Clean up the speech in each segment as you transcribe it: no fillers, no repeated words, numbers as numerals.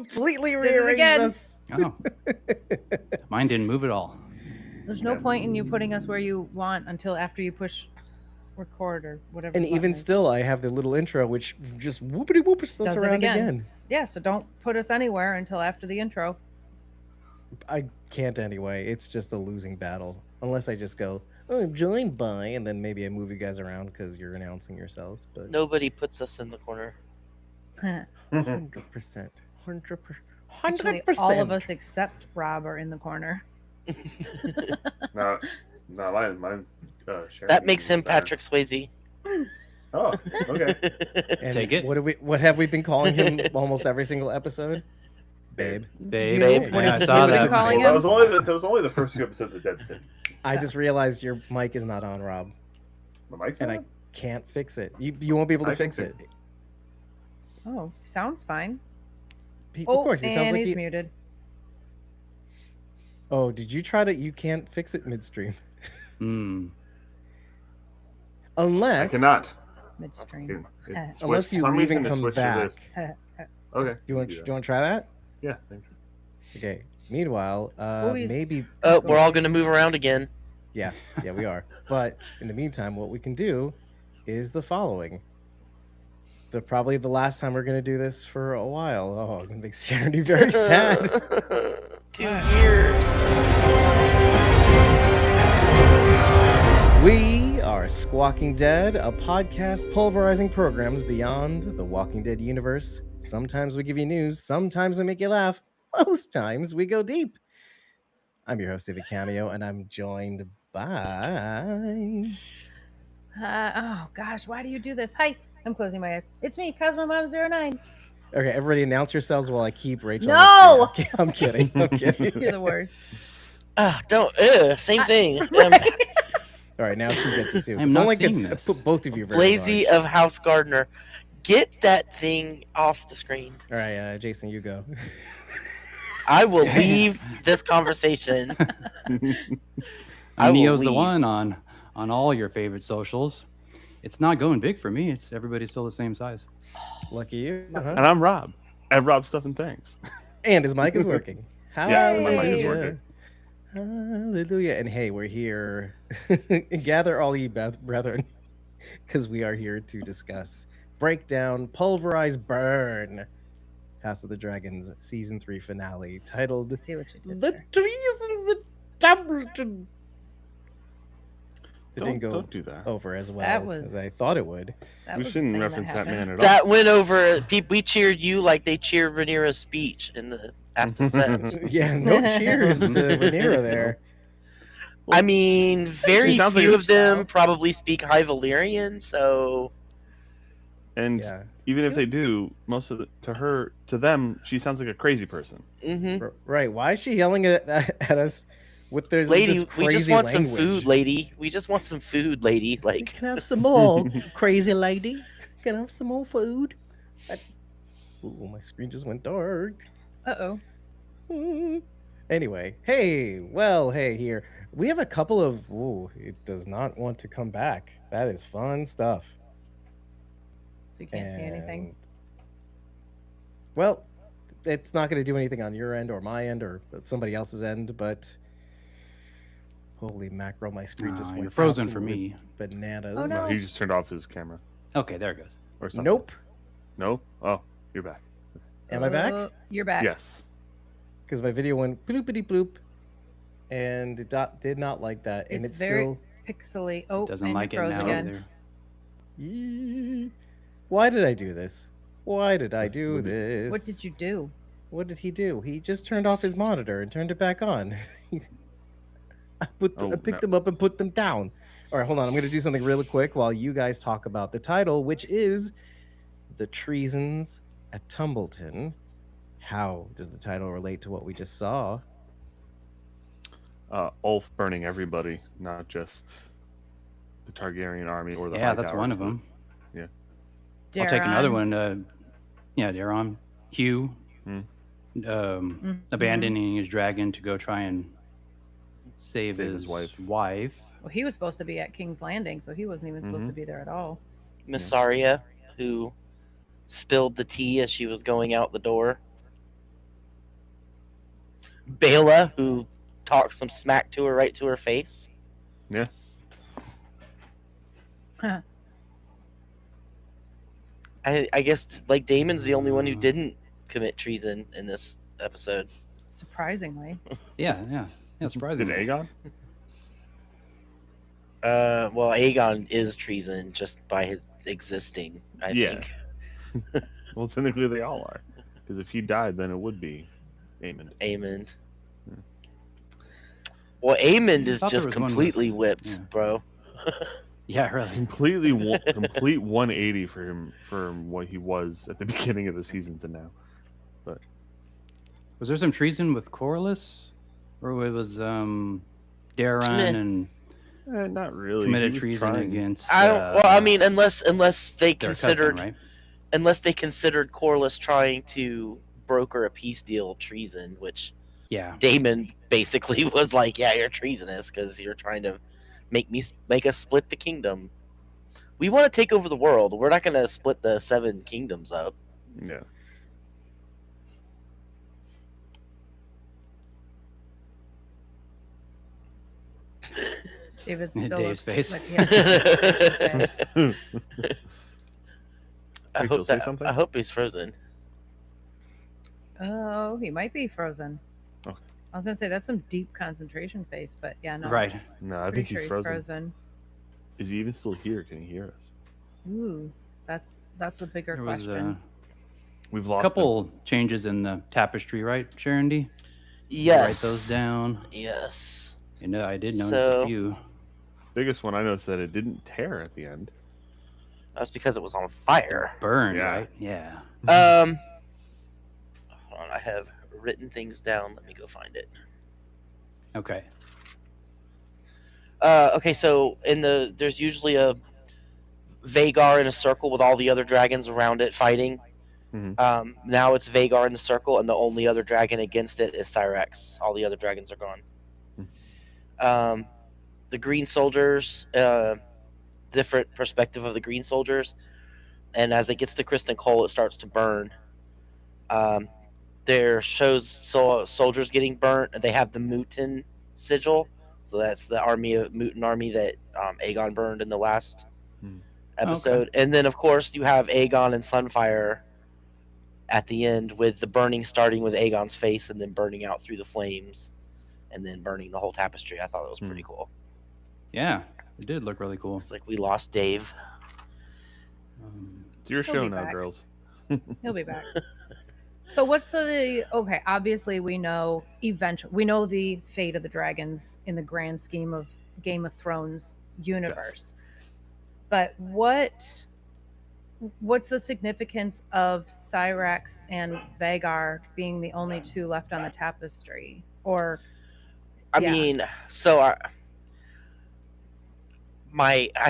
completely Did it rearranged again. us. Oh, mine didn't move at all. There's no point in you putting us where you want until after you push record or whatever. And the button even is. still, I have the little intro, which just whoopity whoops us Does it around again. again. Yeah, so don't put us anywhere until after the intro. I can't anyway. It's just a losing battle. Unless I just go, oh, I'm joined by, and then maybe I move you guys around because you're announcing yourselves. But Nobody puts us in the corner. 100%. 100%. Actually, 100%. all of us except Rob are in the corner. No, mine. That makes him Patrick Swayze. Oh, okay. And Take it. What have we been calling him almost every single episode? Babe. Babe. Babe. What Yeah, have I saw you been that. calling Well, him? that was only the first 2 episodes of Dead City. I just realized your mic is not on, Rob, My mic's and on? I can't fix it. You won't be able to I can fix it. fix Oh, sounds fine. Of course, he and sounds like he's he... muted. Oh, did you try to... You can't fix it midstream. Unless... I cannot. Midstream. Unless you leave and come back. Okay. Do you want to try that? Yeah, thank you. Okay. Meanwhile, maybe... Oh, we're all going to move around again. Yeah, we are. But in the meantime, what we can do is the following. Probably the last time we're going to do this for a while. Oh, it makes Charity very sad. 2 years. We are Squawking Dead, a podcast pulverizing programs beyond the Walking Dead universe. Sometimes we give you news, sometimes we make you laugh, most times we go deep. I'm your host, David Cameo, and I'm joined by... Oh, gosh, why do you do this? Hi, I'm closing my eyes. It's me, CosmoMom09. Okay, everybody announce yourselves while I keep Rachel No! on the screen. I'm kidding. You're the worst. Don't. Same thing. Right. All right, now she gets it too. I'm If not only seeing gets this. put both of you very Lazy large. of House Gardner. Get that thing off the screen. All right, Jason, you go. I will leave this conversation. I will Neo's the leave. one on all your favorite socials. It's not going big for me. It's everybody's still the same size. Lucky you. And I'm Rob. At Rob Stuff and Things. And his mic is working. Yeah, my mic is working. Hallelujah. And hey, we're here. Gather all ye brethren, because we are here to discuss, break down, pulverize, burn House of the Dragons Season 3 finale, titled See what you did The there. Treasons of Tumbleton. It didn't go Don't do that. over as well That was- as I thought it would. That We was the shouldn't thing reference that happened. man at all. That went over. We cheered you like they cheered Rhaenyra's speech in the after set. Yeah, no cheers to Rhaenyra there. I mean, very She sounds few like of them probably speak High Valyrian, so And Yeah. even if they do, most of to them, she sounds like a crazy person. Right. Why is she yelling at us with this lady, this crazy we just want language? some food, lady. We just want some food, lady. Like, Can I have some more, crazy lady? Can I have some more food? Ooh, my screen just went dark. Uh-oh. Anyway, hey, here. We have a couple of... Ooh, it does not want to come back. That is fun stuff. So you can't see anything. And- Well, it's not going to do anything on your end or my end or somebody else's end, but... Holy mackerel, my screen just went You're frozen for absolute me. bananas. Oh, no. He just turned off his camera Okay, there it goes. or something. Nope. No? Oh, you're back. Am I back? You're back. Yes. Because my video went bloopity bloop, and it did not like that, and it's very still... pixely. Oh, Doesn't and like you it froze now again. either. Yee. Why did I do this? Why did I do this? What did you do? What did he do? He just turned off his monitor and turned it back on. I picked them up and put them down. All right, hold on. I'm going to do something really quick while you guys talk about the title, which is The Treasons at Tumbleton. How does the title relate to what we just saw? Ulf burning everybody, not just the Targaryen army or the Yeah, High that's Towers, one of but- them. Yeah. I'll take another Daron. one. Daron. Hugh. Hmm. Abandoning his dragon to go try and save his wife. Well, he was supposed to be at King's Landing, so he wasn't even supposed to be there at all. Miss Arya, who spilled the tea as she was going out the door. Bela, who talks some smack to her right to her face. Yeah. I guess like Daemon's the only one who didn't commit treason in this episode. Surprisingly. Yeah. Did Surprisingly. Aegon? Well, Aegon is treason just by his existing, I think. Well, technically they all are. Because if he died, then it would be Aemond. Aemond. Yeah. Well, Aemond I is thought there just was one completely with- whipped, yeah. bro. Yeah, really. Complete 180 for him from what he was at the beginning of the season to now. Was there some treason with Corlys? Or it was Darren Meh. and Not really. committed He was treason trying. against I don't. Well, I mean, unless they their considered cousin, right? unless they considered Corlys trying to broker a peace deal treason, which Yeah. Daemon basically was like, "Yeah, you're treasonous because you're trying to make us split the kingdom. We want to take over the world. We're not going to split the 7 kingdoms up." Yeah. David still Dave's looks face. like he has a face. I Rachel, hope say that. something? I hope he's frozen. Oh, he might be frozen. Okay. I was gonna say that's some deep concentration face, but yeah, no. Right. No, I Pretty think he's sure frozen. Is he even still here? Can he hear us? Ooh, that's a bigger There was question. We've a lost him. couple changes in the tapestry, right, Sharon D? Yes. Write those down. Yes. You know, I did notice So- a few. Biggest one I noticed that it didn't tear at the end. That's because it was on fire. Burned, Yeah. right? Yeah. Hold on, I have written things down. Let me go find it. Okay. Okay, so there's usually a Vagar in a circle with all the other dragons around it fighting. Mhm. Now it's Vagar in the circle, and the only other dragon against it is Cyrex. All the other dragons are gone. The green soldiers, different perspective of the green soldiers, and as it gets to Kristen Cole, it starts to burn. There shows soldiers getting burnt, and they have the Mutin sigil. So that's the Mutin army that Aegon burned in the last episode. And then, of course, you have Aegon and Sunfire at the end, with the burning starting with Aegon's face and then burning out through the flames and then burning the whole tapestry. I thought that was pretty cool. Yeah. It did look really cool. It's like we lost Dave. It's your He'll show be now, back. girls. He'll be back. So what's the okay? Obviously, we know the fate of the dragons in the grand scheme of Game of Thrones universe. But what's the significance of Cyrex and Vagar being the only two left on the tapestry? Or I Yeah. mean, so I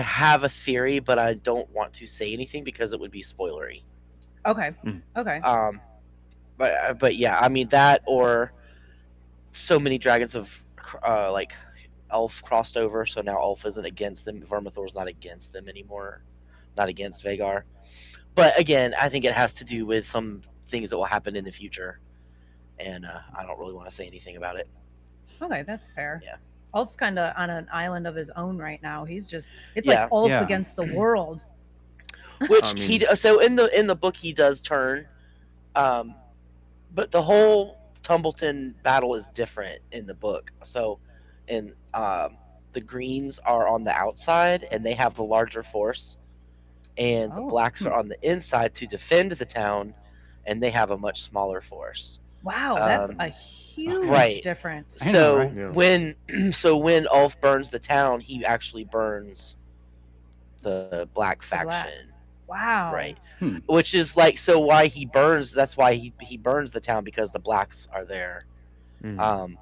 have a theory, but I don't want to say anything because it would be spoilery. okay, okay, But yeah, I mean that, or so many dragons have like Elf crossed over, so now Elf isn't against them. Vermithor's not against them anymore, not against Vagar. But again, I think it has to do with some things that will happen in the future, and I don't really want to say anything about it. okay. That's fair. Yeah. Ulf's kind of on an island of his own right now. It's Yeah. like Ulf Yeah. against the world. Which I mean- so in the book he does turn, but the whole Tumbleton battle is different in the book. So, in the Greens are on the outside and they have the larger force, and the Oh. Blacks are on the inside to defend the town, and they have a much smaller force. Wow, that's Um, a huge right. difference. I know, So right? Yeah. when Ulf burns the town, he actually burns the Black faction. Blacks. Wow. Right. Hmm. Which is like, so why he burns, that's why he burns the town, because the Blacks are there. Mhm.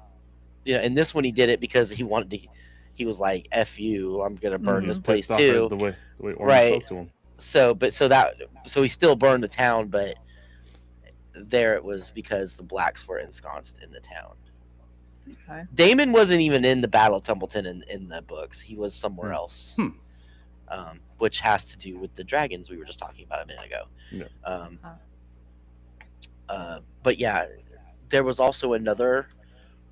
In this one he did it because he wanted to, he was like, F you, I'm gonna burn Mhm. this place Pissed off too. at the way Ormond Right. spoke to him. So he still burned the town, but there it was because the Blacks were ensconced in the town. Okay. Daemon wasn't even in the Battle of Tumbleton in the books. He was somewhere Hmm. else. Hmm. Which has to do with the dragons we were just talking about a minute ago. Yeah. But yeah, there was also another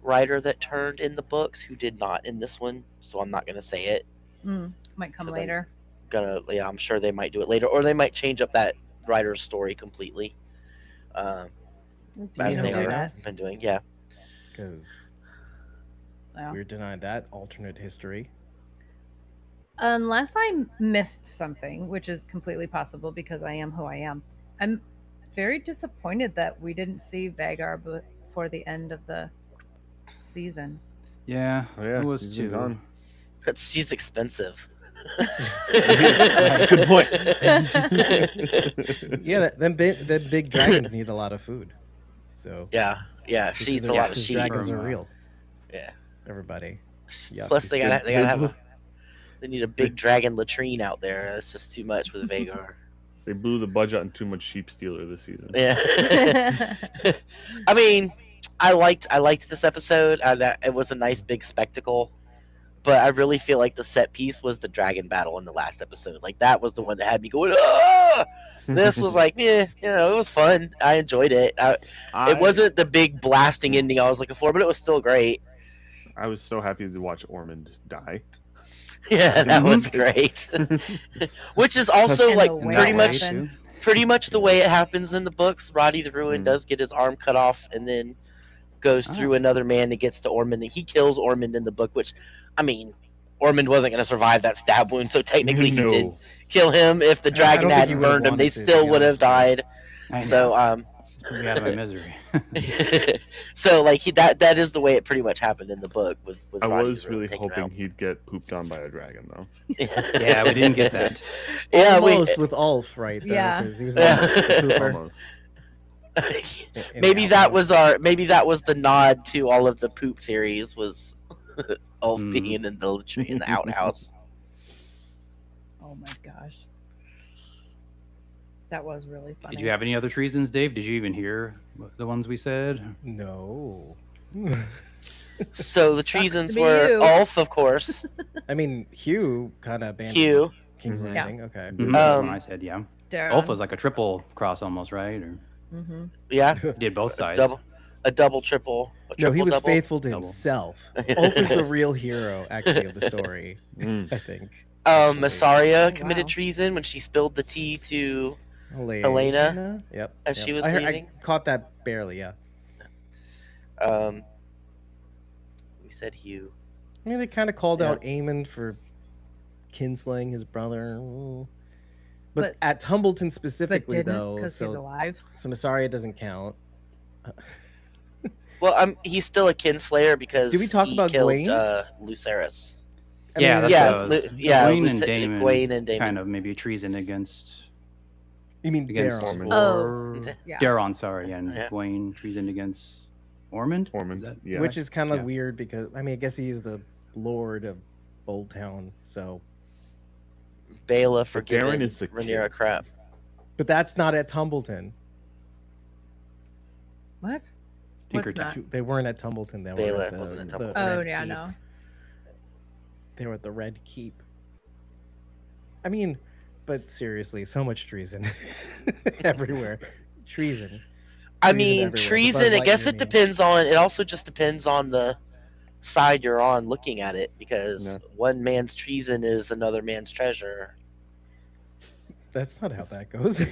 writer that turned in the books who did not in this one, so I'm not gonna say it. Might come 'Cause later. I'm sure they might do it later, or they might change up that writer's story completely. We've As seen they them do are that. been doing, yeah. Because Yeah. we're denied that alternate history. Unless I missed something, which is completely possible because I am who I am. I'm very disappointed that we didn't see Vagar before the end of the season. Yeah, Oh, yeah, it was he's been too. gone. But she's expensive. That's a good point. Yeah, them big dragons need a lot of food. So Yeah, she eats a lot of because sheep. dragons are From, real. Yeah. Everybody. Yuck. Plus, they gotta have a. They need a big dragon latrine out there. That's just too much with Vagar. They blew the budget on too much sheep stealer this season. Yeah. I mean, I liked this episode. It was a nice big spectacle, but I really feel like the set piece was the dragon battle in the last episode. Like that was the one that had me going. Ah! This was like, it was fun. I enjoyed it. It wasn't the big blasting ending I was looking for, but it was still great. I was so happy to watch Ormond die. Yeah, that was great. Which is also And like the way pretty it much happened. pretty much the way it happens in the books. Roddy the Ruin does get his arm cut off and then goes through another man and gets to Ormond. And he kills Ormond in the book, which, I mean, Ormond wasn't going to survive that stab wound, so technically he did kill him. If the dragon hadn't burned him, they still would have died. So, put me out of my misery. so like that is the way it pretty much happened in the book with I Roddy was the Ruin really taking him hoping out. he'd get pooped on by a dragon, though. Yeah, we didn't get that. Yeah, Almost with Ulf right there. Yeah. Because he was Yeah. the pooper. Almost. in maybe the that outhouse. was the nod to all of the poop theories was Ulf Mm. being in the outhouse. Oh my gosh. That was really funny. Did you have any other treasons, Dave? Did you even hear the ones we said? No. So the Sucks treasons to be were you. Ulf, of course. I mean, Hugh kind of abandoned Hugh. King's Mhm. Yeah. Landing. Okay. Mhm, that's Um, what I said, yeah. Darren? Ulf was like a triple cross almost, right? Or Mm-hmm. Yeah. he did both sides. A double, triple. A No, he triple, was double. faithful to Double. himself. Ulf is the real hero, actually, of the story. Mm. I think. Massaria Oh, committed wow. treason when she spilled the tea to Helena. Yep. as yep. she was I leaving. caught that barely. Yeah. We said Hugh. I mean, they kind of called Yeah. out Aemon for kinslaying his brother. But But- at Tumbleton But specifically, didn't though, because he's so alive. Massaria doesn't count. Well, he's still a kinslayer because Did we talk he about killed Gwaine? Lucerys. I Yeah, mean, that's yeah, what I was- Gwaine and Daemon Gwaine and Daemon. kind of maybe treason against You mean against Daron? Oh. Yeah. Daron, sorry, and Yeah. Gwaine treason against Ormond. Ormond, Is that- yeah. Which is kind of Yeah. weird because I mean, I guess he's the lord of Old Town, so. Bela for Darren giving is the Rhaenyra kid. crap. But that's not at Tumbleton. What? Tinker What's not? They weren't at Tumbleton. They were Bela at the, wasn't at the Tumbleton. Oh Red yeah, Keep. no. They were at the Red Keep. I mean, but seriously, so much treason everywhere. Treason. I Treason mean, everywhere. treason. Buzz I guess Lightyear it meme. depends on. It also just depends on the side you're on looking at it, because Yeah. one man's treason is another man's treasure. That's not how that goes. The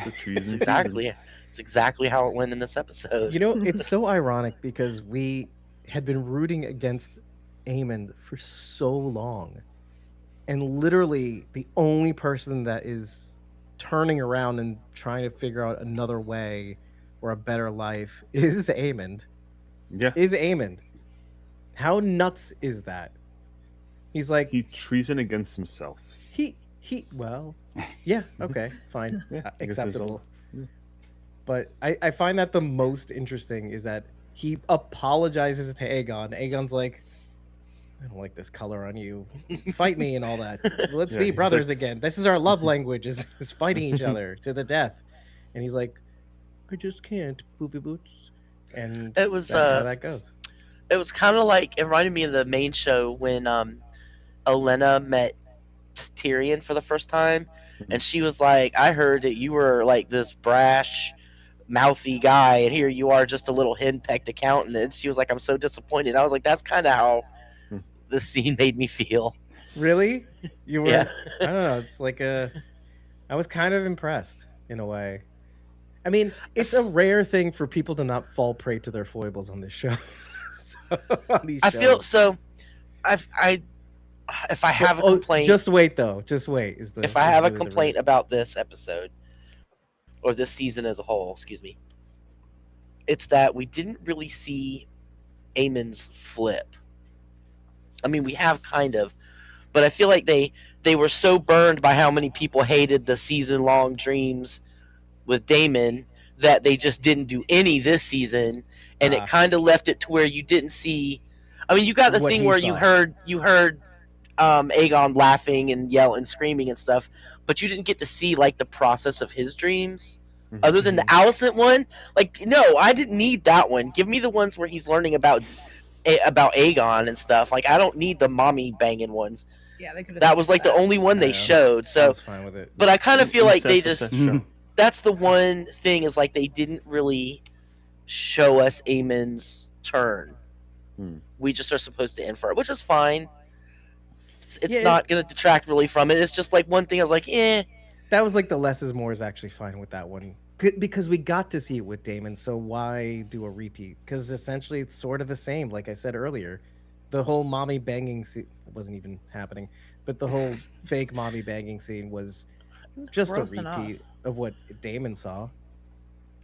It's treason exactly how it went in this episode. You know, it's so ironic because we had been rooting against Aemon for so long. And literally the only person that is turning around and trying to figure out another way or a better life is Aemon. Yeah. Is Aemon. How nuts is that? He's like He treason against himself. well, yeah, okay, fine. Yeah, I guess there's Acceptable. yeah. But I find that the most interesting is that he apologizes to Aegon. Aegon's like, I don't like this color on you. Fight me and all that. Let's Yeah, be he's brothers like- again. This is our love language, is fighting each other to the death. And he's like, I just can't, boopy boots. And It was that's how that goes. it was kind of like, it reminded me of the main show when Olenna met Tyrion for the first time, and she was like, I heard that you were like this brash mouthy guy, and here you are, just a little henpecked accountant. And she was like, "I'm so disappointed." I was like, "That's kind of how the scene made me feel." Really? You were? Yeah. I don't know. It's like I was kind of impressed in a way. I mean, it's a rare thing for people to not fall prey to their foibles on this show. On these I shows. feel so. If I have a complaint, just wait though. Just wait. If I have a complaint about this episode or this season as a whole, excuse me, it's that we didn't really see Aemon's flip. I mean, we have kind of, but I feel like they were so burned by how many people hated the season-long dreams with Daemon that they just didn't do any this season, and it kind of left it to where you didn't see. I mean, you got the thing where you heard Aegon laughing and yelling and screaming and stuff, but you didn't get to see like the process of his dreams. Other than the Alicent one, like, no, I didn't need that one. Give me the ones where he's learning about Aegon and stuff. Like, I don't need the mommy banging ones. Yeah, they could. That was like the only one they showed. So I was fine with it. But I kind of feel like they just. That's the one thing, is like they didn't really show us Aemon's turn. We just are supposed to infer it, which is fine. It's not going to detract really from it. It's just like one thing I was like, eh. That was like the less is more is actually fine with that one. Because we got to see it with Daemon, so why do a repeat? Because essentially it's sort of the same, like I said earlier. The whole mommy banging scene wasn't even happening, but the whole fake mommy banging scene was just a repeat of what Daemon saw,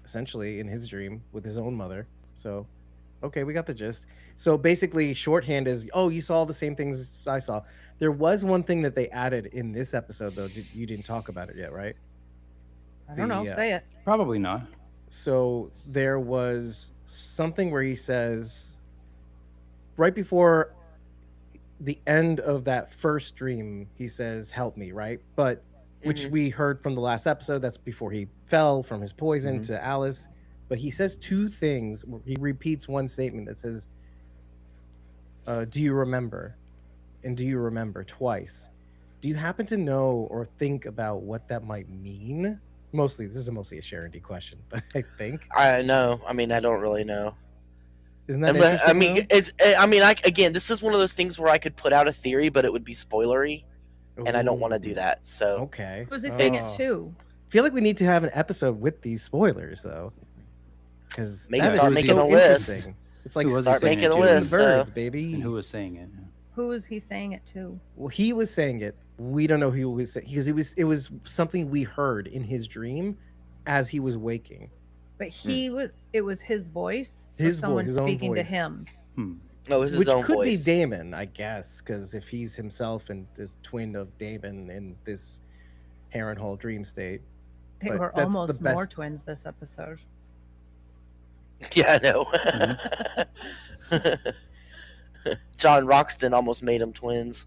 essentially, in his dream with his own mother. So, okay, we got the gist. So basically, shorthand is, oh, you saw the same things I saw. There was one thing that they added in this episode, though. You didn't talk about it yet, right? I don't know. Say it. Probably not. So there was something where he says, right before the end of that first dream, he says, "Help me," right? But which we heard from the last episode. That's before he fell from his poison to Alice. But he says two things. He repeats one statement that says, "Do you remember?" and "Do you remember?" twice. Do you happen to know or think about what that might mean? This is mostly a Sharon D question, but I think I know. I mean, I don't really know. Isn't that interesting? I mean, it's. I mean, again, this is one of those things where I could put out a theory, but it would be spoilery, and I don't want to do that. So okay. Was he saying it too? I feel like we need to have an episode with these spoilers, though, because maybe start making a list. It's like start making a list, birds, baby. And who was saying it? Who was he saying it to? Well, he was saying it. We don't know who was saying, because it was something we heard in his dream as he was waking. But it was his voice. His someone voice, his own speaking to voice. him. No, it was his Which own could voice. be Daemon, I guess, because if he's himself and this twin of Daemon in this Harrenhal dream state. They But were that's the almost more best- twins this episode. Yeah, I know. John Roxton almost made them twins.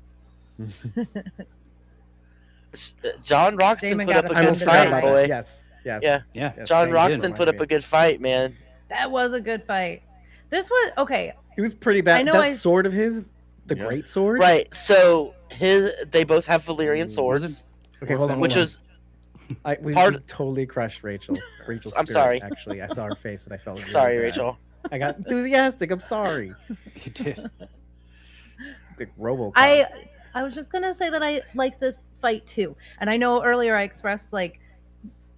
John Roxton Damon put got up a offended good forgot by fight, about that. boy. that. Yes. Yeah. Yeah. Yes, John thank you. Roxton Remind put up me. a good fight, man. That was a good fight. This was okay. It was pretty bad. I know That sword of his, the great sword. Right. So they both have Valyrian swords, Okay, hold on. which was we part- totally crushed Rachel. Rachel's I'm spirit, sorry. Actually, I saw her face and I felt really sorry, bad. Rachel. I got enthusiastic. I'm sorry. You did. The RoboCop. I was just gonna say that I like this fight too, and I know earlier I expressed like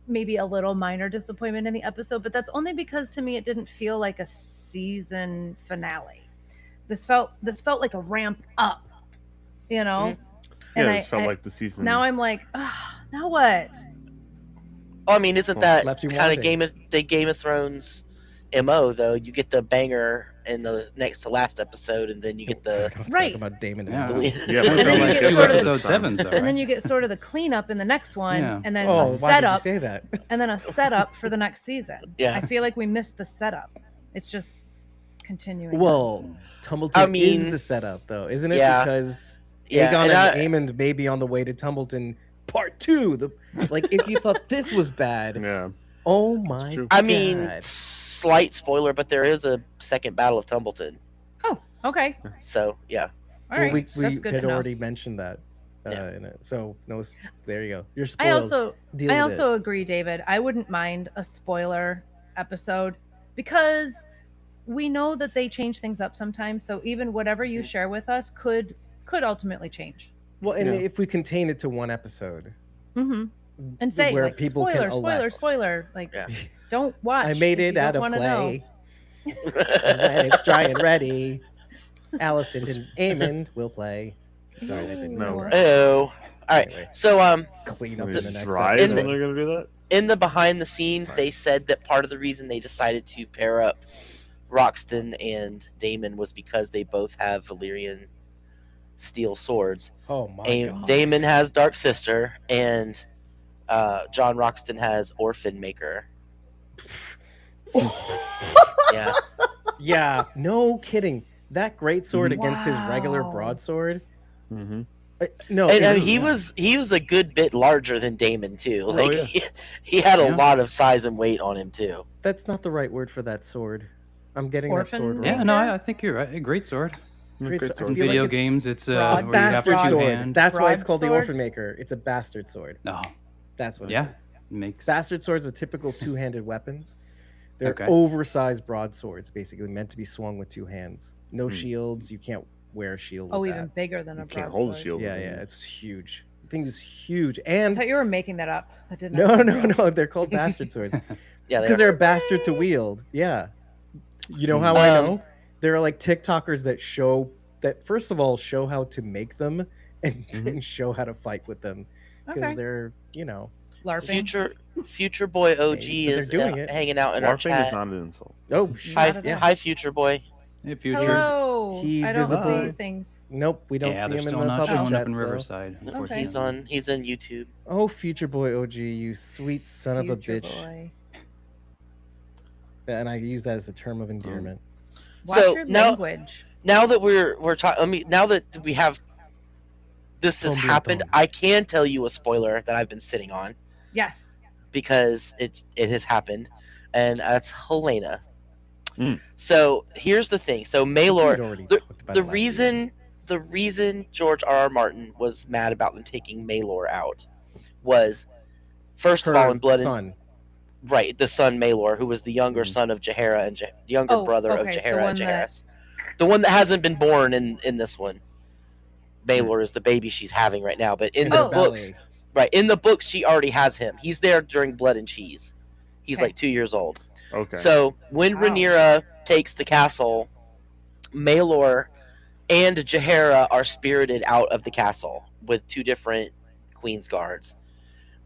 maybe a little minor disappointment in the episode, but that's only because to me it didn't feel like a season finale. This felt like a ramp up, you know. Yeah, And it felt like the season. now I'm like, now what? Oh, I mean, isn't that left you kind of wanting. Game of Thrones MO though? You get the banger in the next to last episode, and then you get the Don't Right. talk about Damon. Yeah. And Yeah, And then you get two sort of- episode sevens, though, And then right? you get sort of the cleanup in the next one, Yeah. and then Oh, a why did you setup, say that? and then a setup for the next season. Yeah. I feel like we missed the setup. It's just continuing. Well, Tumbleton I mean- is the setup, though, isn't it? Yeah. Because Yeah, Aegon and and Aemond may be on the way to Tumbleton Part 2. Like, if you thought this was bad, Yeah. oh my true. god. I mean, slight spoiler, but there is a second Battle of Tumbleton. Oh, okay. So yeah. All Well, right. we That's good had to know. already mentioned that. Yeah. In it. So, no, there you go. You're spoiled. I also Deal with it. agree, David. I wouldn't mind a spoiler episode, because we know that they change things up sometimes. So even whatever you share with us could ultimately change. Well, and if we contain it to one episode, and say where like, people spoiler, can spoiler, elect. spoiler, like don't watch. I made it out of clay. And when it's dry and ready, Alicent and Aemond will play. Sorry, that didn't sound right. Oh, all right. Anyway, So clean up in the next Drive episode. when they're gonna do that. in the behind the scenes, they said that part of the reason they decided to pair up Roxton and Daemon was because they both have Valyrian steel swords. Oh my god. Daemon has Dark Sister, and John Roxton has Orphan Maker. Yeah. Yeah, no kidding. That great sword against his regular broadsword. Mm-hmm. No, And I mean, he was a good bit larger than Daemon too. Like he had a lot of size and weight on him too. That's not the right word for that sword. I'm getting that sword wrong. Yeah, no, I think you're right. A great sword. Great sword. I In feel video like it's games, it's bastard sword. Hand. That's why it's called the Broadsword? Orphan Maker. It's a bastard sword. No. That's what it is. Makes Bastard swords are typical two-handed weapons. They're oversized broadswords, basically meant to be swung with two hands. No shields. You can't wear a shield. Oh, with even that. bigger than a Can't broadsword. hold a shield. Yeah, it's huge. The thing is huge, I and thought you were making that up. That did not. no. They're called bastard swords. Yeah, Because they're a bastard to wield. Yeah. You know how I know? There are like TikTokers that first of all show how to make them and then show how to fight with them. Because they're, LARPing. Future Boy OG is doing it. hanging out in our LARPing chat. is not an insult. Oh, Hi, Future Boy. Hey, Future. Hello. He I don't visible- see things. Nope, we don't see they're him in still the not public showing chat. up in so- Riverside. Okay. He's in YouTube. Oh, Future Boy OG, you sweet son of a Future bitch. boy. And I use that as a term of endearment. Watch your language. Now that we're talking, now that we have this has happened, I can tell you a spoiler that I've been sitting on. Yes. Because it has happened, and that's Helena. So here's the thing. So Maelor, the reason George R.R. Martin was mad about them taking Maelor out was, first of all, in Blood and right, the son Maelor, who was the younger son of Jaehaera and younger brother of Jaehaera and Jaehaerys, the one that hasn't been born in this one. Maelor is the baby she's having right now, but in the books. Right, in the books, she already has him. He's there during Blood and Cheese. He's like 2 years old. Okay. So when Rhaenyra takes the castle, Maelor and Jaehaera are spirited out of the castle with two different Queen's Guards.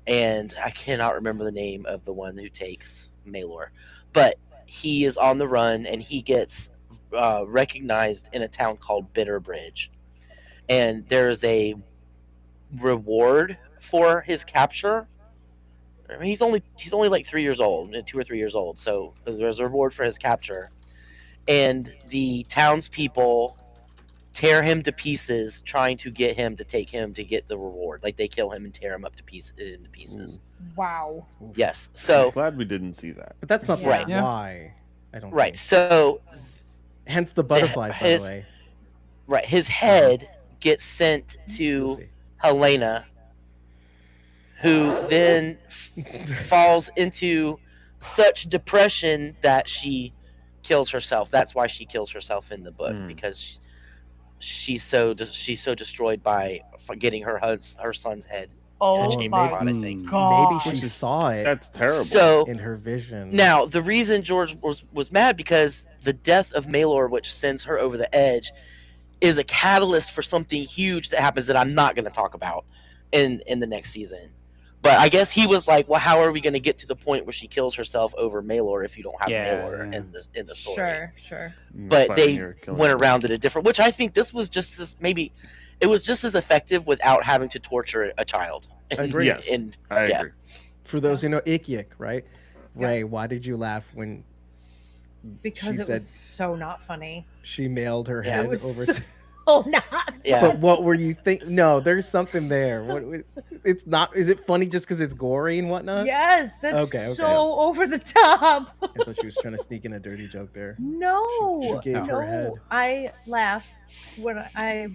And I cannot remember the name of the one who takes Maelor. But he is on the run, and he gets recognized in a town called Bitterbridge. And there's a reward for his capture. I mean, he's only like 3 years old, 2 or 3 years old. So there's a reward for his capture, and the townspeople tear him to pieces, trying to get him to take him to get the reward. Like they kill him and tear him up to pieces. Wow. Yes. So I'm glad we didn't see that. But that's not Right. why. I don't. Right. think. So Hence the butterflies, by the way. right, his head gets sent to Helena, who then falls into such depression that she kills herself. That's why she kills herself in the book, because she's so destroyed by getting her son's head. Oh my I think. God. Maybe she saw it. That's terrible. So in her vision. now the reason George was mad because the death of Maelor, which sends her over the edge, is a catalyst for something huge that happens that I'm not going to talk about in the next season. But I guess he was like, well, how are we going to get to the point where she kills herself over Maelor if you don't have Maelor in the story? Sure. But they went around it a different, which I think this was just as it was just as effective without having to torture a child. I agree. Yes, I agree. For those who know Ikiak, right? Ray, why did you laugh when Because she it said was so not funny. she mailed her head over to... Oh, not. Yeah. But what were you think? No, there's something there. What? It's not. Is it funny just because it's gory and whatnot? Yes, that's Okay. so over the top. I thought she was trying to sneak in a dirty joke there. No, She gave her head. I laugh when I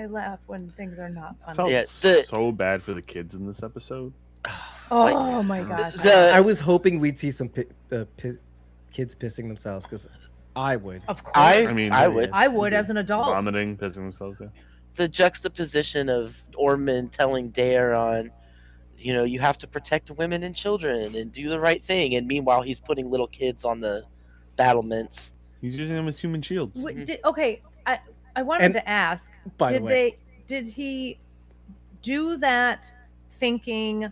laugh when things are not I funny. felt so bad for the kids in this episode. Oh my gosh. I was hoping we'd see some kids pissing themselves because I would. Of course. I would. I would as an adult. Vomiting, pissing themselves. Yeah. The juxtaposition of Ormond telling Daeron, you have to protect women and children and do the right thing, and meanwhile he's putting little kids on the battlements. He's using them as human shields. Okay, I wanted to ask. By the way, did he do that thinking?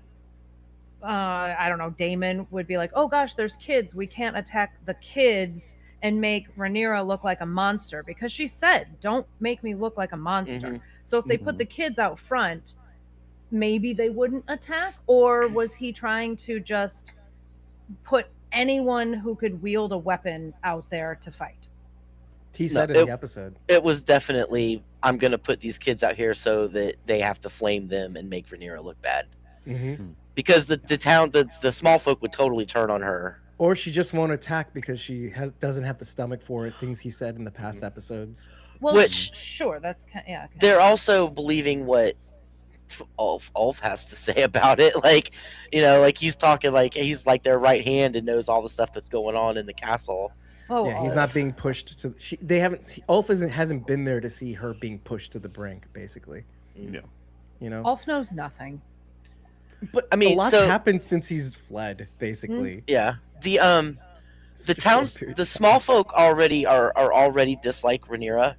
I don't know. Daemon would be like, "Oh gosh, there's kids. We can't attack the kids and make Rhaenyra look like a monster," because she said, "Don't make me look like a monster." So if they put the kids out front, maybe they wouldn't attack. Or was he trying to just put anyone who could wield a weapon out there to fight? He said in the episode. It was definitely, I'm going to put these kids out here so that they have to flame them and make Rhaenyra look bad. Because the small folk would totally turn on her. Or she just won't attack because she doesn't have the stomach for it. Things he said in the past episodes. Well, sure, that's they're also believing what Ulf has to say about it. Like, like he's talking like he's like their right hand and knows all the stuff that's going on in the castle. Oh, yeah, he's not being pushed to. They haven't. Ulf hasn't been there to see her being pushed to the brink, basically. Yeah. Ulf knows nothing. But I mean, a lot's happened since he's fled, basically. Yeah. The towns, the small folk already are already dislike Rhaenyra,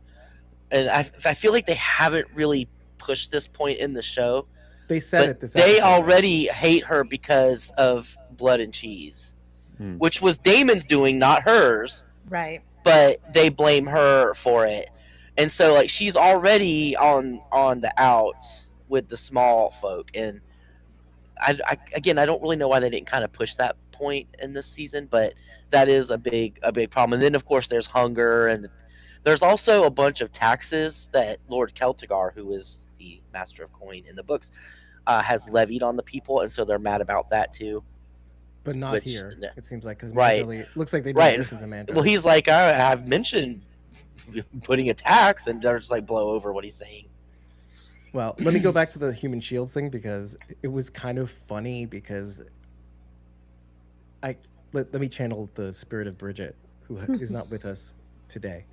and I feel like they haven't really pushed this point in the show. They said it this they episode. already hate her because of blood and cheese, which was Daemon's doing, not hers. Right. But they blame her for it, and so like she's already on the outs with the small folk, and I don't really know why they didn't kind of push that point in this season, but that is a big problem. And then of course there's hunger, and there's also a bunch of taxes that Lord Celtigar, who is the master of coin in the books, has levied on the people, and so they're mad about that too. But not here. It seems like because it looks like they don't listen to Mantle. Well, he's like, I've mentioned putting a tax, and they're just like blow over what he's saying. Well, let me go back to the human shields thing because it was kind of funny because let me channel the spirit of Bridget, who is not with us today.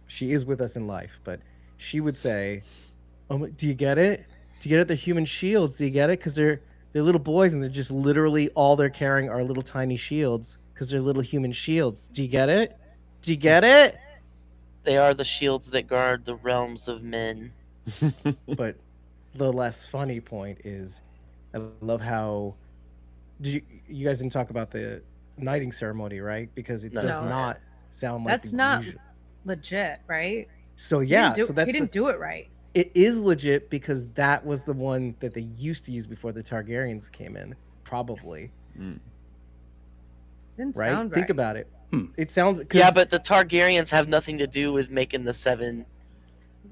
She is with us in life, but she would say, "Oh, do you get it? Do you get it? The human shields. Do you get it? Because they're little boys and they're just literally all they're carrying are little tiny shields because they're little human shields. Do you get it? Do you get it? They are the shields that guard the realms of men." But the less funny point is, I love how you guys didn't talk about the knighting ceremony, right? Because it does not sound like that's not legit, right? So yeah, he didn't do it right. It is legit because that was the one that they used to use before the Targaryens came in, probably. Didn't right? sound right. Think about it. It sounds but the Targaryens have nothing to do with making the seven.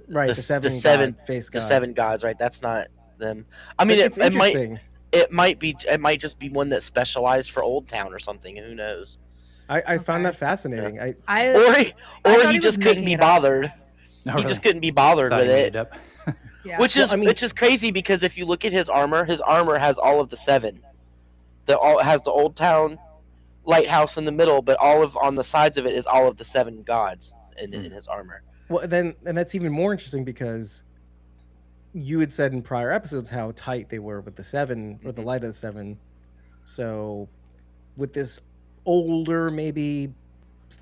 Right, the seven face the seven gods, right? That's not them. I mean, it might just be one that specialized for Old Town or something. Who knows? I found that fascinating. Or he just couldn't be bothered. He just couldn't be bothered with it. Yeah. Which is crazy because if you look at his armor has all of the seven. Has the Old Town lighthouse in the middle, but on the sides of it is all of the seven gods in his armor. Well, and that's even more interesting because you had said in prior episodes how tight they were with the seven or the light of the seven. So with this older maybe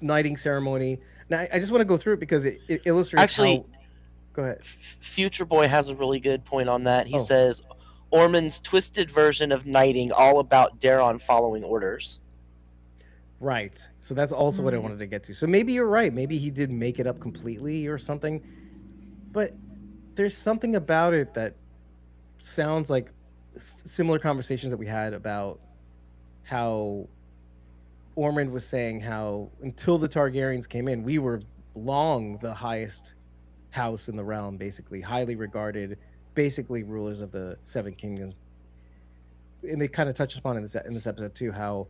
knighting ceremony, now I just want to go through it because it illustrates. Actually, go ahead. Future Boy has a really good point on that. He says Ormond's twisted version of knighting, all about Daeron following orders. Right. So that's also what I wanted to get to. So maybe you're right. Maybe he did make it up completely or something. But there's something about it that sounds like similar conversations that we had about how Ormond was saying how until the Targaryens came in, we were long the highest house in the realm, basically highly regarded, basically rulers of the Seven Kingdoms. And they kind of touched upon in this episode too, how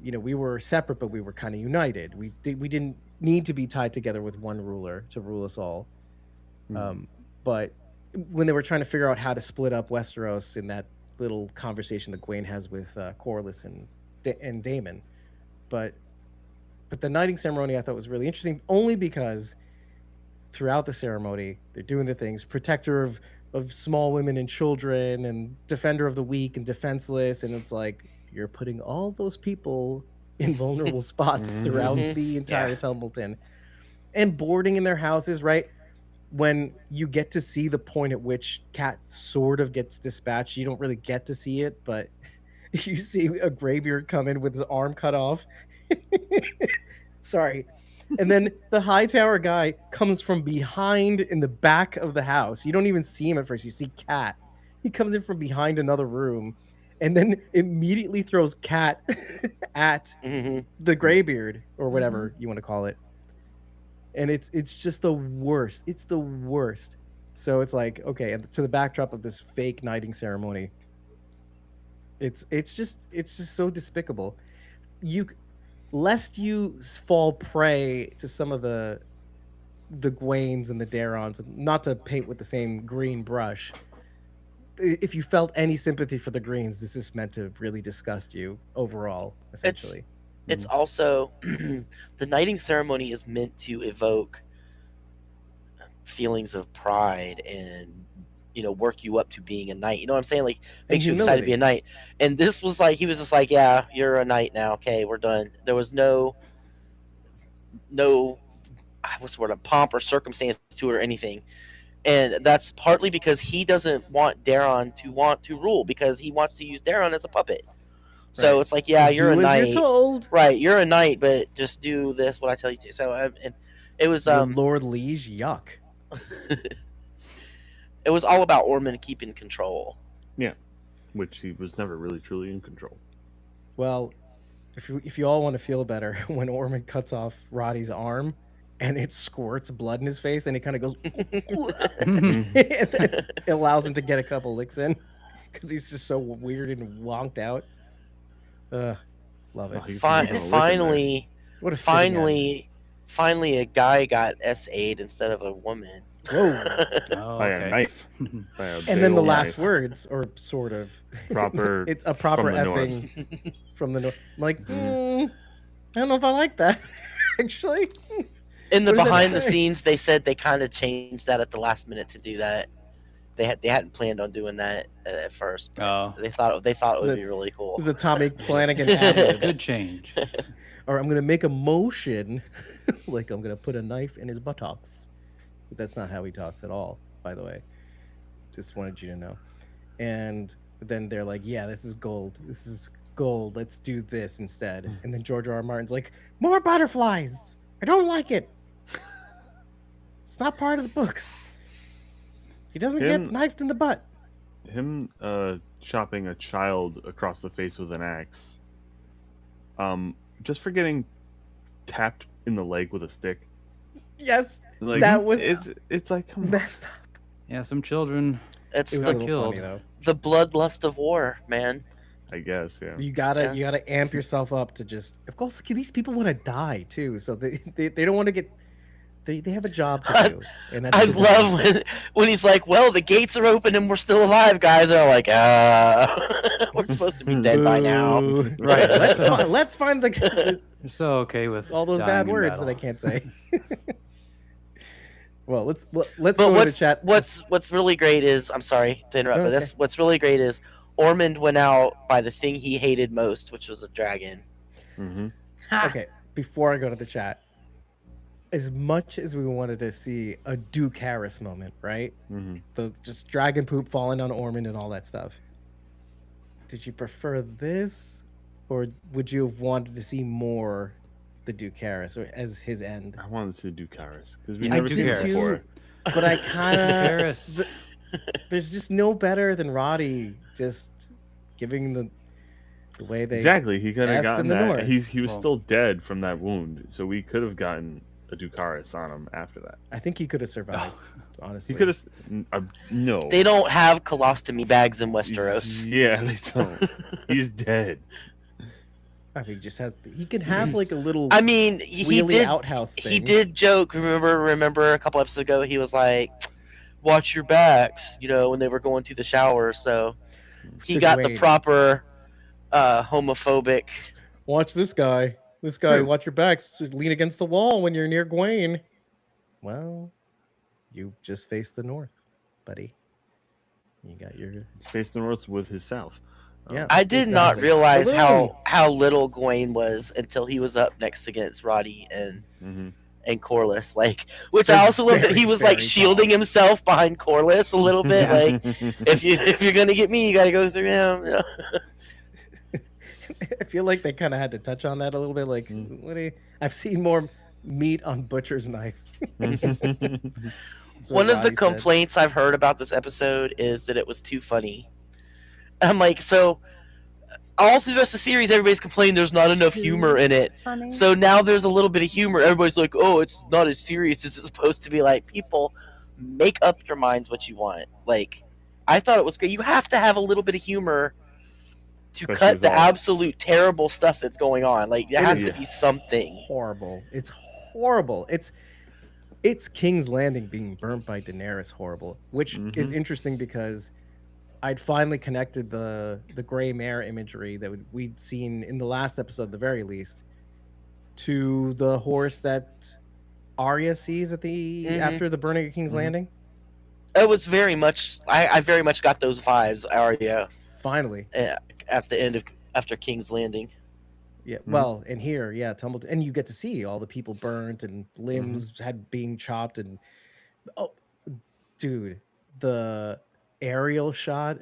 we were separate, but we were kind of united. We didn't need to be tied together with one ruler to rule us all. But when they were trying to figure out how to split up Westeros in that little conversation that Gwaine has with Corlys and Daemon. But the knighting ceremony I thought was really interesting, only because throughout the ceremony they're doing the things, protector of small women and children, and defender of the weak and defenseless, and it's like you're putting all those people in vulnerable spots throughout the entire Tumbleton, and boarding in their houses, right? When you get to see the point at which Cat sort of gets dispatched, you don't really get to see it, but you see a Greybeard come in with his arm cut off. Sorry. And then the Hightower guy comes from behind in the back of the house. You don't even see him at first. You see Cat. He comes in from behind another room and then immediately throws Cat at the Greybeard, or whatever you want to call it. And it's just the worst. It's the worst. So it's like, okay, and to the backdrop of this fake knighting ceremony, it's just so despicable. Lest you fall prey to some of the Gwaines and the Darons, not to paint with the same green brush. If you felt any sympathy for the Greens, this is meant to really disgust you overall, essentially. It's also the knighting ceremony is meant to evoke feelings of pride and, you know, work you up to being a knight. You know what I'm saying? Like, makes you excited to be a knight. And this was like, he was just like, yeah, you're a knight now. Okay, we're done. There was no what's the word, a pomp or circumstance to it or anything. And that's partly because he doesn't want Daron to rule, because he wants to use Daron as a puppet. So it's like, yeah, you're a knight. You're told. Right, you're a knight, but just do this what I tell you to. So and it was Lord Liege, yuck. It was all about Ormond keeping control. Yeah, which he was never really truly in control. Well, if you all want to feel better, when Ormond cuts off Roddy's arm and it squirts blood in his face and he kind of goes, it allows him to get a couple licks in because he's just so weird and wonked out. Love it. Finally, what a finally, a guy got SA'd instead of a woman. Whoa! By a knife. And then the last words, or sort of proper. It's a proper effing from the north. I'm like, I don't know if I like that. Actually, in the behind the scenes, they said they kind of changed that at the last minute to do that. They hadn't planned on doing that at first. But they thought it would be really cool. This is a Tommy Flanagan ad-lib. Good change. Or I'm gonna make a motion, like I'm gonna put a knife in his buttocks. But that's not how he talks at all, by the way. Just wanted you to know. And then they're like, "Yeah, this is gold. This is gold. Let's do this instead." And then George R.R. Martin's like, "More butterflies. I don't like it. It's not part of the books." He doesn't get knifed in the butt. Him chopping a child across the face with an axe. Just for getting tapped in the leg with a stick. Yes, like, that was it's like messed up. Yeah, some children. It's the killed. Funny, the bloodlust of war, man. I guess, yeah. You gotta amp yourself up to just. Of course, these people want to die too, so they don't want to get. They have a job to do. And that's I love when he's like, "Well, the gates are open and we're still alive, guys." They're like, we're supposed to be dead by now." Right. Let's find the. You're so okay with all those bad words that I can't say. Well, let's go to the chat. What's really great is, I'm sorry to interrupt, but what's really great is Ormond went out by the thing he hated most, which was a dragon. Mm-hmm. Okay, before I go to the chat, as much as we wanted to see a Duke Harris moment, right? Mm-hmm. The just dragon poop falling on Ormond and all that stuff. Did you prefer this, or would you have wanted to see more the Duke Harris or as his end? I wanted to see Duke Harris because we've never seen it too, before. But I kind of there's just no better than Roddy just giving the way they exactly. He could have gotten the that. North. He was still dead from that wound, so we could have gotten a Duke Harris on him after that. I think he could have survived. Honestly, he could have. No, they don't have colostomy bags in Westeros. Yeah, they don't. He's dead. I mean, he could have like a little. I mean, he did outhouse thing. He did joke. Remember a couple episodes ago, he was like, "Watch your backs," when they were going to the shower. So he got the Gwaine. proper homophobic. Watch this guy. This guy, True. watch your backs. Lean against the wall when you're near Gwaine. Well, you just face the north, buddy. You got your Faced the north with his south. yeah. I did not exactly. realize Balloon! how little Gwaine was until he was up next against Roddy and Corlys. Like, which They're I also love that very, he was like very shielding himself behind Corlys a little bit. Yeah. Like, if you're gonna get me, you got to go through him. I feel like they kind of had to touch on that a little bit. Like, I've seen more meat on butcher's knives. One of the complaints I've heard about this episode is that it was too funny. I'm like, so all through the rest of the series, everybody's complaining there's not enough humor in it. Funny. So now there's a little bit of humor. Everybody's like, oh, it's not as serious as it's supposed to be. Like, people, make up your minds what you want. Like, I thought it was great. You have to have a little bit of humor to Especially cut with the all- absolute terrible stuff that's going on. Like, there has to be something. Horrible. It's horrible. It's King's Landing being burnt by Daenerys horrible, which is interesting because I'd finally connected the gray mare imagery that we'd seen in the last episode, at the very least, to the horse that Arya sees at the after the burning of King's Landing. It was very much. I very much got those vibes, Arya, Finally, at the end of after King's Landing. yeah. Well, and here, yeah, Tumbleton, and you get to see all the people burnt and limbs had being chopped, and oh, dude, the aerial shot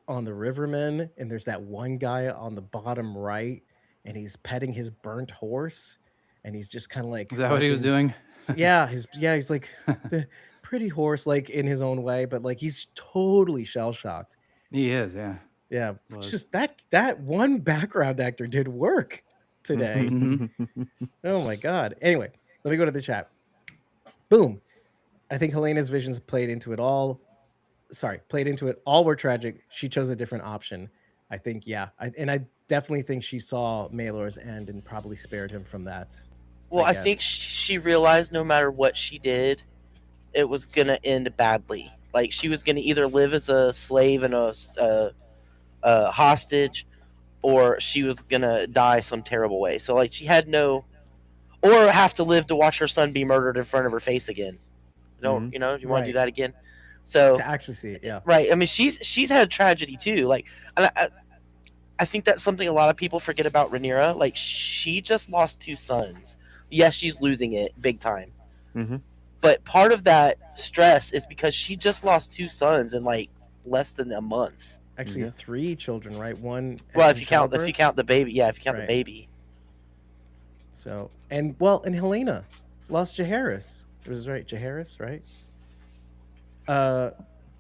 on the Rivermen, and there's that one guy on the bottom right, and he's petting his burnt horse, and he's just kind of like, Is that what he was doing? yeah, he's like the pretty horse, like in his own way, but like he's totally shell shocked. He is, yeah. Yeah, Was. it's just that one background actor did work today. Oh my god. Anyway, let me go to the chat. Boom. I think Helena's visions played into it all. Played into it. All were tragic. She chose a different option. I think, yeah. I definitely think she saw Maelor's end and probably spared him from that. Well, I think she realized no matter what she did, it was gonna end badly. Like, she was gonna either live as a slave and a hostage, or she was gonna die some terrible way. So, like, she had no, or have to live to watch her son be murdered in front of her face again. You want to do that again? So to actually see it, yeah. Right. I mean, she's had tragedy too. Like, I think that's something a lot of people forget about Rhaenyra. Like, she just lost 2 sons. Yes, she's losing it big time. But part of that stress is because she just lost 2 sons in like less than a month. Actually, 3 children, right? One. Well, in if you count the baby, yeah. If you count the Right. baby. So and Helena lost Jaehaerys. It was right, Jaehaerys, right?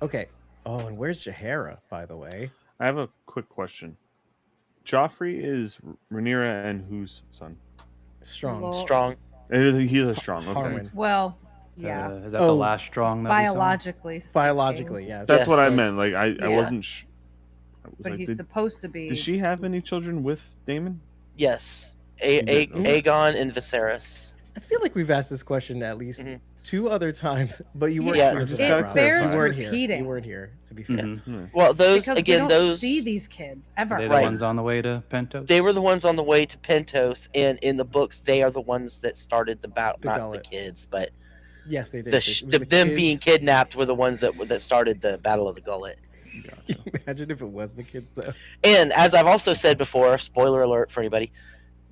Okay. Oh, and where's Jaehaera, by the way? I have a quick question. Joffrey is Rhaenyra and whose son? Strong. Well, Strong. He's a strong. Okay. Harwin. Well, yeah. Is that the last strong that we saw? Biologically speaking. Biologically, yes. That's what I Yes. meant. Like, I Yeah. wasn't. But he's supposed to be. Did she have any children with Daemon? Yes. did, okay. Aegon and Viserys. I feel like we've asked this question at least 2 other times, but you weren't Yeah. here for It that, Rob. bears You weren't here. repeating. You weren't here, to be fair. Mhm. Well, those because again, we don't those see these kids ever. Are they the Right. ones on the way to Pentos? they were the ones on the way to Pentos, and in the books, they are the ones that started the battle. The Not gullet. the kids, but Yes, they did. the, It was the them kids. being kidnapped were the ones that started the Battle of the Gullet. Gotcha. Imagine if it was the kids, though. And as I've also said before, spoiler alert for anybody,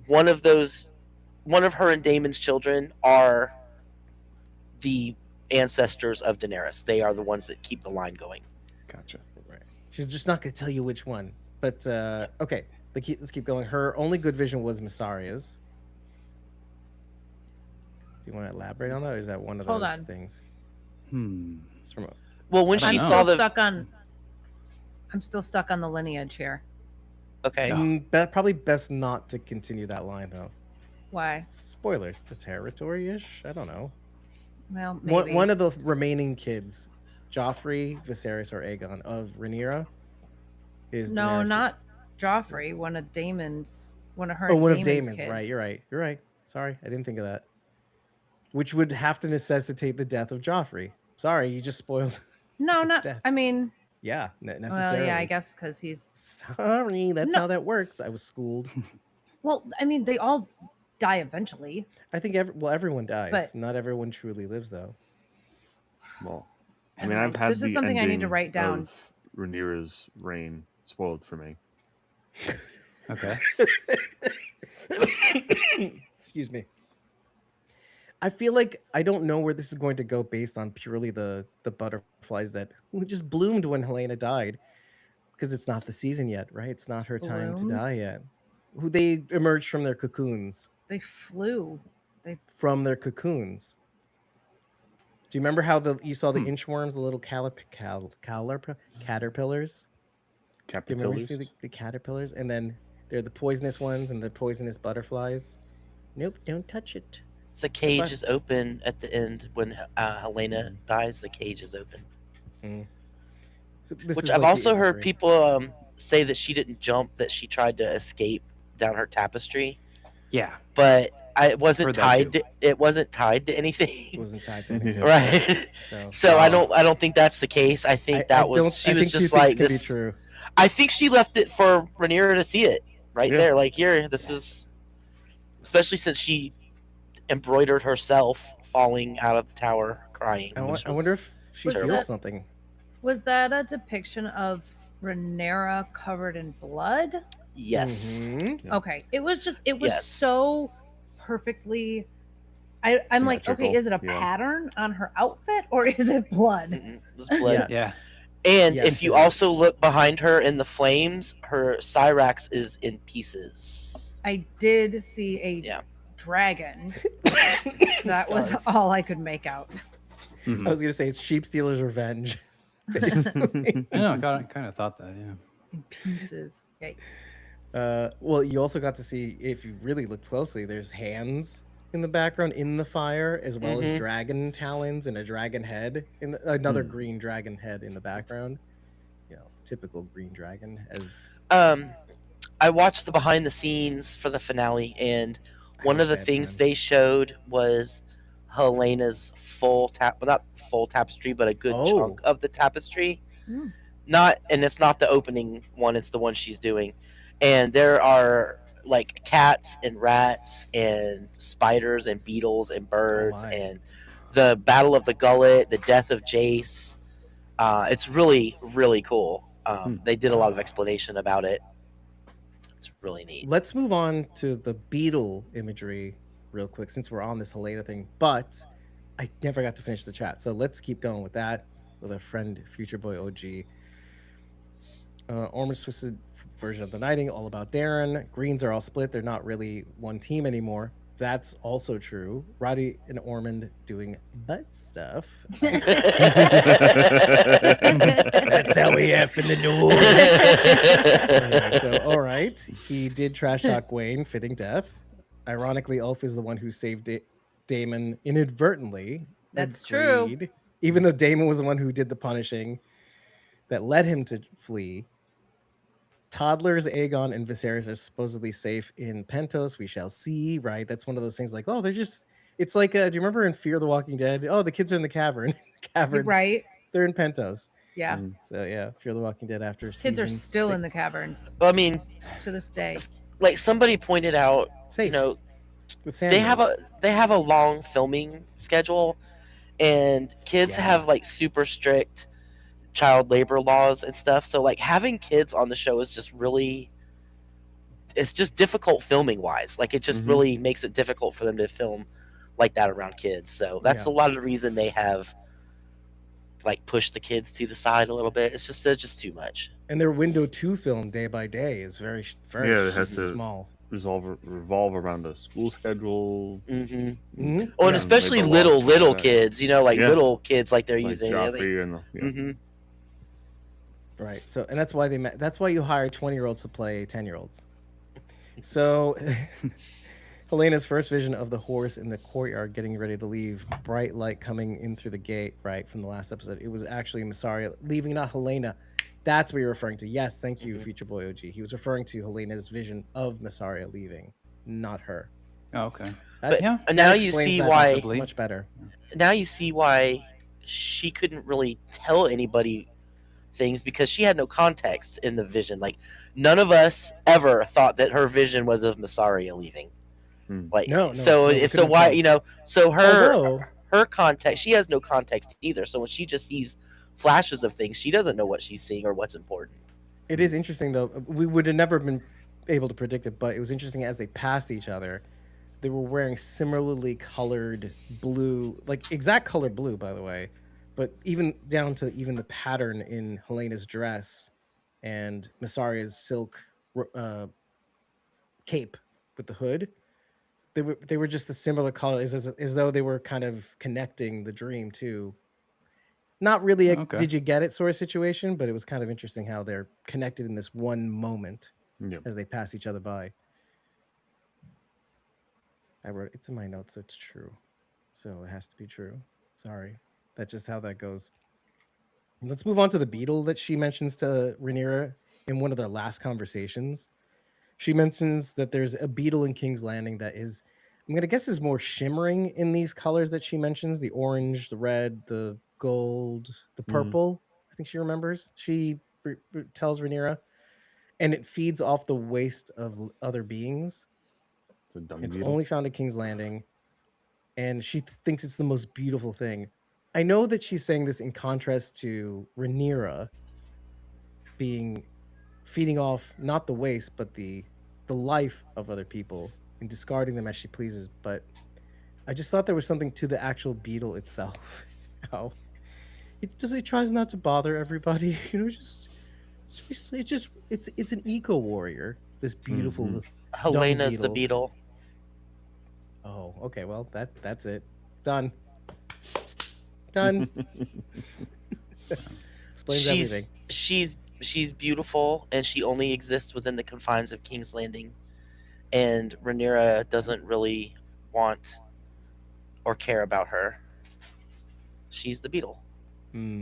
one of her and Daemon's children are the ancestors of Daenerys. They are the ones that keep the line going. Gotcha. Right. She's just not going to tell you which one. But, okay. Let's keep going. Her only good vision was Myssaria's. Do you want to elaborate on that, or is that one of Hold those on. things? It's from Well, when I she don't saw know. I'm still stuck on the lineage here. okay, probably best not to continue that line, though. Why? Spoiler, the territory-ish? I don't know. Well, maybe. One of the remaining kids, Joffrey, Viserys, or Aegon of Rhaenyra, is No, Daenerys. not Joffrey. One of her. Oh, one of Daemon's Daemon's. kids. Right, you're right. You're right. Sorry, I didn't think of that. Which would have to necessitate the death of Joffrey. Sorry, you just spoiled. No, not. Death. I mean, Yeah, Well, necessarily. yeah, I guess because he's. Sorry, that's No. how that works. I was schooled. Well, I mean, they all die eventually. I think everyone dies. But- Not everyone truly lives, though. Well, I mean, I've had This is the something I need to ending write down. of Rhaenyra's reign spoiled for me. Okay. Excuse me. I feel like I don't know where this is going to go based on purely the butterflies that just bloomed when Helena died, because it's not the season yet, right? It's not her time to Bloomed? die yet. Who they emerged from their cocoons. They flew. From their cocoons. Do you remember how you saw the inchworms, the little caterpillars? Do you remember you see the caterpillars? And then they're the poisonous ones and the poisonous butterflies. Nope, don't touch it. The cage is open at the end when Helena dies. The cage is open. So Which I've also heard people say that she didn't jump, that she tried to escape down her tapestry. Yeah. But it wasn't Heard that tied. too. It wasn't tied to anything. It wasn't tied to anything. Right. So I don't think that's the case. I think she was just like this. Be true. I think she left it for Rhaenyra to see it there. Like, here, this is, especially since she embroidered herself falling out of the tower crying. I wonder if she feels something. Was that a depiction of Rhaenyra covered in blood? Yes. Mm-hmm. Okay. It was so perfectly. I'm like, okay, is it a pattern on her outfit or is it blood? It was blood. Yeah. And if you also look behind her in the flames, her Cyrax is in pieces. I did see a dragon. That was all I could make out. I was gonna say it's Sheep Stealer's revenge. I know. I kind of thought that. Yeah. In pieces. Yikes. Well, you also got to see, if you really look closely, there's hands in the background in the fire, as well as dragon talons and a dragon head, another green dragon head in the background. Typical green dragon. I watched the behind the scenes for the finale, and one of the things they showed was Helena's not full tapestry, but a good chunk of the tapestry. And it's not the opening one, it's the one she's doing. And there are like cats and rats and spiders and beetles and birds and the Battle of the Gullet, the death of Jace. It's really, really cool. They did a lot of explanation about it. It's really neat. Let's move on to the beetle imagery real quick, since we're on this Helena thing, but I never got to finish the chat. So let's keep going with that with our friend Future Boy OG. Ormond's twisted version of the Nighting, all about Darren. Greens are all split. They're not really one team anymore. That's also true. Roddy and Ormond doing butt stuff. That's how we F in the news. So, all right. He did trash talk Wayne, fitting death. Ironically, Ulf is the one who saved Daemon inadvertently. That's true. Even though Daemon was the one who did the punishing that led him to flee. Toddlers, Aegon, and Viserys are supposedly safe in Pentos. We shall see, right? That's one of those things like, oh, they're just, it's like, do you remember in Fear the Walking Dead? Oh, the kids are in the cavern. Caverns. Right. They're in Pentos. Yeah. So, yeah, Fear the Walking Dead after kids are still 6. in the caverns. I mean, to this day. Like somebody pointed out, safe. With they have a long filming schedule, and kids have like super strict child labor laws and stuff. So like having kids on the show is just really, it's just difficult filming wise. Like it just really makes it difficult for them to film like that around kids. So that's a lot of the reason they have like pushed the kids to the side a little bit. It's just too much. And their window to film day by day is very it has small. Revolve around a school schedule. Oh, and especially little kids, little kids like they're using. Right. So, and that's why that's why you hire 20-year-olds to play 10-year-olds. So, Helena's first vision of the horse in the courtyard getting ready to leave, bright light coming in through the gate, right, from the last episode. It was actually Mysaria leaving, not Helena. That's what you're referring to. Yes, thank you, Future Boy OG. He was referring to Helena's vision of Mysaria leaving, not her. Oh, okay. And now you see why much better. Now you see why she couldn't really tell anybody things because she had no context in the vision. Like none of us ever thought that her vision was of Massaria leaving. Like No, so we so couldn't why tell. so Although her context, she has no context either. So when she just sees flashes of things, she doesn't know what she's seeing or what's important. it is interesting though. We would have never been able to predict it, but it was interesting as they passed each other. They were wearing similarly colored blue, like exact color blue, by the way, but even down to even the pattern in Helena's dress and Massaria's silk cape with the hood. They were just a similar color, as though they were kind of connecting the dream too. Not really a did you get it sort of situation, but it was kind of interesting how they're connected in this one moment as they pass each other by. I wrote it's in my notes, so it's true. So it has to be true. Sorry. That's just how that goes. Let's move on to the beetle that she mentions to Rhaenyra in one of their last conversations. She mentions that there's a beetle in King's Landing that is, I'm going to guess, is more shimmering in these colors that she mentions, the orange, the red, the gold, the purple. I think she remembers. She tells Rhaenyra, and it feeds off the waste of other beings. It's only found at King's Landing, and she thinks it's the most beautiful thing. I know that she's saying this in contrast to Rhaenyra being feeding off not the waste but the life of other people and discarding them as she pleases. But I just thought there was something to the actual beetle itself. How it tries not to bother everybody, it's an eco warrior. This beautiful Helena's the beetle. Oh, okay. Well, that's it. Done. Explains everything. She's beautiful, and she only exists within the confines of King's Landing. And Rhaenyra doesn't really want or care about her. She's the beetle. But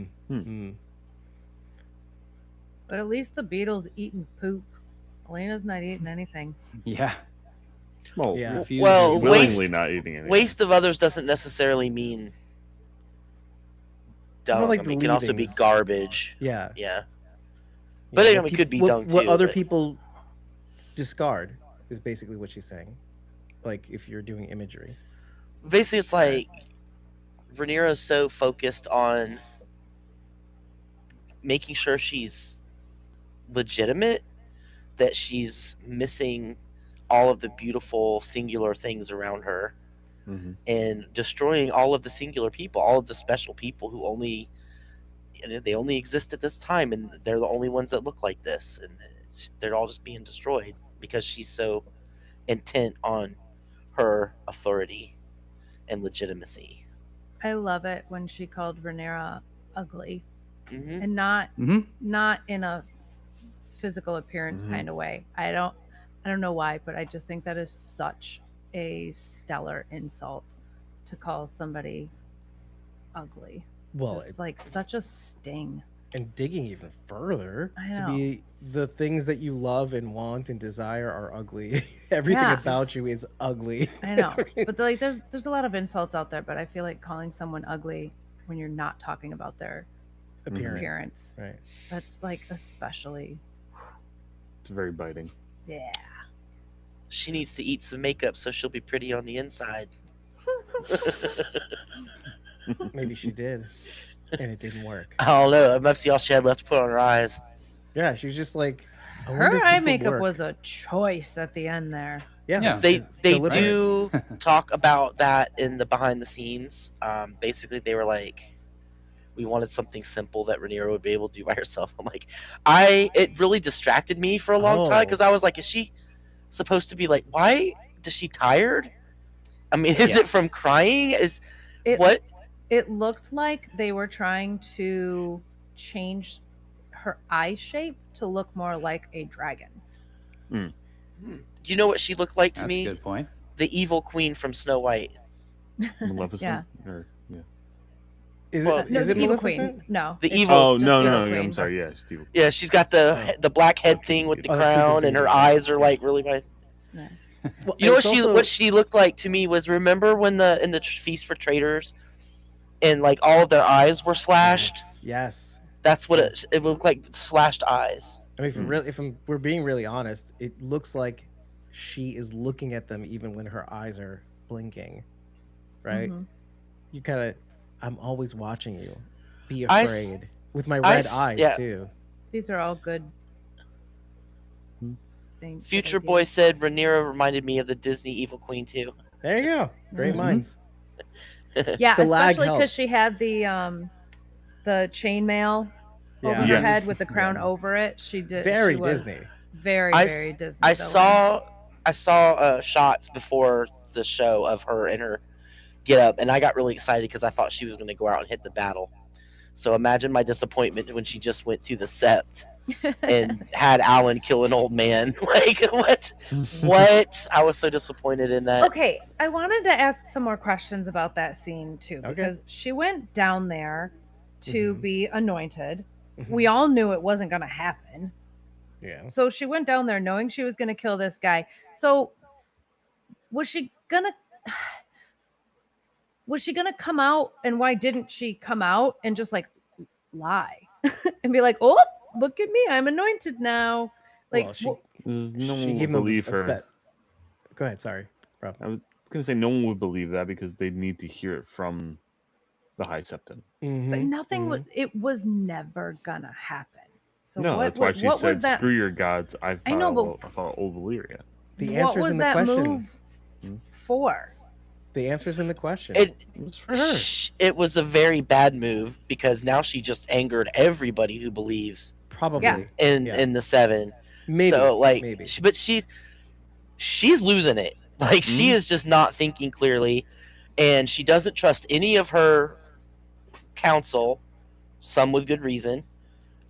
at least the beetle's eating poop. Helena's not eating anything. Yeah. Well, yeah. Willingly not eating anything. Waste of others doesn't necessarily mean dung. Like I mean, it can also be garbage. Yeah. Yeah. But it could be dung too. What other people discard is basically what she's saying. Like if you're doing imagery. Basically, it's like Rhaenyra is so focused on making sure she's legitimate that she's missing all of the beautiful singular things around her and destroying all of the singular people, all of the special people who only exist at this time, and they're the only ones that look like this, and they're all just being destroyed because she's so intent on her authority and legitimacy. I love it when she called Rhaenyra ugly, Mm-hmm. and not in a physical appearance kind of way. I don't know why, but I just think that is such a stellar insult to call somebody ugly. Well, it's like such a sting. And digging even further, I to know. be the things that you love and want and desire are ugly. Everything about you is ugly. I know, but like there's a lot of insults out there, but I feel like calling someone ugly when you're not talking about their appearance, right? That's like especially. It's very biting. Yeah. She needs to eat some makeup so she'll be pretty on the inside. Maybe she did, and it didn't work. I don't know. That must be all she had left to put on her eyes. Yeah, she was just like, her eye makeup was a choice at the end there. Yeah. They do talk about that in the behind the scenes. Basically, they were like, we wanted something simple that Rhaenyra would be able to do by herself. I'm like, it really distracted me for a long time because I was like, is she supposed to be like, why is she tired? I mean, is it from crying? What? It looked like they were trying to change her eye shape to look more like a dragon. You know what she looked like to me? That's a good point. The evil queen from Snow White. Maleficent? Is it Maleficent? Queen. No. The evil. Oh, no. I'm sorry. Yeah, she's evil. Yeah, she's got the black head thing with the crown, and her eyes are like really white. Yeah. Well, you know what she looked like to me was, remember when in the Feast for Traitors, and like all of their eyes were slashed? Yes. That's what it looked like, slashed eyes. I mean, if we're being really honest, it looks like she is looking at them even when her eyes are blinking, right? Mm-hmm. You kind of, I'm always watching you. Be I afraid with my red eyes yeah. too. These are all good things. Future Boy said Rhaenyra reminded me of the Disney Evil Queen too. There you go. Great minds. Yeah, The lag especially because helps. she had the chainmail over her head with the crown over it. She did. Very she was Disney. Very Disney. I saw shots before the show of her in her get up, and I got really excited because I thought she was going to go out and hit the battle. So imagine my disappointment when she just went to the Sept and had Alan kill an old man. Like, what? What? I was so disappointed in that. Okay, I wanted to ask some more questions about that scene too, because she went down there to be anointed. We all knew it wasn't going to happen. Yeah. So she went down there knowing she was going to kill this guy. So was she gonna come out, and why didn't she come out and just like lie and be like, oh, look at me, I'm anointed now? Like, no one gave would believe her. Go ahead, sorry, Rob. I was gonna say no one would believe that because they'd need to hear it from the High Septon. But nothing it was never gonna happen. So no, that's why she said, "Screw your gods." I thought old Valyria. The answer's what was in the that question. Move for? The answer's in the question. It was for her. It was a very bad move because now she just angered everybody who believes. Probably in the Seven. Maybe. So like, maybe. But she's losing it. Like she is just not thinking clearly, and she doesn't trust any of her counsel. Some with good reason.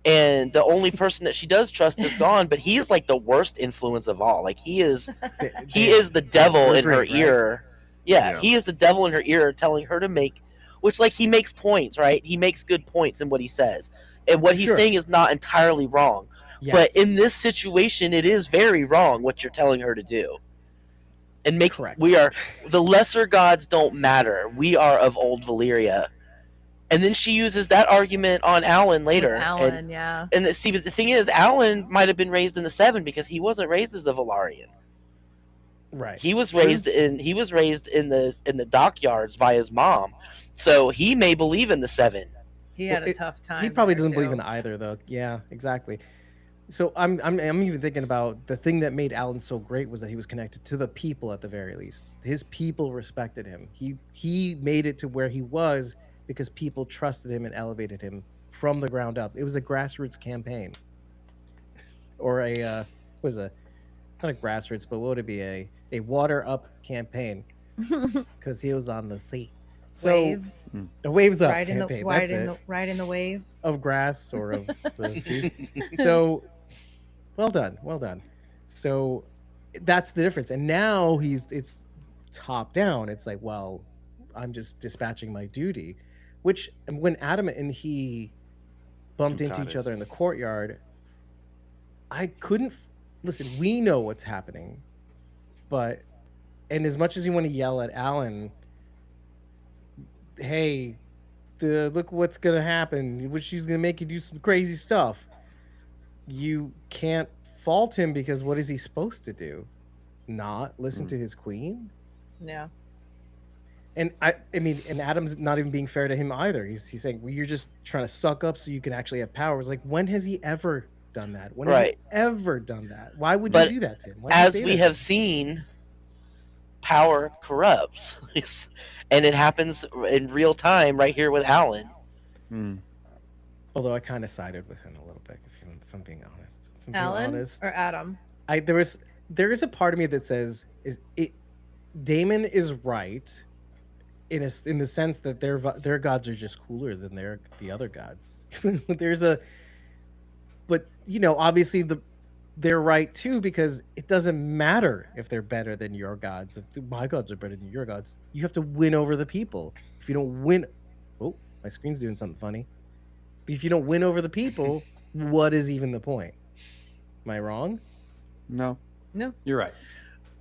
And the only person that she does trust is gone, but he is like the worst influence of all. Like he is the devil in her ear. Yeah, he is the devil in her ear telling her to make, which like he makes points, right? He makes good points in what he says. And what he's saying is not entirely wrong. Yes. But in this situation, it is very wrong what you're telling her to do. And we are, the lesser gods don't matter. We are of old Valyria. And then she uses that argument on Alan later. With Alan, yeah. And see, but the thing is, Alan might have been raised in the Seven because he wasn't raised as a Valyrian. Right. He was raised in the dockyards by his mom. So he may believe in the Seven. He had a tough time. He probably doesn't believe in either, though. Yeah, exactly. So I'm even thinking about the thing that made Alan so great was that he was connected to the people at the very least. His people respected him. He made it to where he was because people trusted him and elevated him from the ground up. It was a grassroots campaign, or not a grassroots, but what would it be, a water up campaign? Because he was on the sea. So waves. A waves up riding campaign. Riding the wave of grass or of the sea. So well done. So that's the difference. And now it's top down. It's like, well, I'm just dispatching my duty. Which when Adam and he bumped into each other in the courtyard, I couldn't listen. We know what's happening, and as much as you want to yell at Alan, hey, look what's gonna happen. She's gonna make you do some crazy stuff. You can't fault him because what is he supposed to do? Not listen to his queen? Yeah. And I mean, and Adam's not even being fair to him either. He's saying, well, you're just trying to suck up so you can actually have power. It's like, when has he ever done that? When has he ever done that? Why would you do that to him? As we have seen, power corrupts. And it happens in real time right here with Alan. Although I kind of sided with him a little bit, if I'm being honest. Alan or Adam? There is a part of me that says Daemon is right in the sense that their gods are just cooler than the other gods. But obviously they're right too, because it doesn't matter if they're better than your gods. If my gods are better than your gods, you have to win over the people. If you don't win, my screen's doing something funny. But if you don't win over the people, what is even the point? Am I wrong? No, you're right.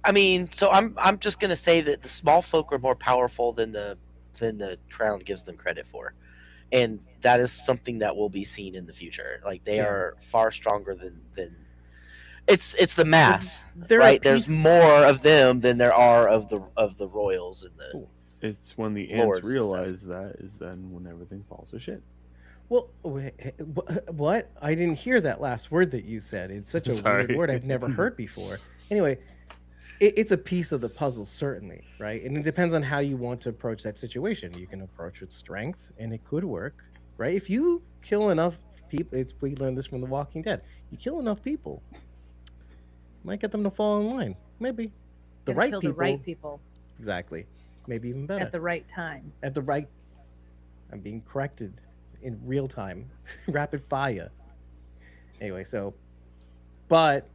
I mean, so I'm just gonna say that the small folk are more powerful than the crown gives them credit for, and that is something that will be seen in the future. Like they are far stronger than it's the mass, right? There's more of them than there are of the royals and the. It's when the ants realize that is then when everything falls to shit. Well, what? I didn't hear that last word that you said. It's such a weird word I've never heard before. Anyway, it's a piece of the puzzle, certainly, right? And it depends on how you want to approach that situation. You can approach with strength, and it could work, right? If you kill enough people, we learned this from The Walking Dead. You kill enough people, might get them to fall in line. Maybe the right people. Exactly. Maybe even better at the right time. I'm being corrected in real time, rapid fire. Anyway, but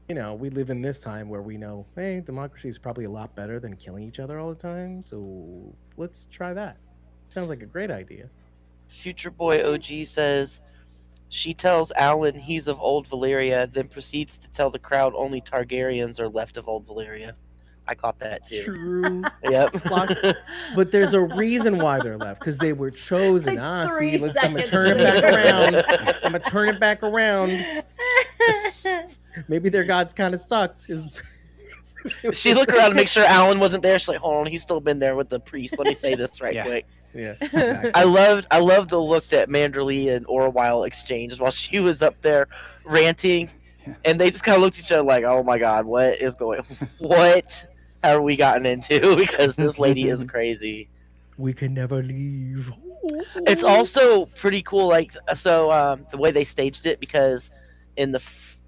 we live in this time where we know, hey, democracy is probably a lot better than killing each other all the time. So let's try that. Sounds like a great idea. Future Boy OG says, she tells Alan he's of Old Valyria, then proceeds to tell the crowd only Targaryens are left of Old Valyria. I caught that too. True. Yep. But there's a reason why they're left, because they were chosen. See, I'm gonna turn it back around. I'm gonna turn it back around. Maybe their gods kind of sucked. She looked around to make sure Alan wasn't there. She's like, hold on, he's still been there with the priest. Let me say this quick. Yeah. Exactly. I loved the look that Manderly and Orwell exchanged while she was up there ranting, and they just kind of looked at each other like, oh my god, what have we gotten into? Because this lady is crazy. We can never leave. It's also pretty cool, the way they staged it, because in the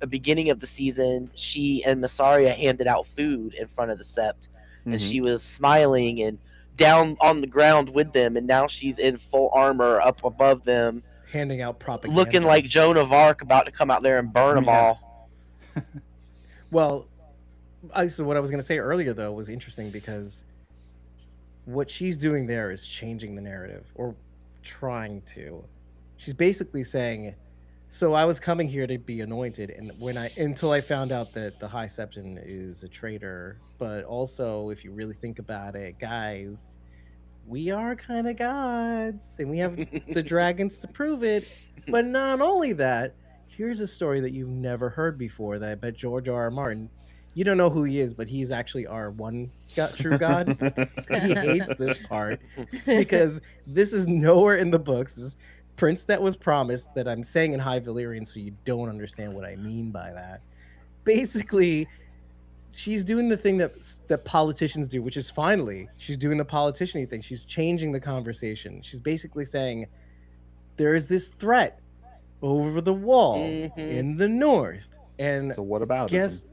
beginning of the season, she and Massaria handed out food in front of the Sept, and she was smiling and down on the ground with them, and now she's in full armor up above them, handing out propaganda, looking like Joan of Arc about to come out there and burn them all. Well, so what I was going to say earlier, though, was interesting, because what she's doing there is changing the narrative, or trying to. She's basically saying, so I was coming here to be anointed, and until I found out that the High Septon is a traitor. But also, if you really think about it, guys, we are kind of gods, and we have the dragons to prove it. But not only that, here's a story that you've never heard before that I bet George R.R. Martin, you don't know who he is, but he's actually our one true God. He hates this part because this is nowhere in the books. This prince that was promised, that I'm saying in High Valyrian so you don't understand what I mean by that. Basically, she's doing the thing that politicians do, which is she's doing the politician-y thing. She's changing the conversation. She's basically saying there is this threat over the wall in the north. And so what about it?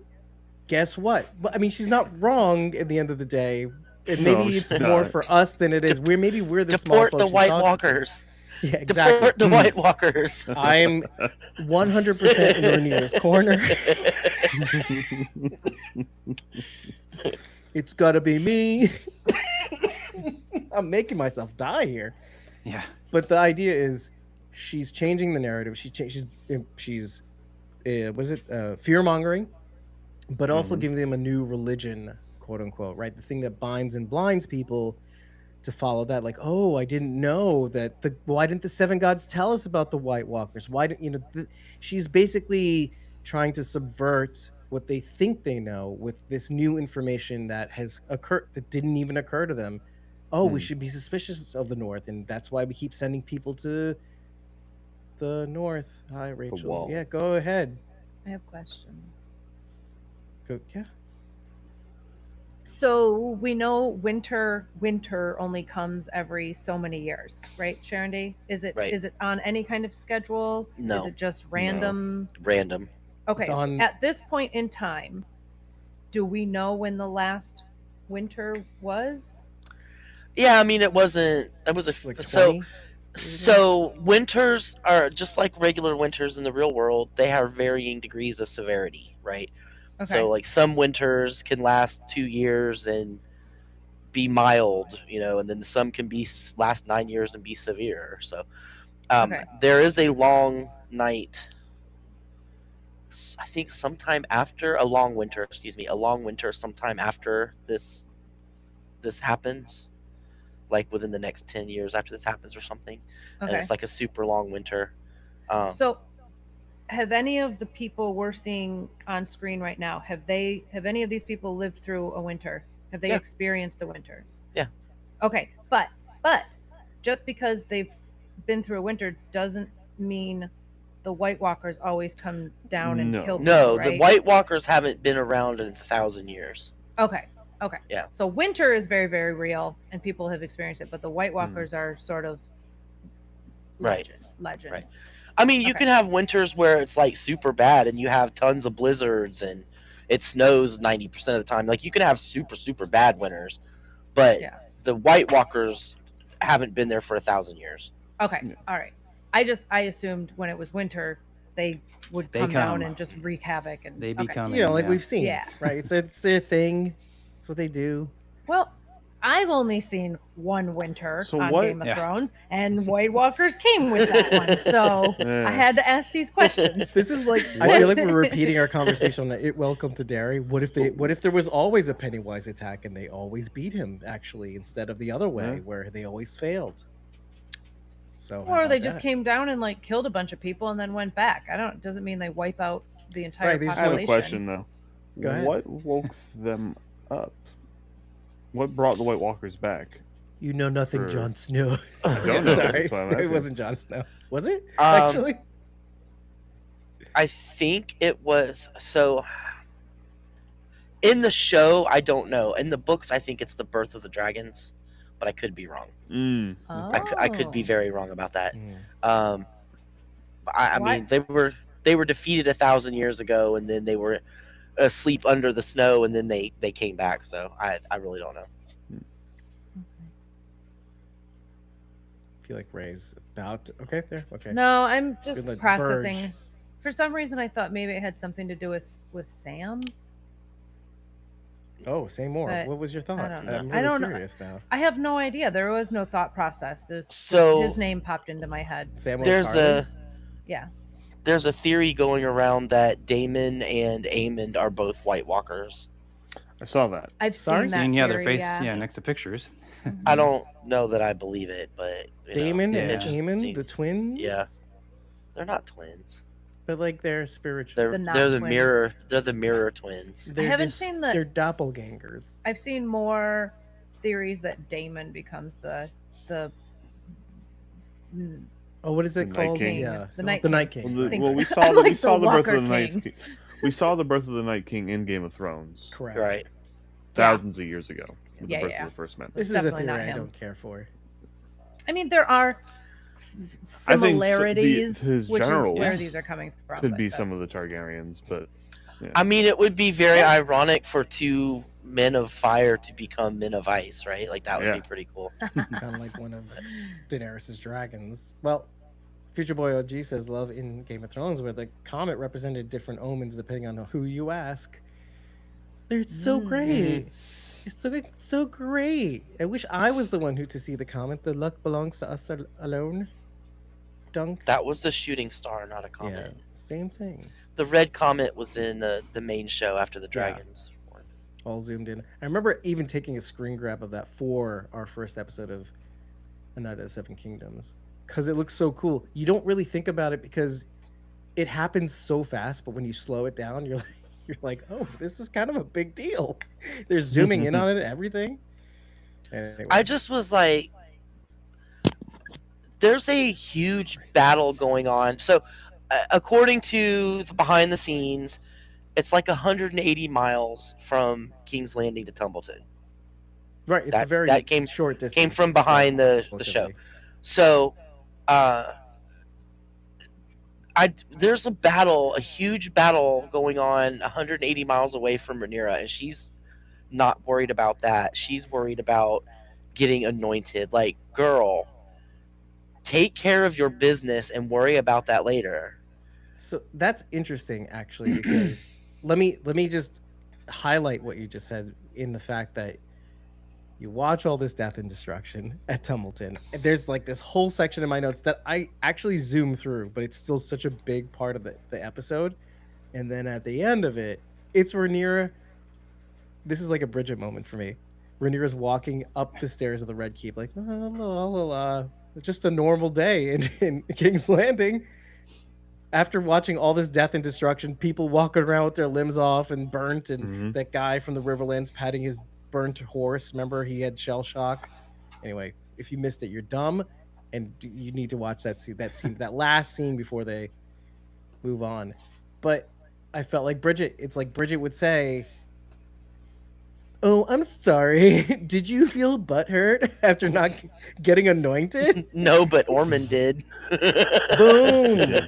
Guess what? But I mean, she's not wrong at the end of the day. And maybe it's more for us than it is. We're the small folks. Deport the White Walkers. Yeah, exactly. Deport the White Walkers. I'm 100% in Rhaenyra's corner. It's gotta be me. I'm making myself die here. Yeah. But the idea is, she's changing the narrative. She's fear mongering, but also giving them a new religion, quote unquote, right? The thing that binds and blinds people to follow that. Like, oh, I didn't know that. Why didn't the seven gods tell us about the White Walkers? Why didn't she's basically trying to subvert what they think they know with this new information that has occurred, that didn't even occur to them. Oh, we should be suspicious of the North, and that's why we keep sending people to the North. Hi, Rachel. Yeah, go ahead. I have questions. Go, yeah. So we know winter only comes every so many years, right, Sharon D? Is it on any kind of schedule? No. Is it just random? No. Random. Okay. At this point in time, do we know when the last winter was? Yeah, I mean, it was like 20? So winters are just like regular winters in the real world. They have varying degrees of severity, right? Okay. So like some winters can last 2 years and be mild, and then some can last 9 years and be severe. So there is a long night. I think sometime after a long winter sometime after this happens. like within the next 10 years after this happens or something. And Okay. it's like a super long winter. So, have any of the people we're seeing on screen right now, have any of these people lived through a winter? Have they Yeah. experienced a winter? Yeah. Okay, but just because they've been through a winter doesn't mean the White Walkers always come down and kill people, No, right? the White Walkers haven't been around in 1,000 years. Okay. Yeah. So winter is very, very real, and people have experienced it, but the White Walkers are sort of legend. Right. I mean, you Okay. can have winters where it's like super bad, and you have tons of blizzards, and it snows 90% of the time. Like you can have super, super bad winters, but Yeah. the White Walkers haven't been there for 1,000 years. Okay. Yeah. All right. I assumed when it was winter they would come down and just wreak havoc and They okay. become You know, like we've seen, Yeah. right? So it's their thing. It's what they do. Well, I've only seen one winter So on what- Game of Yeah. Thrones, and White Walkers came with that one, so Yeah. I had to ask these questions. This is like I feel like we're repeating our conversation on it. Welcome to Derry. What if there was always a Pennywise attack and they always beat him actually instead of the other way Yeah. where they always failed? So how Or about they just that? came down and like killed a bunch of people and then went back. Doesn't mean they wipe out the entire Right, these- I have population. a question though. Go ahead. What woke them up? What brought the White Walkers back? You know nothing, For- Jon Snow. I don't know, Sorry, that's why I'm it asking. wasn't Jon Snow. Was it actually? I think it was. So in the show, I don't know. In the books, I think it's the birth of the dragons, but I could be wrong. Mm. I could be Oh. very wrong about that. Mm. I Why- mean, they were defeated 1,000 years ago, and then they were asleep under the snow, and then they came back. So I really don't know. I feel like Ray's about to... Okay, there. Okay. No, I'm just Good, like, processing. Verge. For some reason, I thought maybe it had something to do with Sam. Oh, say more. But What was your thought? don't know. I'm I really don't know. curious now. I have no idea. There was no thought process. There's So- his name popped into my head. Samuel There's Tarly? Yeah. there's a theory going around that Daemon and Aemond are both White Walkers. I saw that. I've Sorry? seen that. Seeing their theory, face, yeah. next to pictures. I don't know that I believe it, but you know, Damon it's and interesting. Damon, the twins. Yeah. They're not twins. But like they're spiritual. They're The not they're the twins. mirror. They're the mirror twins. They're haven't just- seen the- They're doppelgangers. I've seen more theories that Damon becomes the Oh, what is it The Night called? King. Yeah, The Night the King. Night King. Well, think- well, we I saw like we the saw the birth Walker of the Night King. King. We saw the birth of the Night King in Game of Thrones Correct. Right. thousands of years ago. With Yeah, the birth yeah. of the first man. This is a Definitely theory not I him. don't care for. I mean, there are similarities, his which is generals where these are coming from. Could but be some of the that's- Targaryens, but I mean, it would be very ironic for two men of fire to become men of ice, right? Like that would Yeah. be pretty cool. Kind of like one of Daenerys' dragons. Well, Future Boy OG says love in Game of Thrones, where the comet represented different omens depending on who you ask. They're so great. It's so great. I wish I was the one who to see the comet. The luck belongs to us alone. Dunk. That was the shooting star, not a Yeah, comet. same thing. The red comet was in the main show after the Yeah. dragons. All zoomed in. I remember even taking a screen grab of that for our first episode of A Night of the Seven Kingdoms because it looks so cool. You don't really think about it because it happens so fast, but when you slow it down, you're like, oh, this is kind of a big deal. They're zooming in on it and everything. Anyway. I just was like, there's a huge battle going on. So, according to the behind the scenes, it's like 180 miles from King's Landing to Tumbleton. right. It's a that- very that came- short distance. Came from behind the show. relatively. So, there's a huge battle going on 180 miles away from Rhaenyra, and she's not worried about that. She's worried about getting anointed. Like, girl, take care of your business and worry about that later. So that's interesting, actually, because let me just highlight what you just said in the fact that you watch all this death and destruction at Tumbleton. And there's like this whole section in my notes that I actually zoom through, but it's still such a big part of the episode. And then at the end of it, it's Rhaenyra. This is like a Bridget moment for me. Rhaenyra's walking up the stairs of the Red Keep, like, just a normal day in King's Landing. After watching all this death and destruction, people walking around with their limbs off and burnt, and that guy from the Riverlands patting his burnt horse. Remember, he had shell shock. Anyway, if you missed it, you're dumb, and you need to watch that scene, that last scene before they move on. But I felt like Bridget. It's like Bridget would say, "Oh, I'm sorry. Did you feel butthurt after not getting anointed?" No, but Ormond did. Boom.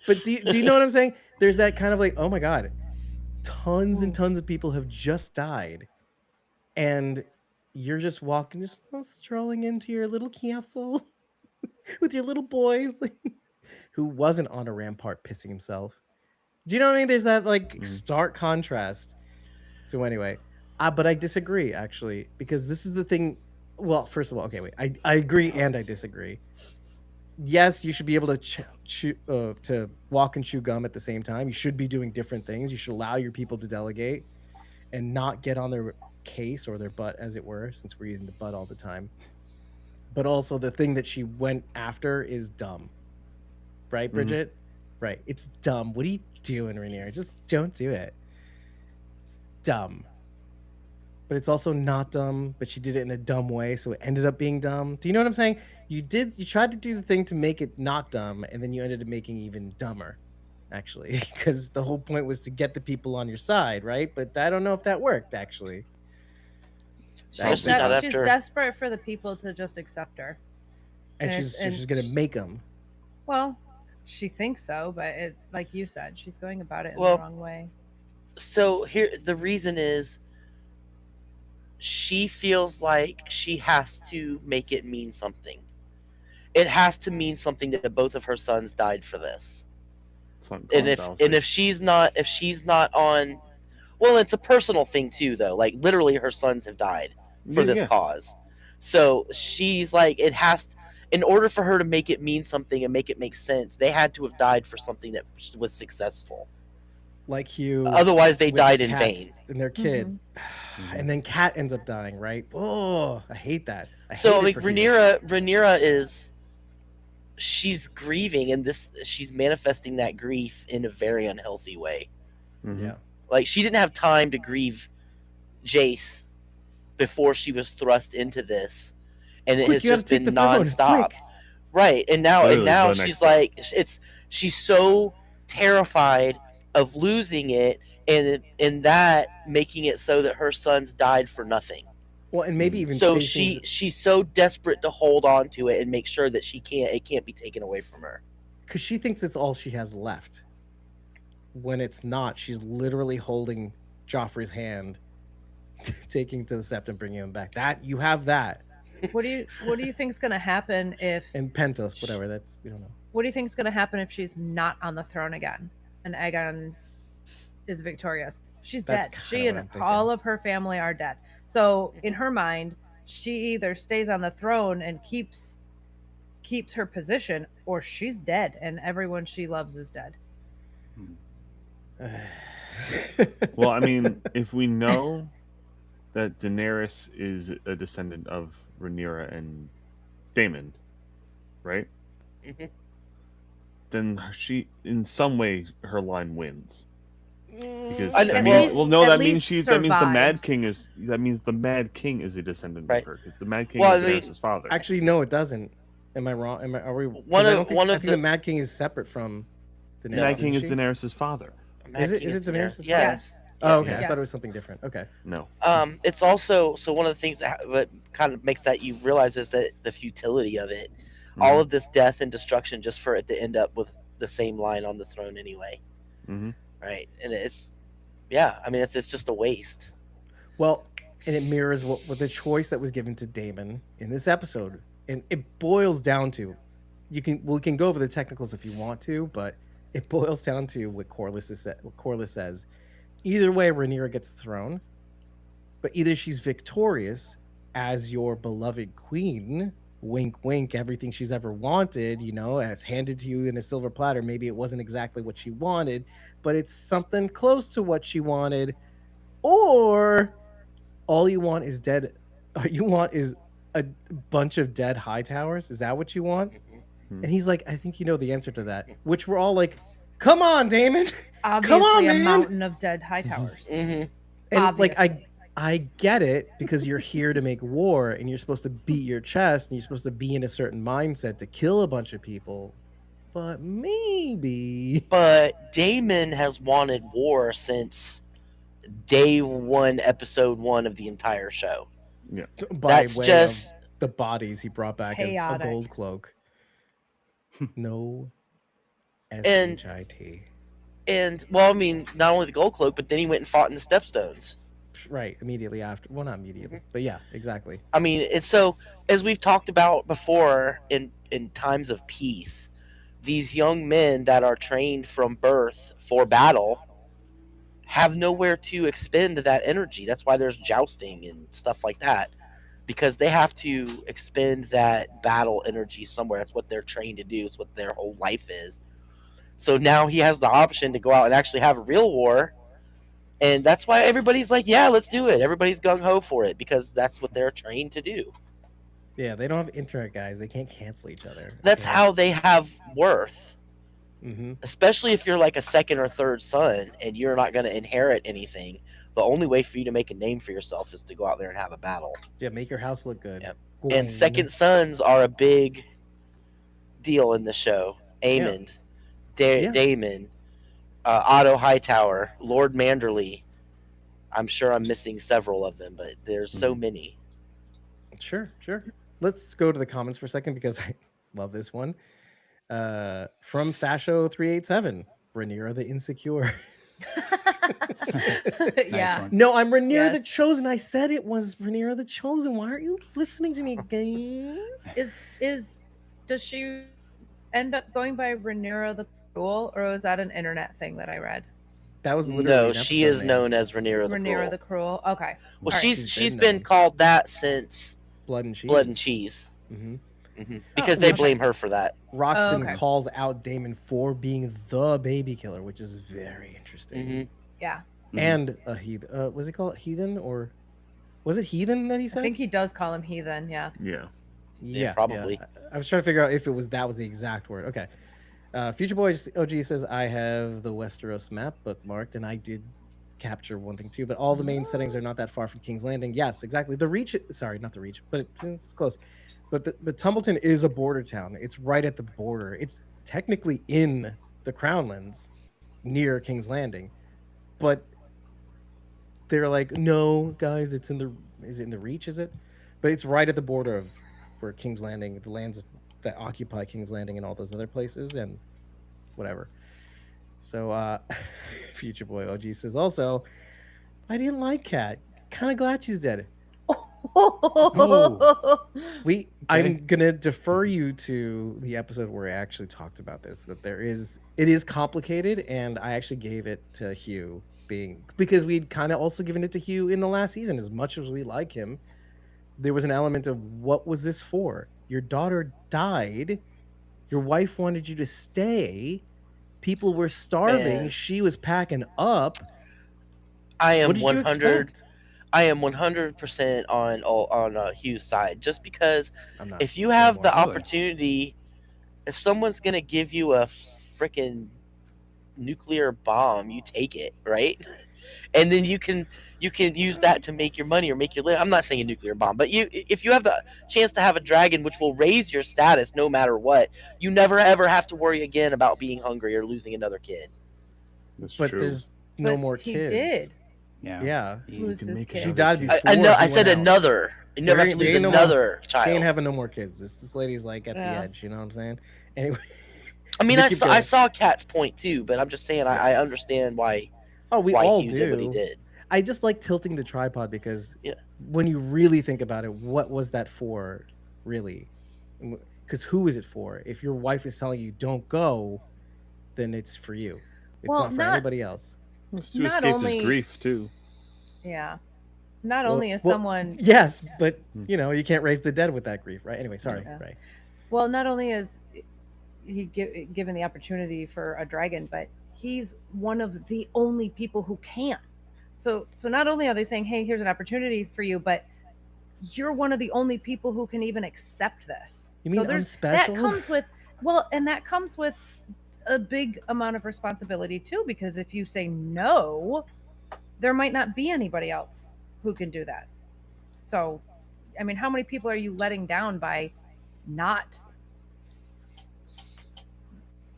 But do you know what I'm saying? There's that kind of like, oh my god, tons and tons of people have just died, and you're just walking, just strolling into your little castle with your little boys, who wasn't on a rampart pissing himself. Do you know what I mean? There's that like stark contrast. So anyway, but I disagree actually, because this is the thing. Well, first of all, okay, wait. I agree and I disagree. Yes, you should be able to to walk and chew gum at the same time. You should be doing different things. You should allow your people to delegate and not get on their case or their butt, as it were, since we're using the butt all the time. But also, the thing that she went after is dumb. Right, Bridget? Right. It's dumb. What are you doing, Rhaenyra? Just don't do it. It's dumb. But it's also not dumb, but she did it in a dumb way, so it ended up being dumb. Do you know what I'm saying? You tried to do the thing to make it not dumb, and then you ended up making it even dumber, actually, because the whole point was to get the people on your side, right? But I don't know if that worked, actually. She's desperate for the people to just accept her. And she's going to make them. Well, she thinks so, but like you said, she's going about it in the wrong way. So here, the reason is, she feels like she has to make it mean something. It has to mean something that both of her sons died for this. And if she's not on, well, it's a personal thing too, though. Like literally, her sons have died for this cause. So she's like, it has to, in order for her to make it mean something and make it make sense, they had to have died for something that was successful. Like Hugh. Otherwise, they died in vain. And their kid. And then Kat ends up dying, right? Oh, I hate that. So like Rhaenyra is, she's grieving, and she's manifesting that grief in a very unhealthy way. Yeah. Like she didn't have time to grieve Jace before she was thrust into this, and it has just been nonstop. Right, and now she's like, she's so terrified of losing it, and in that making it so that her sons died for nothing. Well, and maybe even so she's so desperate to hold on to it and make sure that it can't be taken away from her, because she thinks it's all she has left, when it's not. She's literally holding Joffrey's hand, taking to the sept and bringing him back. That you have that. What do you think's gonna happen if? And Pentos, whatever. That's, we don't know. What do you think's gonna happen if she's not on the throne again, and Aegon is victorious? She's dead. She and all of her family are dead. So in her mind, she either stays on the throne and keeps her position, or she's dead and everyone she loves is dead. Well, I mean, if we know that Daenerys is a descendant of Rhaenyra and Daemon, right? Then she, in some way, her line wins. Because that means the Mad King is a descendant of her. Because the Mad King is Daenerys' father. Actually, no, it doesn't. Am I wrong? I think the Mad King is separate from Daenerys. The Mad King is Daenerys' father. Is it Daenerys' father? Yes. Oh, okay. Yes. I thought it was something different. Okay. No. It's also, so one of the things that kind of makes that you realize is that the futility of it. All of this death and destruction just for it to end up with the same line on the throne anyway. Right, and it's just a waste. Well, and it mirrors what the choice that was given to Daemon in this episode, and it boils down to, we can go over the technicals if you want to, but it boils down to what Corlys says. Either way, Rhaenyra gets the throne, but either she's victorious as your beloved queen, wink wink, everything she's ever wanted, and it's handed to you in a silver platter. Maybe it wasn't exactly what she wanted, but it's something close to what she wanted, or all you want is dead. All you want is a bunch of dead high towers. Is that what you want? Mm-hmm. And he's like, I think you know the answer to that. Which we're all like, come on, Damon. Obviously, come on, a man. mountain of dead high towers. And obviously. like I get it, because you're here to make war and you're supposed to beat your chest and you're supposed to be in a certain mindset to kill a bunch of people. But maybe. But Daemon has wanted war since day one, episode 1 of the entire show. Yeah. That's just the bodies he brought back chaotic. as a gold cloak. No S-H-I-T. And, well, I mean, not only the gold cloak, but then he went and fought in the Stepstones. Right, immediately after. Well, not immediately, but yeah, exactly. I mean, it's so, as we've talked about before in times of peace, these young men that are trained from birth for battle have nowhere to expend that energy. That's why there's jousting and stuff like that, because they have to expend that battle energy somewhere. That's what they're trained to do. It's what their whole life is. So now he has the option to go out and actually have a real war. And that's why everybody's like, yeah, let's do it. Everybody's gung-ho for it, because that's what they're trained to do. Yeah, they don't have internet guys. They can't cancel each other. That's how they have worth. Mm-hmm. Especially if you're like a second or third son and you're not going to inherit anything. The only way for you to make a name for yourself is to go out there and have a battle. Yeah, make your house look good. Yep. And second sons are a big deal in the show. Aemond, Daemon, Otto Hightower, Lord Manderley. I'm sure I'm missing several of them, but there's so many. Sure. Let's go to the comments for a second, because I love this one. From Fasho387, Rhaenyra the Insecure. Yeah. One. No, I'm Rhaenyra the Chosen. I said it was Rhaenyra the Chosen. Why aren't you listening to me, guys? Does she end up going by Rhaenyra the Cruel, or was that an internet thing that I read? That was literally she is known as Rhaenyra the Cruel. Rhaenyra the Cruel. Okay. Well, she's been called that since Blood and Cheese. Mm-hmm. Mm-hmm. Because they blame her for that. Roxton calls out Daemon for being the baby killer, which is very interesting. Mm-hmm. Yeah. And a heathen. Was he called heathen, or was it heathen that he said? I think he does call him heathen. Yeah. Yeah, probably. Yeah. I was trying to figure out if that was the exact word. Okay. Future Boys OG says, I have the Westeros map bookmarked, and I did capture one thing too, but all the main settings are not that far from King's Landing. Yes, exactly. The Reach, sorry, not the Reach, but it's close. But Tumbleton is a border town. It's right at the border. It's technically in the Crownlands, near King's Landing, but they're like, no, guys, is it in the Reach? Is it? But it's right at the border of where King's Landing, the lands that occupy King's Landing and all those other places and whatever. So Future Boy OG says also, I didn't like Kat. Kind of glad she's dead. I'm gonna defer you to the episode where I actually talked about this, that it is complicated, and I actually gave it to Hugh, because we'd kind of also given it to Hugh in the last season. As much as we like him, there was an element of, what was this for? Your daughter died, your wife wanted you to stay, people were starving, she was packing up. I am 100% on Hugh's side, just because if you have the opportunity, if someone's gonna give you a freaking nuclear bomb, you take it, right? And then you can use that to make your money or make your living. I'm not saying a nuclear bomb, but if you have the chance to have a dragon, which will raise your status no matter what, you never ever have to worry again about being hungry or losing another kid. That's but true. There's no more kids. He did. Yeah. Who's his kid? She died before. I said another. You never have to lose another child. She ain't having no more kids. This lady's like at the edge. You know what I'm saying? Anyway. I mean, I saw Kat's point too, but I'm just saying I understand why. Oh, we all Hugh do. Did what he did. I just like tilting the tripod, because when you really think about it, what was that for, really? Because who is it for? If your wife is telling you don't go, then it's for you. It's not for anybody else. It's to escape his grief too. Yeah. Not only is someone... Yes, but, you can't raise the dead with that grief, right? Anyway, sorry. Yeah. Right. Well, not only is he given the opportunity for a dragon, but he's one of the only people who can. So not only are they saying, hey, here's an opportunity for you, but you're one of the only people who can even accept this. You mean I'm special? That comes with a big amount of responsibility too, because if you say no, there might not be anybody else who can do that. So, I mean, how many people are you letting down by not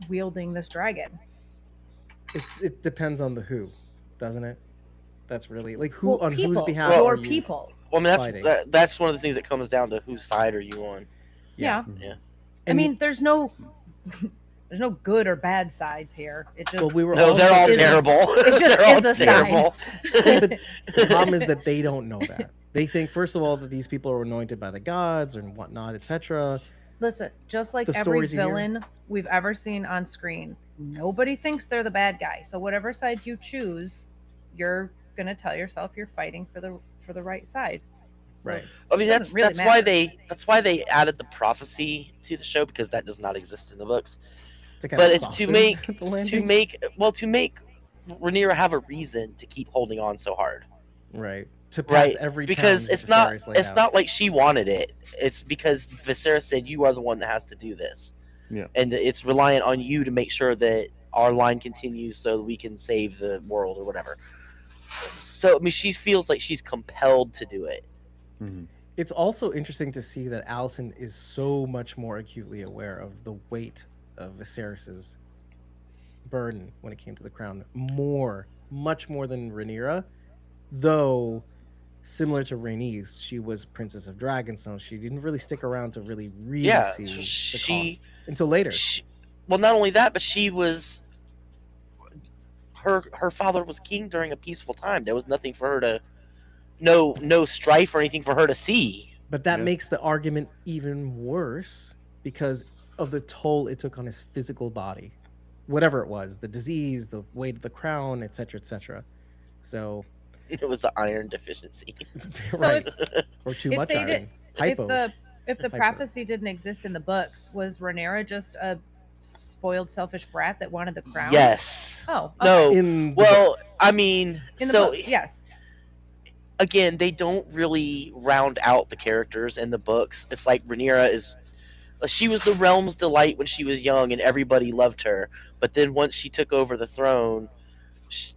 wielding this dragon? It depends on the who, doesn't it? That's really like who on people, whose behalf your are you people. Well, I mean, that's one of the things that comes down to whose side are you on. Yeah. I mean, there's no good or bad sides here. It just they're all terrible. It just is a terrible. See, but the problem is that they don't know that. They think, first of all, that these people are anointed by the gods and whatnot, etc. Listen, just like every villain we've ever seen on screen, nobody thinks they're the bad guy. So whatever side you choose, you're gonna tell yourself you're fighting for the right side. Right. I mean, that's why they added the prophecy to the show, because that does not exist in the books. But it's to make Rhaenyra have a reason to keep holding on so hard. Right. To pass every because it's not like she wanted it. It's because Viserys said, you are the one that has to do this. Yeah. And it's reliant on you to make sure that our line continues so that we can save the world or whatever. So I mean, she feels like she's compelled to do it. Mm-hmm. It's also interesting to see that Alicent is so much more acutely aware of the weight of Viserys's burden when it came to the crown, much more than Rhaenyra, though similar to Rhaenys, she was Princess of Dragonstone. She didn't really stick around to really see the cost until later. Well, not only that, but she was her father was king during a peaceful time. There was nothing for her to no strife or anything for her to see. But that makes the argument even worse because of the toll it took on his physical body, whatever it was, the disease, the weight of the crown, etc., etc. So it was an iron deficiency, right? Or too much iron. If the prophecy didn't exist in the books, was Rhaenyra just a spoiled, selfish brat that wanted the crown? Yes. Oh, okay. No. I mean, yes. Again, they don't really round out the characters in the books. It's like Rhaenyra she was the realm's delight when she was young, and everybody loved her. But then once she took over the throne,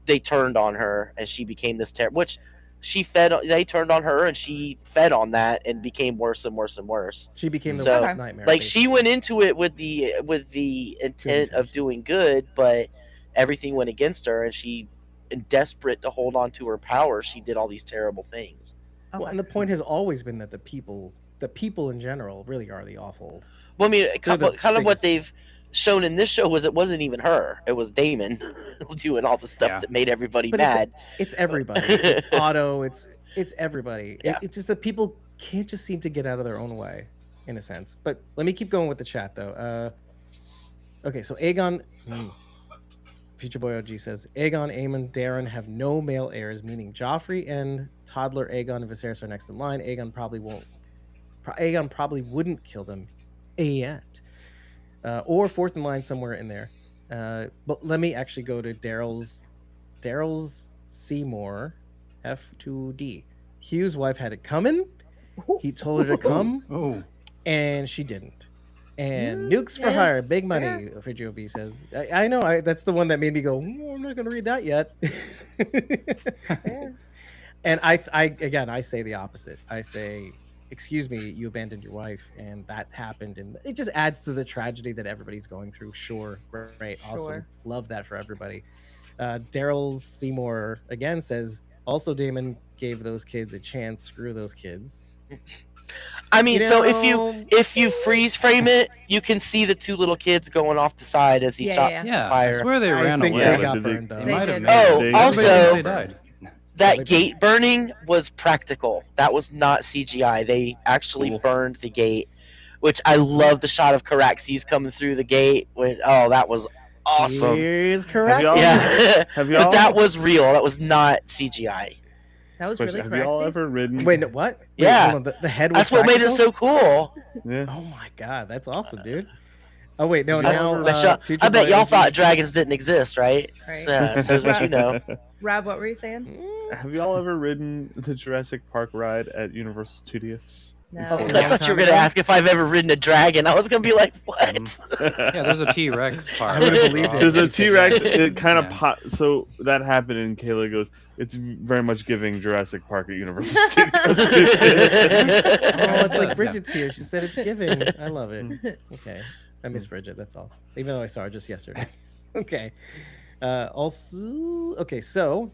they turned on her, and she became this terror. Which they turned on her, and she fed on that, and became worse and worse and worse. She became the worst nightmare. Like basically. She went into it with the intent of doing good, but everything went against her, and she, desperate to hold on to her power, she did all these terrible things. Well, and the point has always been that the people in general really are the awful. Well, I mean, kind of what they've shown in this show was it wasn't even her; it was Daemon doing all the stuff that made everybody mad. It's everybody. It's Otto. It's everybody. Yeah. It's just that people can't just seem to get out of their own way, in a sense. But let me keep going with the chat though. Okay, so Aegon. Future Boy OG says, Aegon, Aemon, Darren have no male heirs, meaning Joffrey and toddler Aegon and Viserys are next in line. Aegon probably wouldn't kill them yet. Or fourth in line somewhere in there. But let me actually go to Daryl's Seymour, F2D. Hugh's wife had it coming. He told her to come, and she didn't. And nukes for hire, big money. Frigio B says, I know. That's the one that made me go, I'm not going to read that yet. And I say the opposite. I say, excuse me, you abandoned your wife, and that happened, and it just adds to the tragedy that everybody's going through. Sure, great, awesome, love that for everybody. Daryl Seymour again says, also Daemon gave those kids a chance. Screw those kids. I mean, so if you freeze frame it, you can see the two little kids going off the side as he shot fire. I swear they ran away. They got burned though. They might have also they died. That gate burning was practical. That was not CGI. They actually burned the gate, which I love the shot of Caraxes coming through the gate. That was awesome. Here's Caraxes. Yeah. But that was real. That was not CGI. That was really Have y'all ever ridden? Wait, what? Yeah. The head was That's what made it so cool. Yeah. Oh my god, that's awesome, dude. Oh wait, no. Now, I bet y'all thought dragons didn't exist, right? So what you know. Rob, what were you saying? Have y'all ever ridden the Jurassic Park ride at Universal Studios? No. I thought you were gonna ask if I've ever ridden a dragon. I was gonna be like, what? Yeah, there's a T-Rex part. I would have believed it. There's a T-Rex. It kind of so that happened, and Kayla goes, "It's very much giving Jurassic Park at Universal Studios." It's like Bridget's here. She said it's giving. I love it. Okay, I miss Bridget. That's all. Even though I saw her just yesterday. Okay. Also, okay. So,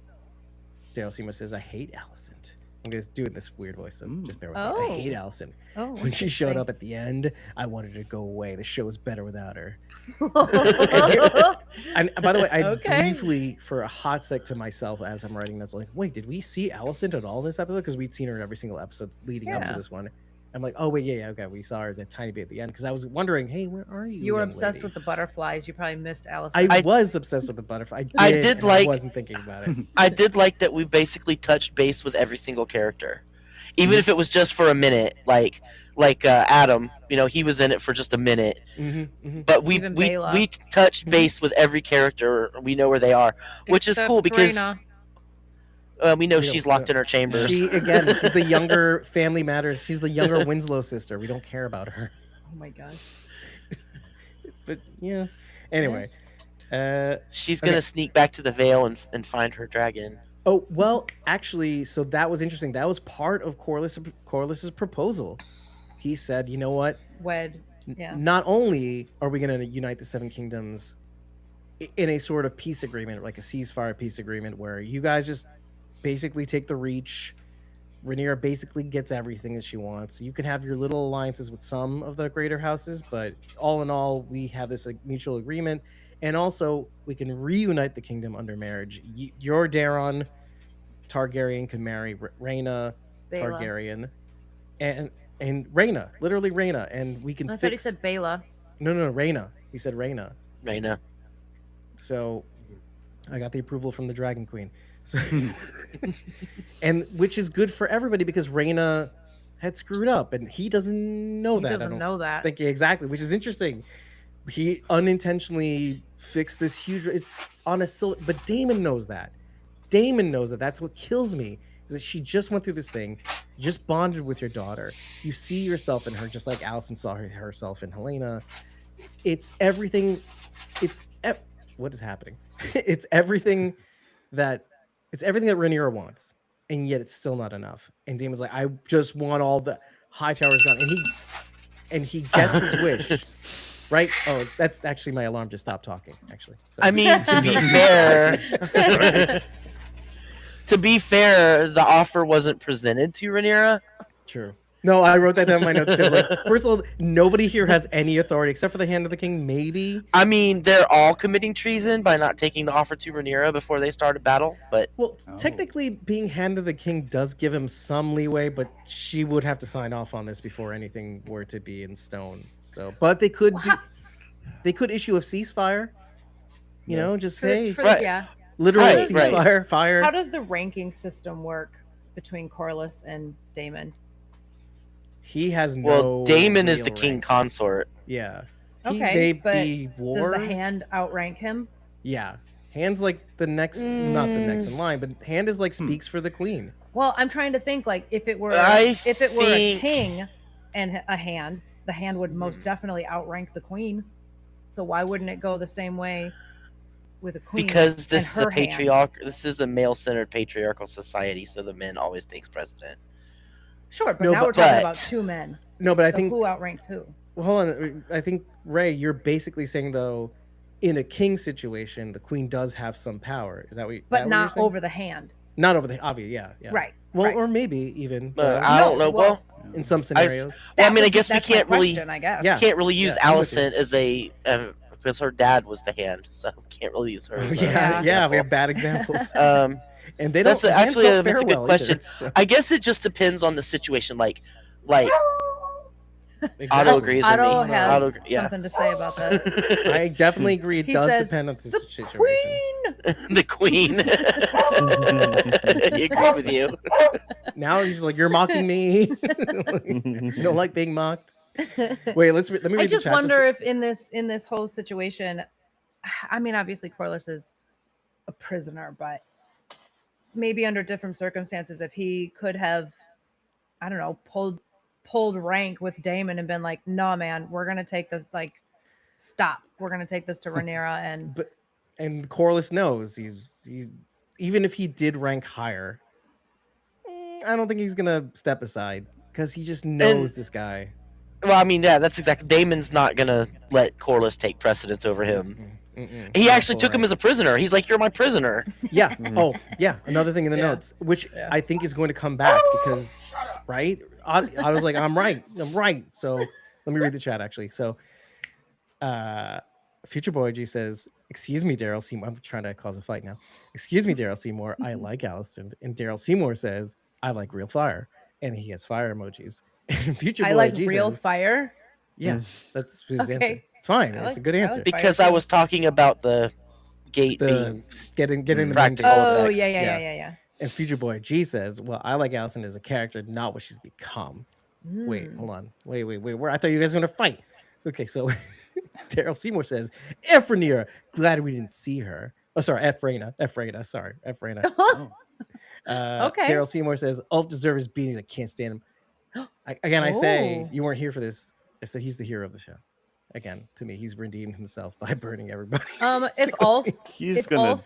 Dale Seymour says, "I hate Alicent." I'm just doing this weird voice, so just bear with me. I hate Alicent. When she showed up at the end, I wanted her to go away. The show is better without her. and by the way, I briefly, for a hot sec to myself as I'm writing this, like, wait, did we see Alicent at all in this episode? Because we'd seen her in every single episode leading up to this one. I'm like, oh wait, okay, we saw her that tiny bit at the end because I was wondering, hey, where are you? You were obsessed with the butterflies. You probably missed Alicent. I was obsessed with the butterfly. I wasn't thinking about it. I did like that we basically touched base with every single character, even if it was just for a minute. Like Adam, he was in it for just a minute, but we touched base with every character. We know where they are, which is cool because. We know she's locked in her chambers. She's the younger Family Matters. She's the younger Winslow sister. We don't care about her. Oh my gosh. But yeah. Anyway. She's going to sneak back to the Vale and find her dragon. Oh, well, actually, so that was interesting. That was part of Corlys's proposal. He said, you know what? Wed. Yeah. Not only are we going to unite the Seven Kingdoms in a sort of peace agreement, like a ceasefire peace agreement, where you guys just basically take the reach. Rhaenyra basically gets everything that she wants. You can have your little alliances with some of the greater houses, but all in all, we have this mutual agreement. And also, we can reunite the kingdom under marriage. Your Daeron Targaryen can marry Rhaena Targaryen, and Rhaena, literally Rhaena, and we can I thought he said Baela. No, Rhaena. He said Rhaena. Rhaena. So, I got the approval from the Dragon Queen. So, and which is good for everybody because Rhaena had screwed up, and he doesn't know that. He doesn't know that. Think exactly, which is interesting. He unintentionally fixed this huge. It's on a but Daemon knows that. Daemon knows that. That's what kills me. Is that she just went through this thing, just bonded with your daughter. You see yourself in her, just like Alicent saw herself in Helena. It's everything. What is happening? It's everything that Rhaenyra wants, and yet it's still not enough. And Daemon's like, I just want all the high towers gone, and he gets his wish. Right? Oh, that's actually my alarm just stopped talking, actually. So. I mean, to be fair, the offer wasn't presented to Rhaenyra. True. No, I wrote that down in my notes too. Like, first of all, nobody here has any authority except for the Hand of the King, maybe. I mean, they're all committing treason by not taking the offer to Rhaenyra before they start a battle, but... Well, technically, being Hand of the King does give him some leeway, but she would have to sign off on this before anything were to be in stone. So, but they could issue a ceasefire, just say... Literally ceasefire, fire. How does the ranking system work between Corlys and Daemon? He has no. Well, Daemon is the king consort. Yeah. Okay, but does the Hand outrank him? Yeah, Hand's like the next, not the next in line, but Hand is like speaks for the queen. Well, I'm trying to think like if it were a king and a Hand, the Hand would most definitely outrank the queen. So why wouldn't it go the same way with a queen? Because this is a male-centered patriarchal society, so the men always takes precedent. Sure, but now we're talking about two men. No, but I think who outranks who? Well, hold on. I think Ray, you're basically saying though, in a king situation, the queen does have some power. Is that what? But not over the Hand. Not over the obvious. Yeah. Right. Well, or maybe even. I don't know. Well, in some scenarios. I guess we can't really. Can't really use Alicent as a. Because her dad was the Hand, so can't really use her. Yeah, we have bad examples. And they don't. That's a good question. Either, so. I guess it just depends on the situation. Like exactly. Otto agrees with me. Otto has something to say about this. I definitely agree. It does depend on the situation. The queen. He agreed with you. Now he's like, you're mocking me. You don't like being mocked. Wait, let me read the chat. I just wonder if in this whole situation, I mean, obviously Corlys is a prisoner, but maybe under different circumstances, if he could have, I don't know, pulled rank with Daemon and been like, "No, man, we're gonna take this. Like, stop. We're gonna take this to Rhaenyra." And Corlys knows he's even if he did rank higher, I don't think he's gonna step aside because he just knows this guy. Well, I mean, yeah, that's exactly. Daemon's not gonna let Corlys take precedence over him. He actually took him as a prisoner. He's like, "You're my prisoner." Yeah. Oh, yeah. Another thing in the notes, which I think is going to come back because, right? I was like, I'm right. So let me read the chat actually. So, Future Boy G says, "Excuse me, Daryl Seymour." I'm trying to cause a fight now. "Excuse me, Daryl Seymour. I like Alicent." And Daryl Seymour says, "I like real fire," and he has fire emojis. And Future Boy I like G real says, fire. Yeah, that's his answer. It's fine. It's a good answer. Because I was talking about the gate being getting the practical effects. Yeah. And Future Boy G says, "Well, I like Alicent as a character, not what she's become." Wait, hold on. Wait. Where I thought you guys were gonna fight. Okay, so Daryl Seymour says, "F Rhaenyra, glad we didn't see her." Oh, sorry, F Rhaenyra. Sorry, F Rhaenyra. Okay. Daryl Seymour says, "Ulf deserves beatings. I can't stand him." I say you weren't here for this. I said he's the hero of the show. Again, to me, he's redeemed himself by burning everybody. If Ulf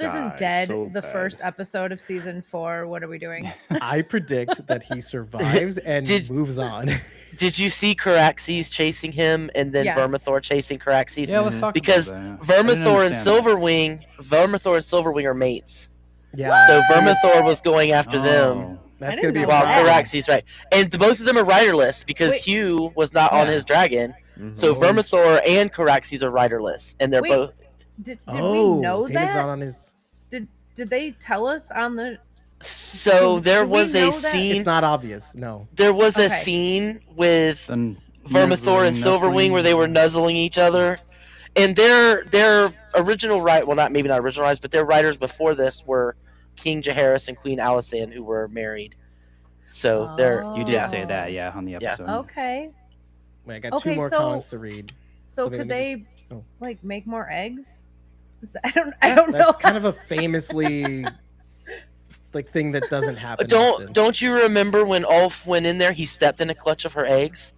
isn't dead so first episode of season 4, what are we doing? I predict that he survives and moves on. Did you see Caraxes chasing him and then Vermithor chasing Caraxes? Yeah, let's talk because about that. Vermithor and Silverwing are mates. Yeah. So Vermithor was going after them. That's gonna be Caraxes, right? And both of them are riderless because Hugh was not on his dragon. So Vermithor and Caraxes are riderless, and they're both. Did we know Damon's that? not on his. Did they tell us on the? So there was a scene. It's not obvious. No. There was a scene with Vermithor and Silverwing where they were nuzzling each other, and their original maybe not original rights, but their writers before this were King Jaehaerys and Queen Alysanne, who were married. So you did say that, on the episode. Okay. Wait, I got 2 more comments to read. So could they like make more eggs? I don't know. That's kind of a famously like thing that doesn't happen. Don't you remember when Ulf went in there? He stepped in a clutch of her eggs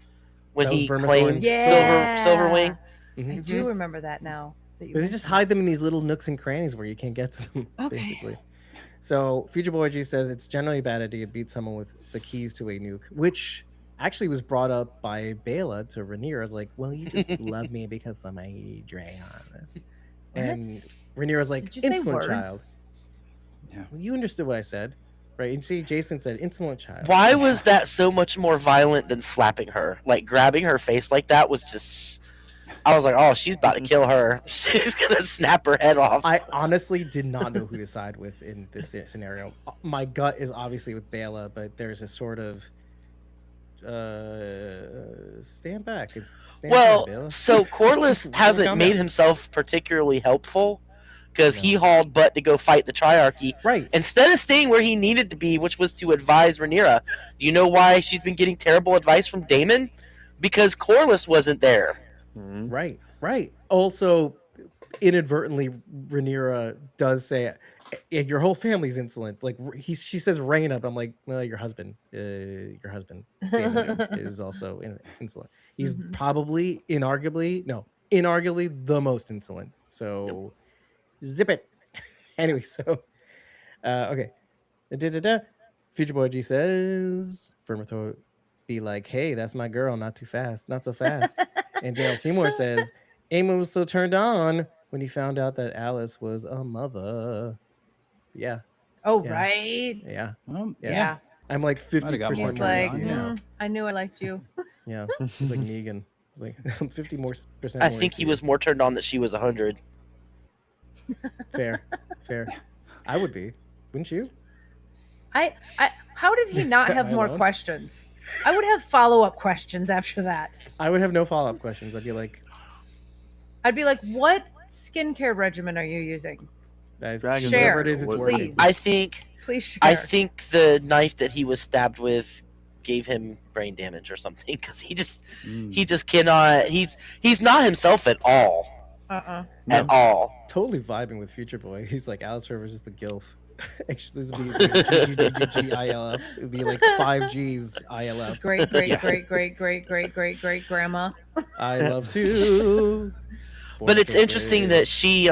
when he claimed Silverwing. I do remember that now. But they just hide them in these little nooks and crannies where you can't get to them, basically. So Future Boy G says it's generally a bad idea to beat someone with the keys to a nuke, which actually was brought up by Bela to Rhaenyra. I was like, "Well, you just love me because I'm a dragon." And Rhaenyra's like, "Insolent child." Yeah, well, you understood what I said, right? And see, Jason said, "Insolent child." Why was that so much more violent than slapping her? Like grabbing her face like that was just. I was like, "Oh, she's about to kill her. She's gonna snap her head off." I honestly did not know who to side with in this scenario. My gut is obviously with Bela, but there's a sort of stand back. So Corlys hasn't made himself particularly helpful because he hauled butt to go fight the Triarchy. Right. Instead of staying where he needed to be, which was to advise Rhaenyra. You know why she's been getting terrible advice from Daemon? Because Corlys wasn't there. Right. Also, inadvertently, Rhaenyra does say, "Your whole family's insolent." Like she says Rhaena, but I'm like, "Well, your husband, Daemon, is also insolent. He's probably, inarguably the most insolent." So, zip it. Anyway, so, okay. Future Boy G says, Vermithor be like, "Hey, that's my girl. Not too fast. Not so fast." And Daryl Seymour says, "Aemon was so turned on when he found out that Alice was a mother." Yeah. Oh, yeah. Right. Yeah. Yeah. I'm like 50% like, I knew I liked you. Yeah. He's like Negan. He's like, I'm 50% more. I think he was more turned on that she was 100. Fair. I would be. Wouldn't you? How did he not have more questions? I would have follow-up questions after that. I would have no follow-up questions. I'd be like, what skincare regimen are you using? Share. It is, it's please. I think please share. I think the knife that he was stabbed with gave him brain damage or something because he just cannot. He's not himself at all. At all. Totally vibing with Future Boy. He's like Alice Rivers is the gilf. This would be like GGGGGILF. It would be like 5 G's ILF. Great grandma. I love to. But it's interesting that she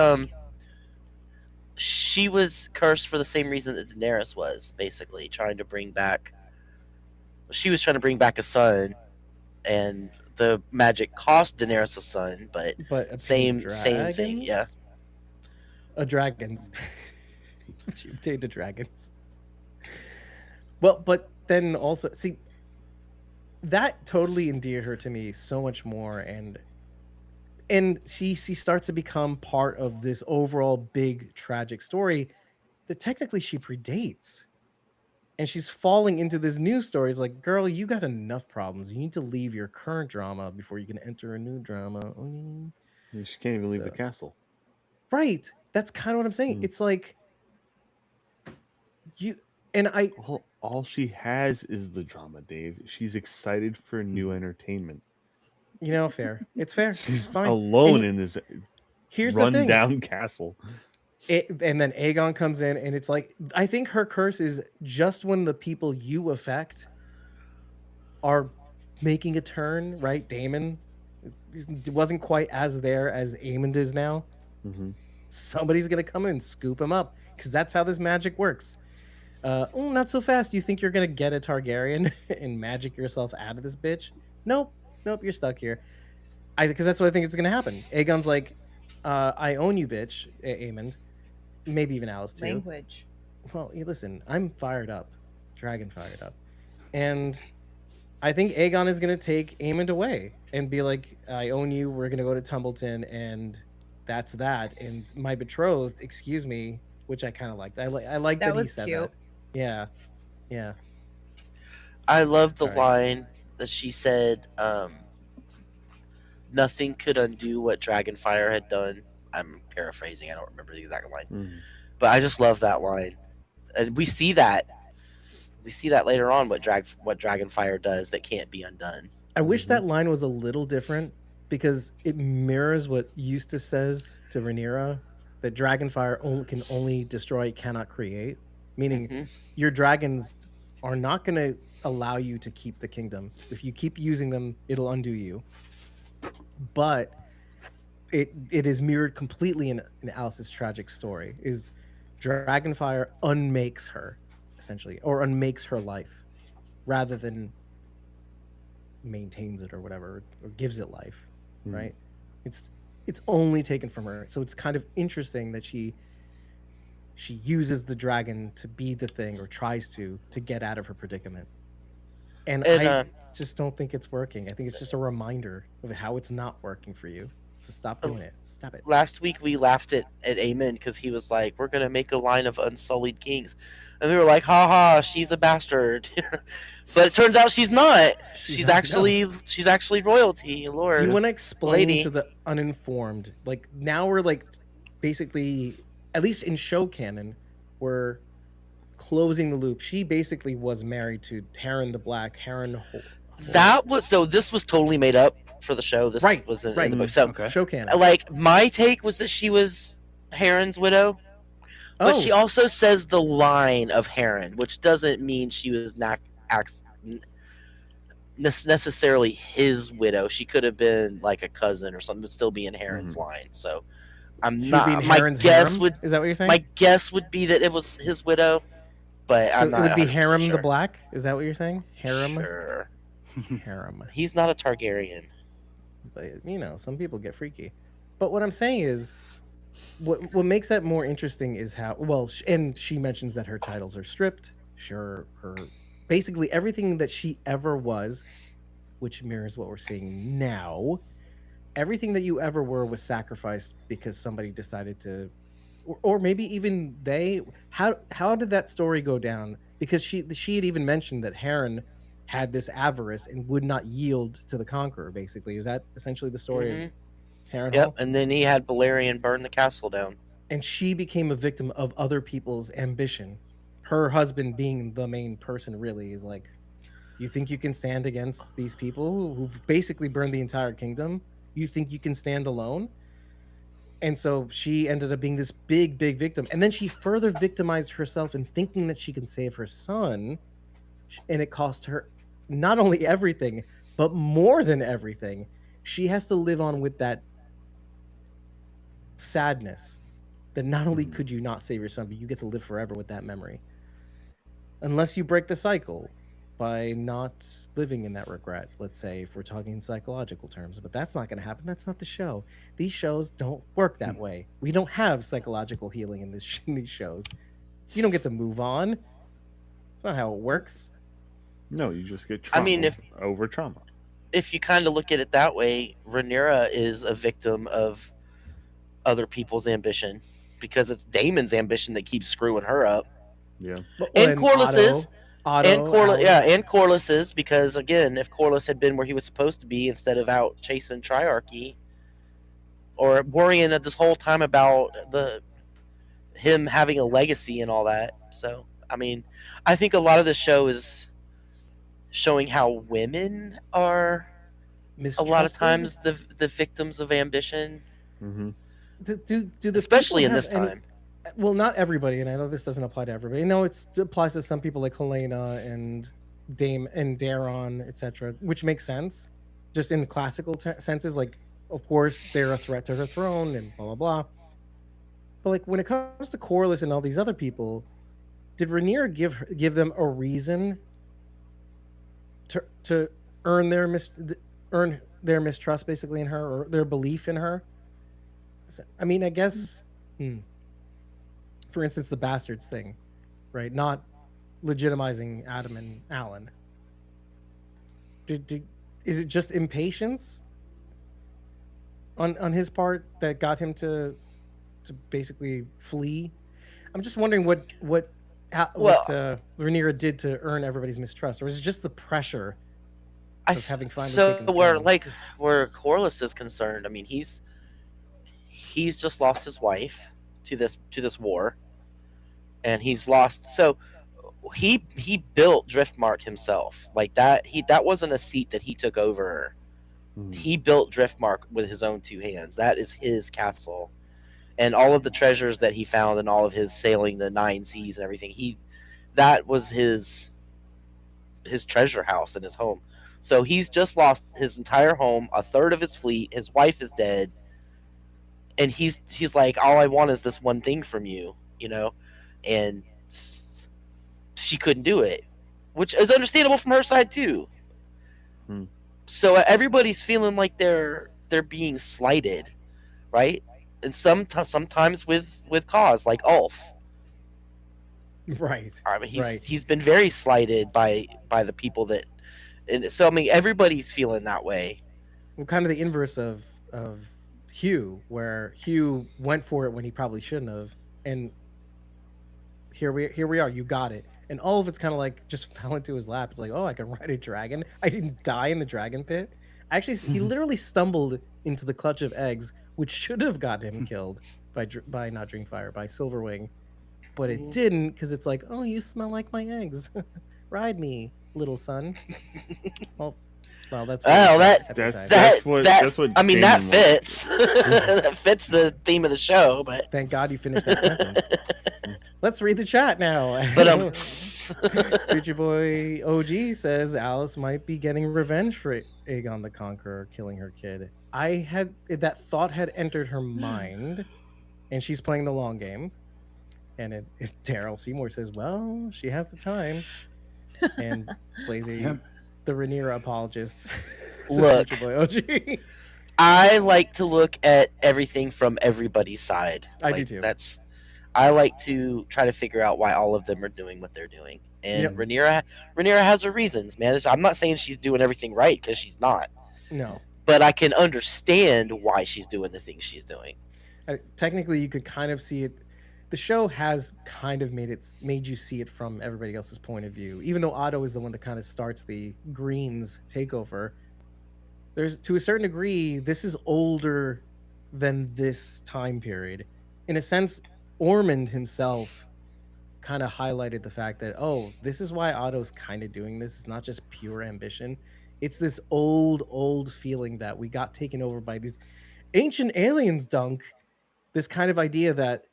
was cursed for the same reason that Daenerys was, basically trying to bring back. She was trying to bring back a son, and the magic cost Daenerys a son, but same thing, yeah. Dragons. She obtained the dragons. Well, but then also, see, that totally endeared her to me so much more, and she starts to become part of this overall big tragic story that technically she predates. And she's falling into this new story. It's like, girl, you got enough problems. You need to leave your current drama before you can enter a new drama. She can't even leave the castle. Right. That's kind of what I'm saying. It's like all she has is the drama, Dave. She's excited for new entertainment. Fair. It's fair. She's fine. Alone in this run-down castle. And then Aegon comes in, and it's like, I think her curse is just when the people you affect are making a turn, right? Daemon wasn't quite as there as Aemond is now. Mm-hmm. Somebody's going to come in and scoop him up, because that's how this magic works. Not so fast. You think you're going to get a Targaryen and magic yourself out of this bitch? Nope, you're stuck here. Because that's what I think is going to happen. Aegon's like, I own you, bitch, Aemond. Maybe even Alice too. Language. Well, listen, I'm fired up, dragon fired up, and I think Aegon is gonna take Aemond away and be like, "I own you. We're gonna go to Tumbleton, and that's that." And my betrothed, excuse me, which I kind of liked. I like that he said cute. that. Yeah. I love the line that she said. Nothing could undo what Dragonfire had done. I'm paraphrasing. I don't remember the exact line, but I just love that line, and we see that later on what Dragonfire does that can't be undone. I wish that line was a little different, because it mirrors what Eustace says to Rhaenyra, that Dragonfire can only destroy, cannot create. Meaning, your dragons are not going to allow you to keep the kingdom. If you keep using them, it'll undo you. But it is mirrored completely in Alice's tragic story. Is Dragonfire unmakes her, essentially, or unmakes her life, rather than maintains it or whatever, or gives it life, right? It's only taken from her. So it's kind of interesting that she uses the dragon to be the thing, or tries to get out of her predicament. And I just don't think it's working. I think it's just a reminder of how it's not working for you. So stop doing it. Stop it. Last week we laughed at Aemond because he was like, "We're gonna make a line of unsullied kings," and we were like, "Ha ha, she's a bastard." But it turns out she's not. She's actually royalty. Lord. Do you want to explain to the uninformed? Like, now we're like, basically, at least in show canon, we're closing the loop. She basically was married to Harren the Black. This was totally made up for the show. This was in the book. So show canon. Like, my take was that she was Harren's widow, but she also says the line of Harren, which doesn't mean she was not necessarily his widow. She could have been like a cousin or something, but still be in Harren's line. So I'm not. My guess would is that what you're saying? My guess would be that it was his widow, but so I'm not. It would be Harren the Black. Is that what you're saying? Harren. Sure. Harem. He's not a Targaryen. But some people get freaky. But what I'm saying is, what makes that more interesting is how and she mentions that her titles are stripped. Sure, her basically everything that she ever was, which mirrors what we're seeing now. Everything that you ever were was sacrificed because somebody decided to, or maybe even they. How did that story go down? Because she had even mentioned that Harren had this avarice and would not yield to the conqueror. Basically, is that essentially the story of Harrenhal? Yep, and then he had Balerion burn the castle down. And she became a victim of other people's ambition. Her husband being the main person really is like, You think you can stand against these people who've basically burned the entire kingdom? You think you can stand alone? And so she ended up being this big, big victim. And then she further victimized herself in thinking that she can save her son. And it cost her not only everything, but more than everything. She has to live on with that sadness that not only could you not save your son, but you get to live forever with that memory. Unless you break the cycle by not living in that regret, let's say, if we're talking in psychological terms. But that's not going to happen. That's not the show. These shows don't work that way. We don't have psychological healing in these shows. You don't get to move on. It's not how it works. No, you just get trauma over trauma. If you kind of look at it that way, Rhaenyra is a victim of other people's ambition, because it's Daemon's ambition that keeps screwing her up. Yeah. And Corliss's. And Corliss's, because again, if Corlys had been where he was supposed to be instead of out chasing Triarchy, or worrying this whole time about him having a legacy and all that. So, I mean, I think a lot of the show is showing how women are a lot of times the victims of ambition. Mm-hmm. Especially in this time. Well, not everybody, and I know this doesn't apply to everybody. I know it applies to some people like Helena and Dame and Daron, etc., which makes sense, just in classical senses. Like, of course, they're a threat to her throne and blah blah blah. But like when it comes to Corlys and all these other people, did Rhaenyra give them a reason to earn their mistrust, basically, in her, or their belief in her? I mean, I guess. For instance, the bastards thing, right? Not legitimizing Adam and Alan. Is it just impatience on his part that got him to basically flee? I'm just wondering what Rhaenyra did to earn everybody's mistrust, or is it just the pressure of having finally taken the throne? Where Corlys is concerned, I mean, he's just lost his wife to this war. And he's lost. So he built Driftmark himself. Like that wasn't a seat that he took over. He built Driftmark with his own two hands. That is his castle. And all of the treasures that he found and all of his sailing the 9 seas and everything, that was his treasure house and his home. So he's just lost his entire home, a third of his fleet, his wife is dead. And he's like, all I want is this one thing from you, you know? And she couldn't do it, which is understandable from her side too. So everybody's feeling like they're being slighted, right? And sometimes with cause, like Ulf. Right. I mean, he's been very slighted by the people that, and so I mean, everybody's feeling that way. Well, kind of the inverse of Hugh, where Hugh went for it when he probably shouldn't have, and here we are. You got it, and all of it's kind of like just fell into his lap. It's like, oh, I can ride a dragon. I didn't die in the dragon pit. Actually, he literally stumbled into the clutch of eggs, which should have got him killed by not drinking fire, by Silverwing, but it didn't, because it's like, oh, you smell like my eggs. Ride me, little son. Well, that's what I mean, that fits. That fits the theme of the show. But thank God you finished that sentence. Let's read the chat now. But Future Boy OG says Alice might be getting revenge for Aegon the Conqueror killing her kid. That thought had entered her mind, and she's playing the long game. And Daryl Seymour says, well, she has the time. And Blazy, the Rhaenyra apologist. Look, Boy OG. I like to look at everything from everybody's side. I do too. I like to try to figure out why all of them are doing what they're doing. And Rhaenyra has her reasons, man. I'm not saying she's doing everything right, because she's not. No. But I can understand why she's doing the things she's doing. Technically, you could kind of see it. The show has kind of made you see it from everybody else's point of view. Even though Otto is the one that kind of starts the Greens takeover, there's, to a certain degree, this is older than this time period. In a sense, Ormond himself kind of highlighted the fact that, oh, this is why Otto's kind of doing this. It's not just pure ambition. It's this old feeling that we got taken over by these ancient aliens, Dunk. This kind of idea that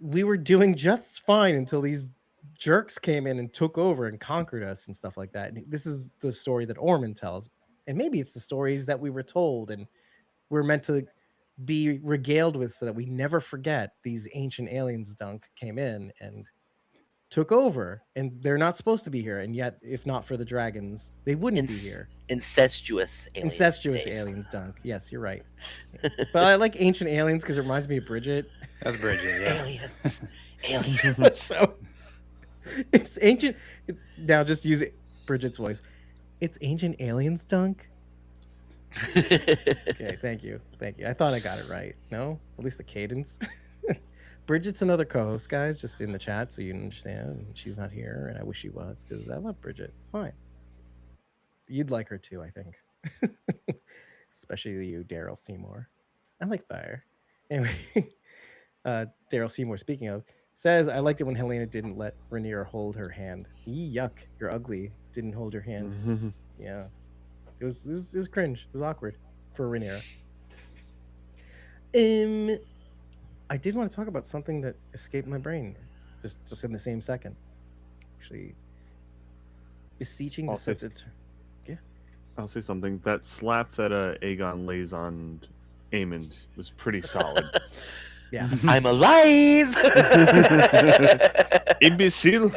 we were doing just fine until these jerks came in and took over and conquered us and stuff like that. And this is the story that Ormond tells. And maybe it's the stories that we were told and we're meant to be regaled with so that we never forget these ancient aliens, Dunk, came in and took over, and they're not supposed to be here, and yet if not for the dragons they wouldn't be here. Incestuous aliens, Dunk. Yes, you're right. But I like ancient aliens because it reminds me of Bridget. That's Bridget. Yeah. Aliens. So it's ancient. Now just use Bridget's voice. It's ancient aliens, Dunk. Okay, thank you. I thought I got it right. No, at least the cadence. Bridget's another co-host, guys, just in the chat so you understand. She's not here, and I wish she was because I love Bridget. It's fine. You'd like her too, I think. Especially you, Daryl Seymour. I like fire. Anyway, Daryl Seymour, speaking of, says, I liked it when Helena didn't let Rhaenyra hold her hand. Yuck, you're ugly. Didn't hold her hand. Yeah. It was cringe. It was awkward for Rhaenyra. I did want to talk about something that escaped my brain, just in the same second. Actually, beseeching deceptive. Yeah, I'll say something. That slap that Aegon lays on Aemond was pretty solid. Yeah, I'm alive. Imbecile.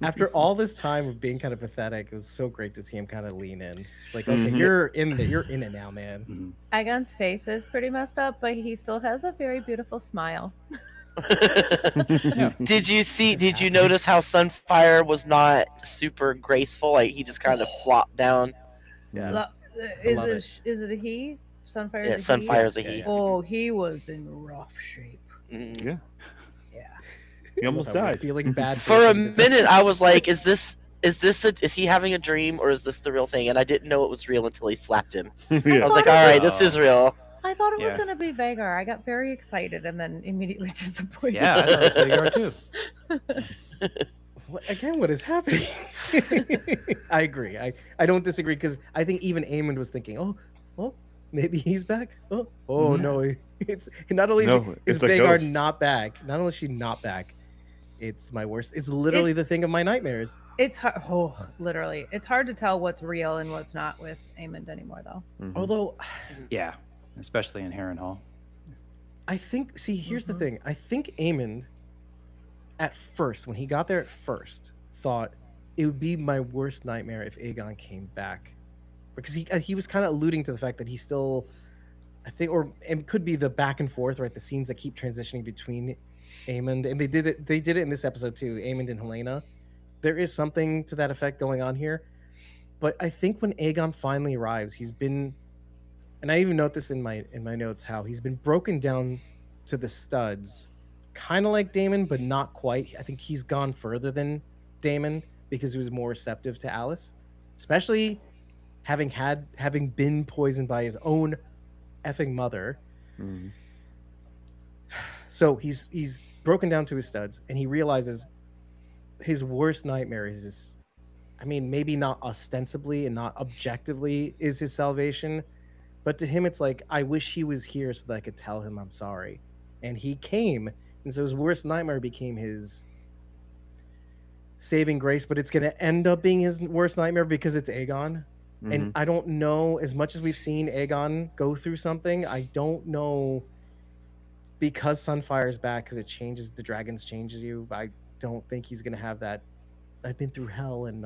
After all this time of being kind of pathetic, it was so great to see him kind of lean in. Like, okay, you're in it now, man. Aegon's face is pretty messed up, but he still has a very beautiful smile. Did you notice how Sunfire was not super graceful? Like he just kind of flopped down. Yeah. Is it a he? Sunfire. Yeah, Sunfire's a he. Oh, he was in rough shape. Yeah. Yeah. He almost died. Feeling bad for a minute. I was like, is he having a dream or is this the real thing? And I didn't know it was real until he slapped him. Yeah. I was like, all right, this is real. I thought it was going to be Vhagar. I got very excited and then immediately disappointed. Yeah, I thought it was Vhagar too. What is happening? I agree. I don't disagree because I think even Aemond was thinking, oh, maybe he's back. No, it's not only is Vhagar not back. Not only is she not back, it's my worst. It's literally the thing of my nightmares. It's hard. Oh, literally, it's hard to tell what's real and what's not with Aemond anymore, though. Mm-hmm. Although, yeah, especially in Harrenhal. I think. See, here's the thing. I think Aemond, at first, when he got there at first, thought it would be my worst nightmare if Aegon came back. Because he was kind of alluding to the fact that he's still, I think, or it could be the back and forth, right? The scenes that keep transitioning between Aemond, and they did it in this episode too. Aemond and Helena, there is something to that effect going on here. But I think when Aegon finally arrives, he's been, and I even note this in my notes, how he's been broken down to the studs, kind of like Daemon, but not quite. I think he's gone further than Daemon because he was more receptive to Alice, especially having been poisoned by his own effing mother. Mm-hmm. So he's broken down to his studs, and he realizes his worst nightmare is this. I mean, maybe not ostensibly and not objectively is his salvation, but to him it's like, I wish he was here so that I could tell him I'm sorry. And he came, and so his worst nightmare became his saving grace, but it's going to end up being his worst nightmare because it's Aegon. Mm-hmm. And I don't know, as much as we've seen Aegon go through something, I don't know, because Sunfire's back, because it changes, the dragons changes you, I don't think he's going to have that, I've been through hell and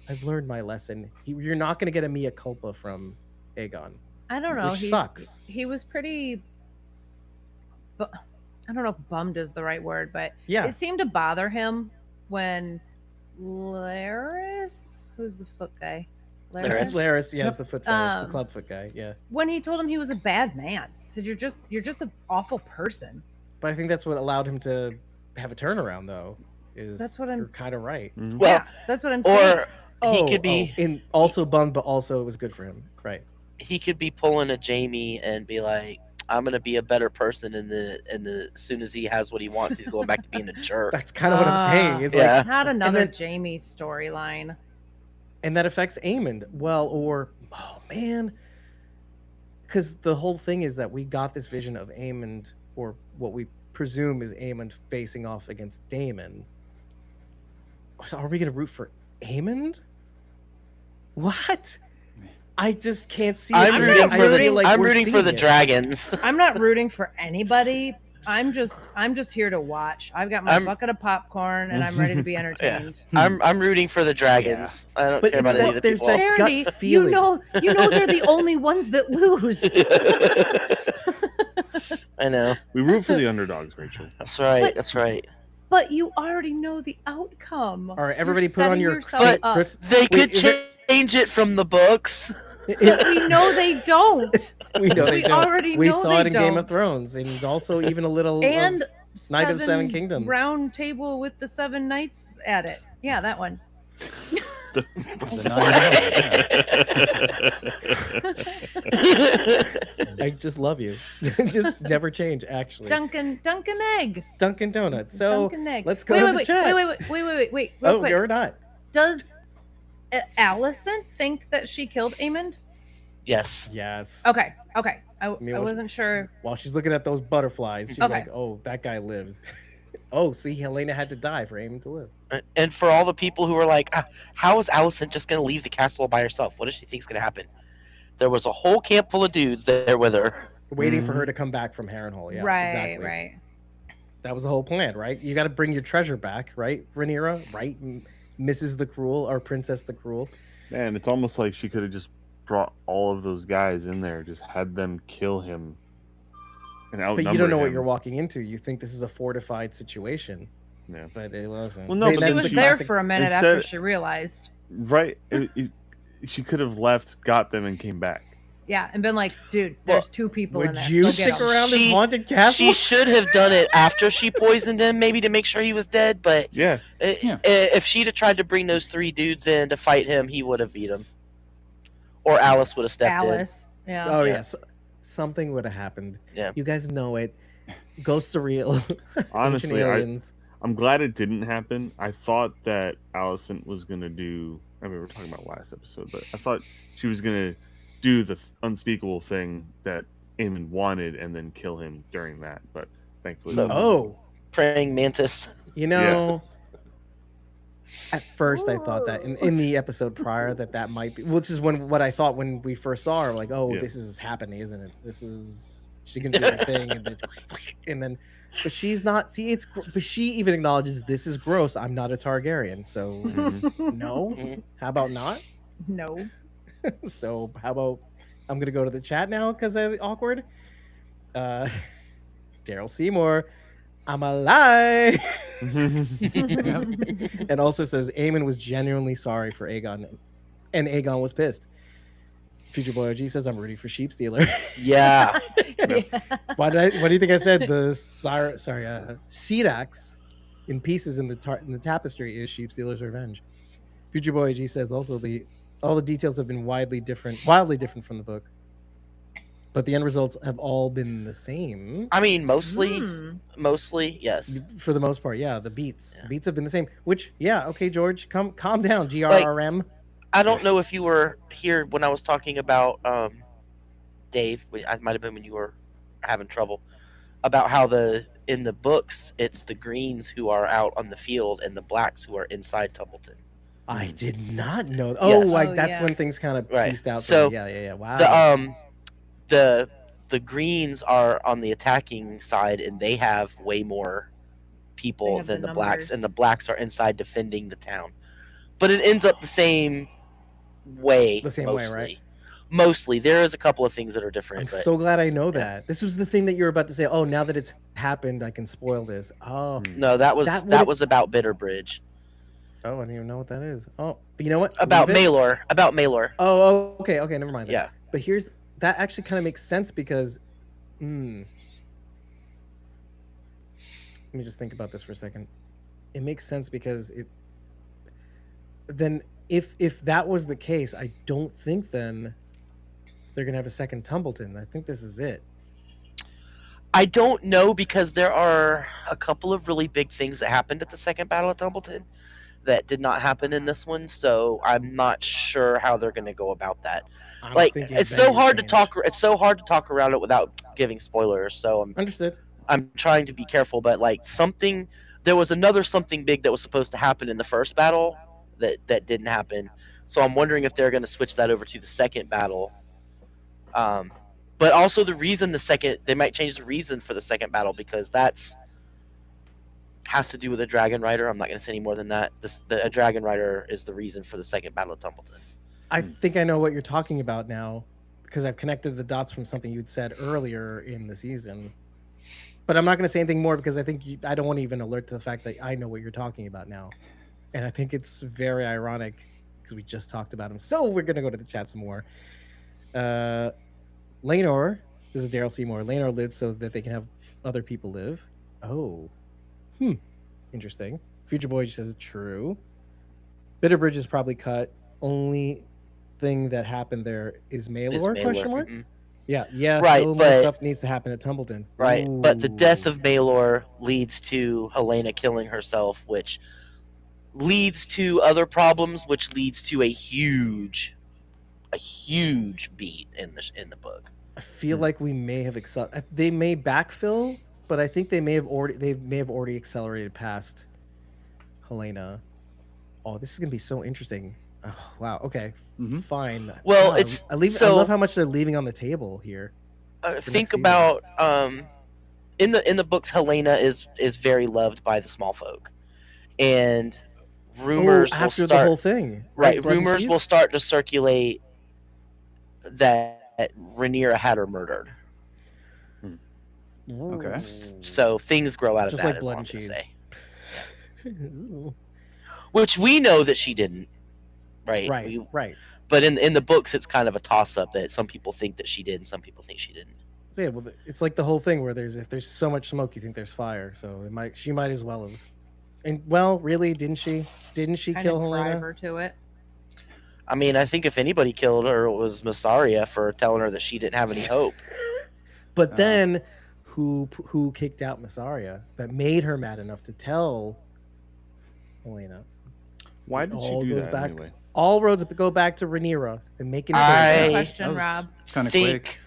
I've learned my lesson. You're not going to get a mea culpa from Aegon. I don't know. Which sucks. He was pretty, I don't know if bummed is the right word, but yeah, it seemed to bother him when Larys, who's the foot guy? Larys, yes, the foot fetish, the club foot guy, yeah. When he told him he was a bad man, he said, "You're just an awful person." But I think that's what allowed him to have a turnaround, though. You're kind of right. Mm-hmm. Well, yeah, that's what I'm saying. Or he could be also bummed, but also it was good for him, right? He could be pulling a Jamie and be like, I'm gonna be a better person, and the as soon as he has what he wants, he's going back to being a jerk. That's kind of what I'm saying. It's like not another Jaime storyline. And that affects Aemond. Well, or oh man, because the whole thing is that we got this vision of Aemond, or what we presume is Aemond facing off against Daemon. So are we gonna root for Aemond? What? I just can't see. I'm rooting for the dragons. I'm not rooting for anybody. I'm just here to watch. I've got my bucket of popcorn and I'm ready to be entertained. Yeah. I'm rooting for the dragons. Yeah. I don't care about any of the people. There's that gut feeling. You know they're the only ones that lose. I know. We root for the underdogs, Rachel. That's right. That's right. But you already know the outcome. All right, everybody, put on your. But they could change it from the books. We know they don't. We know they don't. Already we know saw they it in don't. Game of Thrones, and also even a little and Knight of the Seven Kingdoms. Round table with the 7 knights at it. Yeah, that one. I just love you. Just never change, actually. Dunkin' Egg. Dunkin' Donuts. So Dunkin' Egg. Let's go to the chat. Wait. Oh, quick. you're not. Does Alicent think that she killed Aemond? Yes. Okay. I wasn't sure. While she's looking at those butterflies, she's like, "Oh, that guy lives." Oh, see, Helena had to die for Aemond to live. And for all the people who are like, "How is Alicent just going to leave the castle by herself? What does she think's going to happen?" There was a whole camp full of dudes there with her, waiting for her to come back from Harrenhal. Yeah, right, exactly. Right. That was the whole plan, right? You got to bring your treasure back, right, Rhaenyra? Right, Mrs. the Cruel or Princess the Cruel. Man, it's almost like she could have just brought all of those guys in there, just had them kill him. But you don't know what you're walking into. You think this is a fortified situation. Yeah. But it wasn't. Well, no, she was there for a minute after she realized. Right. She could have left, got them, and came back. Yeah, and been like, dude, there's 2 people in there. Would you stick around this haunted castle? She should have done it after she poisoned him, maybe to make sure he was dead. But if she'd have tried to bring those 3 dudes in to fight him, he would have beat him. Or Alice would have stepped in. Yeah. Oh, yes. Something would have happened. Yeah. You guys know it. Ghosts are real. Honestly, I'm glad it didn't happen. I thought that Alicent was going to do... I mean, we were talking about last episode, but I thought she was going to do the unspeakable thing that Aemond wanted and then kill him during that. But thankfully... Praying mantis. You know... Yeah. At first, I thought that in the episode prior that might be, which is what I thought when we first saw her. Like, this is happening, isn't it? This is she can do that thing, and then, but she's not. See, but she even acknowledges this is gross. I'm not a Targaryen, so no. How about not? No. So how about I'm gonna go to the chat now because I'm awkward. Daryl Seymour. I'm alive. And also says Aemond was genuinely sorry for Aegon, and Aegon was pissed. Future Boy OG says I'm rooting for Sheep Stealer. Yeah. What do you think I said? The Sedax in pieces in the tapestry is Sheep Stealer's revenge. Future Boy OG says also all the details have been wildly different from the book. But the end results have all been the same. I mean, mostly, yes. For the most part, yeah. The beats have been the same. Which, okay, George, calm down, GRRM. I don't know if you were here when I was talking about Dave. I might have been when you were having trouble about how in the books it's the Greens who are out on the field and the Blacks who are inside Tumbleton. I did not know. That's when things kind of pieced out. So wow. The Greens are on the attacking side, and they have way more people than the Blacks, and the Blacks are inside defending the town. But it ends up the same way. The same way, right? Mostly. There is a couple of things that are different. I'm so glad I know that. This was the thing that you were about to say. Oh, now that it's happened, I can spoil this. Oh. No, that was about Bitterbridge. Oh, I don't even know what that is. Oh, but you know what? About Maelor. Oh, okay, never mind that. Yeah. But that actually kind of makes sense because let me just think about this for a second. It makes sense because if that was the case, I don't think then they're gonna have a second Tumbleton. I think this is it. I don't know, because there are a couple of really big things that happened at the second Battle of Tumbleton that did not happen in this one, so I'm not sure how they're going to go about that. I'm thinking it's so hard change. to talk. It's so hard to talk around it without giving spoilers. So understood. I'm trying to be careful, but there was another something big that was supposed to happen in the first battle that didn't happen. So I'm wondering if they're going to switch that over to the second battle. But also they might change the reason for the second battle, because that's has to do with a dragon rider. I'm not going to say any more than that. A dragon rider is the reason for the second Battle of Tumbleton. I think I know what you're talking about now, because I've connected the dots from something you'd said earlier in the season. But I'm not going to say anything more, because I think I don't want to even alert to the fact that I know what you're talking about now. And I think it's very ironic, because we just talked about him. So we're going to go to the chat some more. Rhaenyra, this is Daryl Seymour. Rhaenyra lived so that they can have other people live. Oh. Interesting. Future Boy says true. Bitterbridge is probably cut. Only thing that happened there is Maelor? Question mark. Mm-hmm. Yeah. Right, so more stuff needs to happen at Tumbleton. Right, but the death of Maelor leads to Helaena killing herself, which leads to other problems, which leads to a huge beat in the book. I feel like we may have they may backfill, but I think they may have already accelerated past Helaena. Oh, this is gonna be so interesting. Oh, wow. Okay. Fine. Well, I love how much they're leaving on the table here. Think about in the books, Helaena is very loved by the small folk, and rumors after the whole thing, right? Rumors will start to circulate that Rhaenyra had her murdered. Okay. So things grow out of just that, like is blood what I'm and cheese. Say. Which we know that she didn't, right? Right. But in the books, it's kind of a toss up that some people think that she did, and some people think she didn't. So yeah, well, it's like the whole thing where if there's so much smoke, you think there's fire. So she might as well have. And well, really, didn't she kind kill Helaena? Drive her to it. I mean, I think if anybody killed her, it was Mysaria for telling her that she didn't have any hope. But then, who kicked out Mysaria that made her mad enough to tell Helaena? Why did she do that anyway? All roads go back to Rhaenyra and making it. Question, Rob. Kind of quick.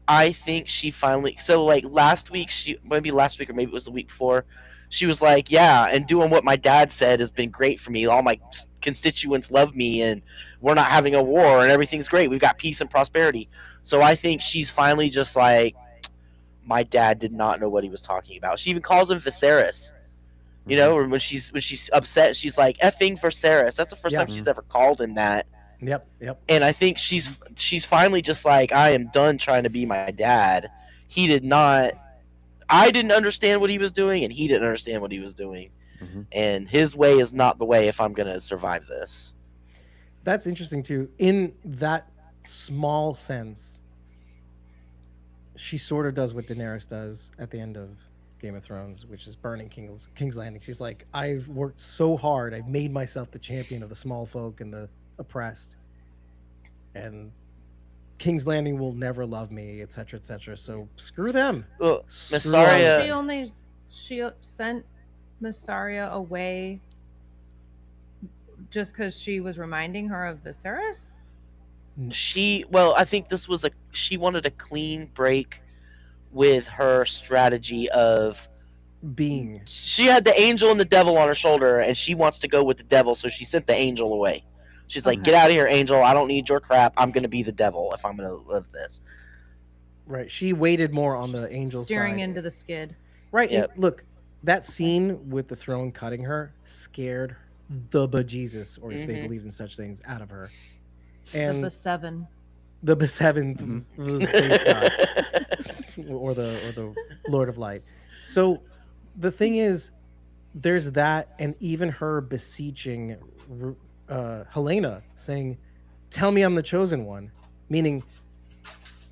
I think she finally. So like last week, maybe it was the week before. She was like, yeah, and doing what my dad said has been great for me. All my constituents love me, and we're not having a war, and everything's great. We've got peace and prosperity. So I think she's finally just like, my dad did not know what he was talking about. She even calls him Viserys. You know, when she's upset, she's like, effing Viserys. That's the first time she's ever called him that. Yep. And I think she's finally just like, I am done trying to be my dad. I didn't understand what he was doing, and he didn't understand what he was doing. And his way is not the way if I'm going to survive this. That's interesting, too. In that small sense, she sort of does what Daenerys does at the end of Game of Thrones, which is burning King's Landing. She's like, I've worked so hard. I've made myself the champion of the small folk and the oppressed. And King's Landing will never love me, etc., etc. So screw them. Well, Mysaria. She sent Mysaria away just because she was reminding her of Viserys. I think she wanted a clean break with her strategy of being. She had the angel and the devil on her shoulder, and she wants to go with the devil, so she sent the angel away. She's like, get out of here, angel. I don't need your crap. I'm going to be the devil if I'm going to live this. Right. She waited more on the angel steering side. into the skid. Right. Yep. Look, that scene with the throne cutting her scared the bejesus, or if they believed in such things, out of her. And the B7 face god, or the Lord of Light. So the thing is, there's that, and even her beseeching Helaena, saying, tell me I'm the chosen one, meaning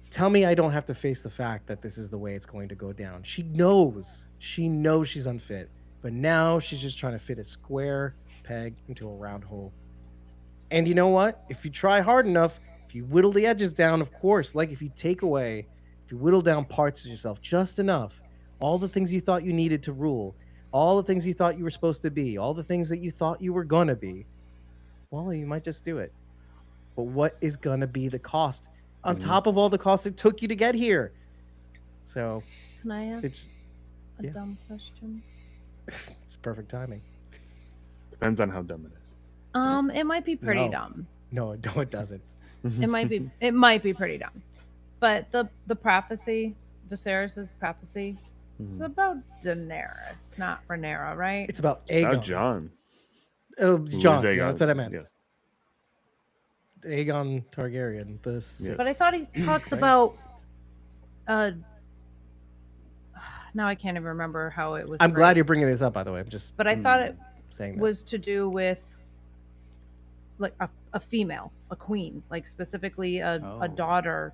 tell me I don't have to face the fact that this is the way it's going to go down. She knows she's unfit, but now she's just trying to fit a square peg into a round hole. And you know what? If you try hard enough, if you whittle the edges down, of course, like if you take away if you whittle down parts of yourself just enough, all the things you thought you needed to rule, all the things you thought you were supposed to be, all the things that you thought you were gonna be, well, you might just do it. But what is gonna be the cost on top of all the costs it took you to get here? So, can I ask it's a dumb question? It's perfect timing. Depends on how dumb it is. It might be pretty No. dumb. No, it doesn't. It might be pretty dumb. But the prophecy, Viserys' prophecy, it's about Daenerys, not Rhaenyra, right? It's about Aegon. About John. Oh, Who is John. Aegon. Yeah, that's what I meant. Yes. Aegon Targaryen. The sixth. But I thought he talks about. Now I can't even remember how it was. I'm glad you're phrased. bringing this up, by the way. I'm just. But I thought it saying that. was to do with like a female, a queen, like specifically a daughter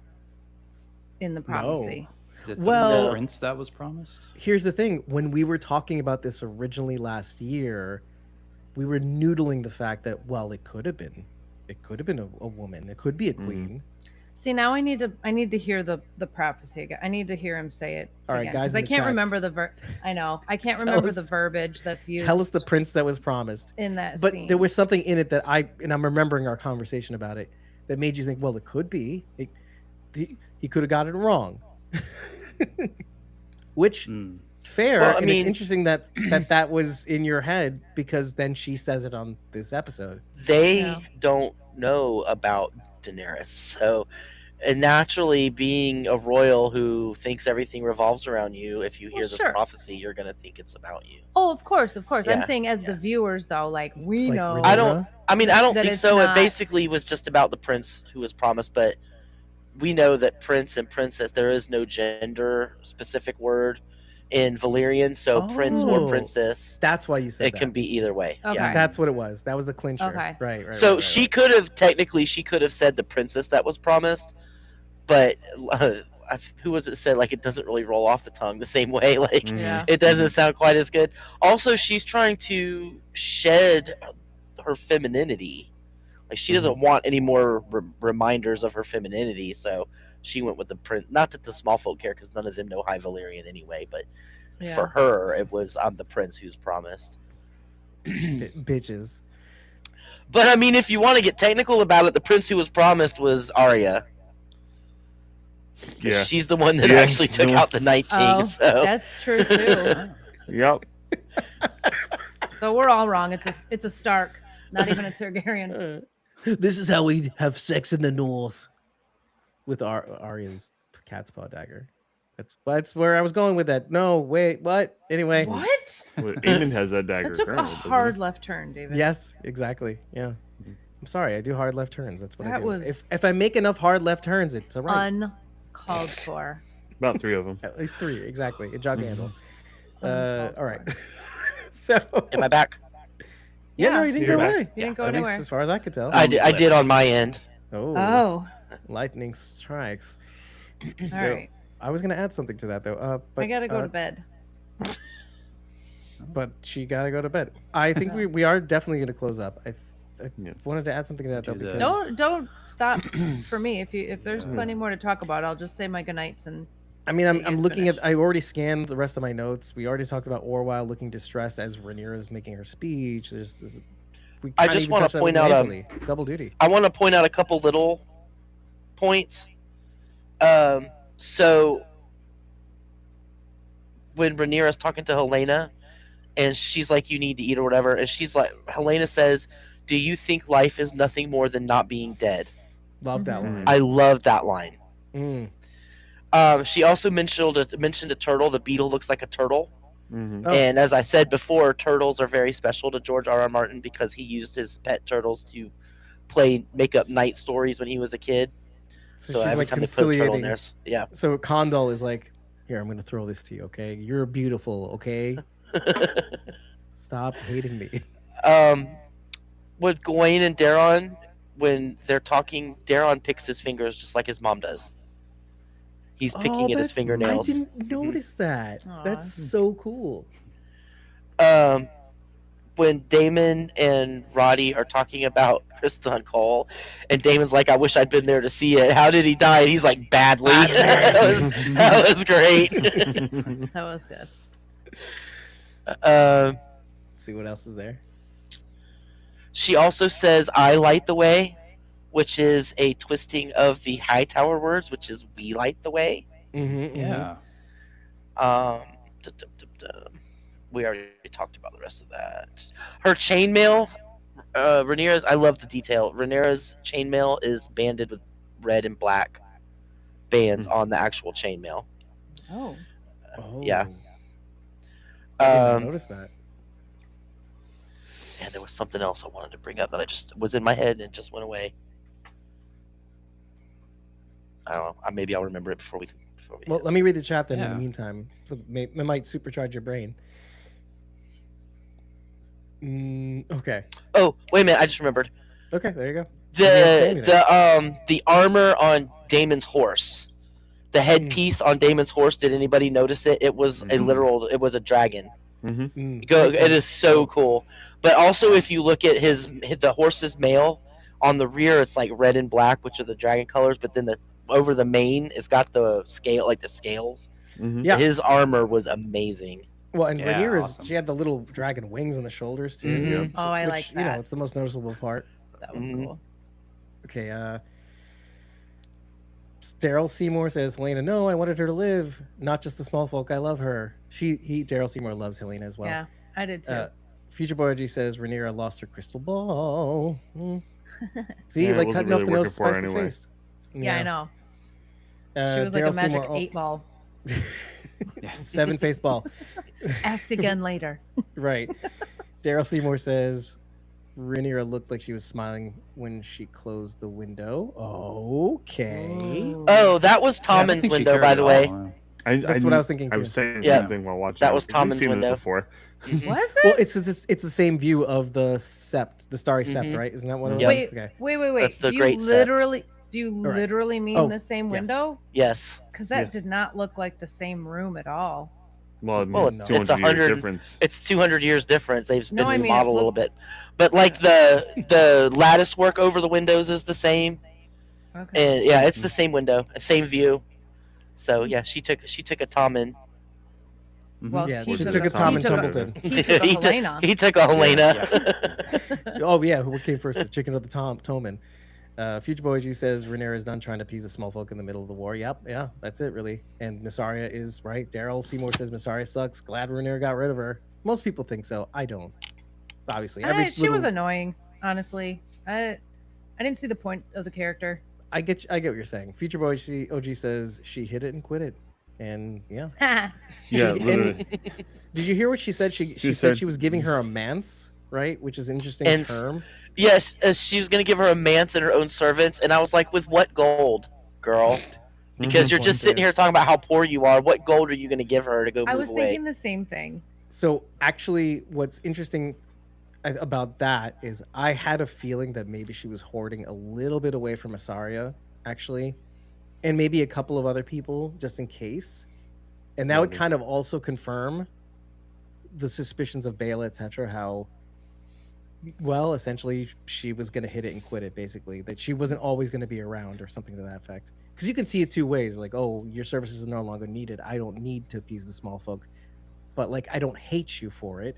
in the prophecy. Is it Well- the prince that was promised? Here's the thing: when we were talking about this originally last year, we were noodling the fact that it could have been a woman. It could be a queen. See, now I need to hear the prophecy again. I need to hear him say it. All right, again, guys 'cause in I the can't chat. remember the I know I can't Tell remember us- the verbiage that's used. Tell us the prince that was promised. in that But scene. there was something in it that I'm remembering our conversation about it that made you think, well, it could be. He could have got it wrong. Which fair. Well, I and mean- it's interesting that that was in your head because then she says it on this episode. They Yeah. don't know about Daenerys, so and naturally, being a royal who thinks everything revolves around you, if you hear Well, this sure. prophecy, you're gonna think it's about you. Oh, of course. I'm Yeah, saying as the viewers, though, like we Like know. Rhaenyra. I don't. I mean, I don't That think it's so. not- It basically was just about the prince who was promised, but we know that prince and princess, there is no gender specific word in Valyrian, so prince or Oh. princess, That's why you said it that. can be either way. Okay. Yeah. That's what it was. That was the clincher. Okay. Right. So right, she right. could have she could have said the princess that was promised, but who was it said like it doesn't really roll off the tongue the same way. Like Yeah. it doesn't sound quite as good. Also, she's trying to shed her femininity. Like she doesn't want any more reminders of her femininity, so she went with the prince. Not that the small folk care, because none of them know High Valyrian anyway. But Yeah. for her, it was I'm the prince who's promised. Bitches. But I mean, if you want to get technical about it, the prince who was promised was Arya. 'Cause Yeah. she's the one that Yeah, actually she's took the out the Night King. Oh, So that's true too. Yep. So we're all wrong. It's a Stark, not even a Targaryen. This is how we have sex in the north. With Arya's cat's paw dagger. That's where I was going with that. No, wait, what? Anyway. What? Well, Aemon has that dagger. That took a currently, doesn't he? hard left turn, David. Yes, exactly. Yeah. I'm sorry, I do hard left turns. That's what I That do. was- If I make enough hard left turns, it's all right. Uncalled for. About 3 of them. At least 3, exactly. A jug handle. All right. So am I back? yeah, no, Yeah. you didn't You're go back. away. You didn't go At least anywhere. as far as I could tell. I did on my end. Oh, Lightning strikes. So, all right. I was gonna add something to that though. But I gotta go to bed. But she gotta go to bed. I think we are definitely gonna close up. I Yeah. wanted to add something to that though Do that. because Don't stop for me. If there's plenty more to talk about, I'll just say my goodnights and I mean, I'm Vegas looking finish. at. I already scanned the rest of my notes. We already talked about Orwell looking distressed as Rhaenyra is making her speech. We I kinda just even wanna touched that with point out, Waverly. Double duty. I want to point out a couple little points. So when Rhaenyra's talking to Helena, and she's like, "You need to eat" or whatever, and she's like, Helena says, "Do you think life is nothing more than not being dead?" Love that line. I love that line. Mm. She also mentioned a turtle. The beetle looks like a turtle. Mm-hmm. Oh. And as I said before, turtles are very special to George R.R. Martin because he used his pet turtles to make up night stories when he was a kid. So, So she's every like time they put a turtle in conciliating. there, yeah. So Condal is like, here, I'm gonna throw this to you. Okay, you're beautiful. Okay, stop hating me. With Gawain and Daron, when they're talking, Daron picks his fingers just like his mom does. He's picking at his fingernails. I didn't notice that. Aw. That's so cool. when Damon and Roddy are talking about Kristen Cole, and Damon's like, "I wish I'd been there to see it. How did he die?" And he's like, "Badly." that was great. That was good. Let's see what else is there. She also says, "I light the way," which is a twisting of the Hightower words, which is "we light the way." Yeah. We already talked about the rest of that. Her chainmail, Rhaenyra's. I love the detail. Rhaenyra's chainmail is banded with red and black bands on the actual chainmail. Oh. Yeah. I didn't notice that. And there was something else I wanted to bring up that I just was in my head and it just went away. I don't know. Maybe I'll remember it before we. Well, let me read the chat then in the meantime. So it might supercharge your brain. Okay. Oh, wait a minute! I just remembered. Okay, there you go. The armor on Damon's horse, the headpiece on Damon's horse. Did anybody notice it? It was a literal. It was a dragon. It is so cool. But also, if you look at the horse's mail on the rear, it's like red and black, which are the dragon colors. But then over the mane, it's got the scale, like the scales. Yeah, his armor was amazing. Well, and Rhaenyra's, she had the little dragon wings on the shoulders too. Oh, I like that. You know, it's the most noticeable part. That was cool. Okay, Daryl Seymour says, "Helena, no, I wanted her to live, not just the small folk. I love her." Daryl Seymour loves Helena as well. Yeah, I did too. Future Boy G says, "Rhaenyra lost her crystal ball." See, Yeah, like wasn't cutting really off the working nose, for her spice the anyway. face. Yeah, I know. She was Daryl like a magic Seymour, 8-ball. 7-face ball. Ask again later. Right. Daryl Seymour says, Rhaenyra looked like she was smiling when she closed the window. Okay. Oh, that was Tommen's window, by the way. That's what I was thinking too. I was saying something while watching. That was We've Tommen's seen this window. before. Was it? Well, it's the same view of the sept, the starry sept, right? Isn't that what it was? Yep. Okay. Wait. That's the do great you sept. literally do you right. literally mean Oh, the same yes. window? Yes. Because that did not look like the same room at all. Well, I mean, Well, it's it's 200 years 100 difference. It's 200 years difference. They've been No, I mean, remodeled a little bit, but like the lattice work over the windows is the same, Okay. and yeah, it's the same window, same view. So yeah, she took a Tommen. Well, Yeah, he she took took a Tom and he took Tumbleton. He took a Helena. He took a Helena. Oh yeah, what came first, the chicken or the Toman? Future Boy G says Rhaenyra is done trying to appease the small folk in the middle of the war. Yep, yeah, that's it really. And Miss Arya is right. Daryl Seymour says Miss Arya sucks. Glad Rhaenyra got rid of her. Most people think so. I don't. Obviously, She was annoying, honestly. I didn't see the point of the character. I get what you're saying. Future Boy OG says she hit it and quit it, and yeah. Yeah, She- literally. Did you hear what she said? She said she was giving her a manse, right? Which is an interesting term. Yes, she was gonna give her a manse and her own servants, and I was like, with what gold, girl? Because you're just sitting here talking about how poor you are. What gold are you gonna give her to go move away? I was thinking the same thing. So actually, what's interesting about that is I had a feeling that maybe she was hoarding a little bit away from Asaria, actually, and maybe a couple of other people just in case. And that would kind of also confirm the suspicions of Bela, etc. How, well, essentially, she was going to hit it and quit it, basically. That she wasn't always going to be around or something to that effect. Because you can see it two ways. Like, oh, your services are no longer needed. I don't need to appease the small folk. But, like, I don't hate you for it.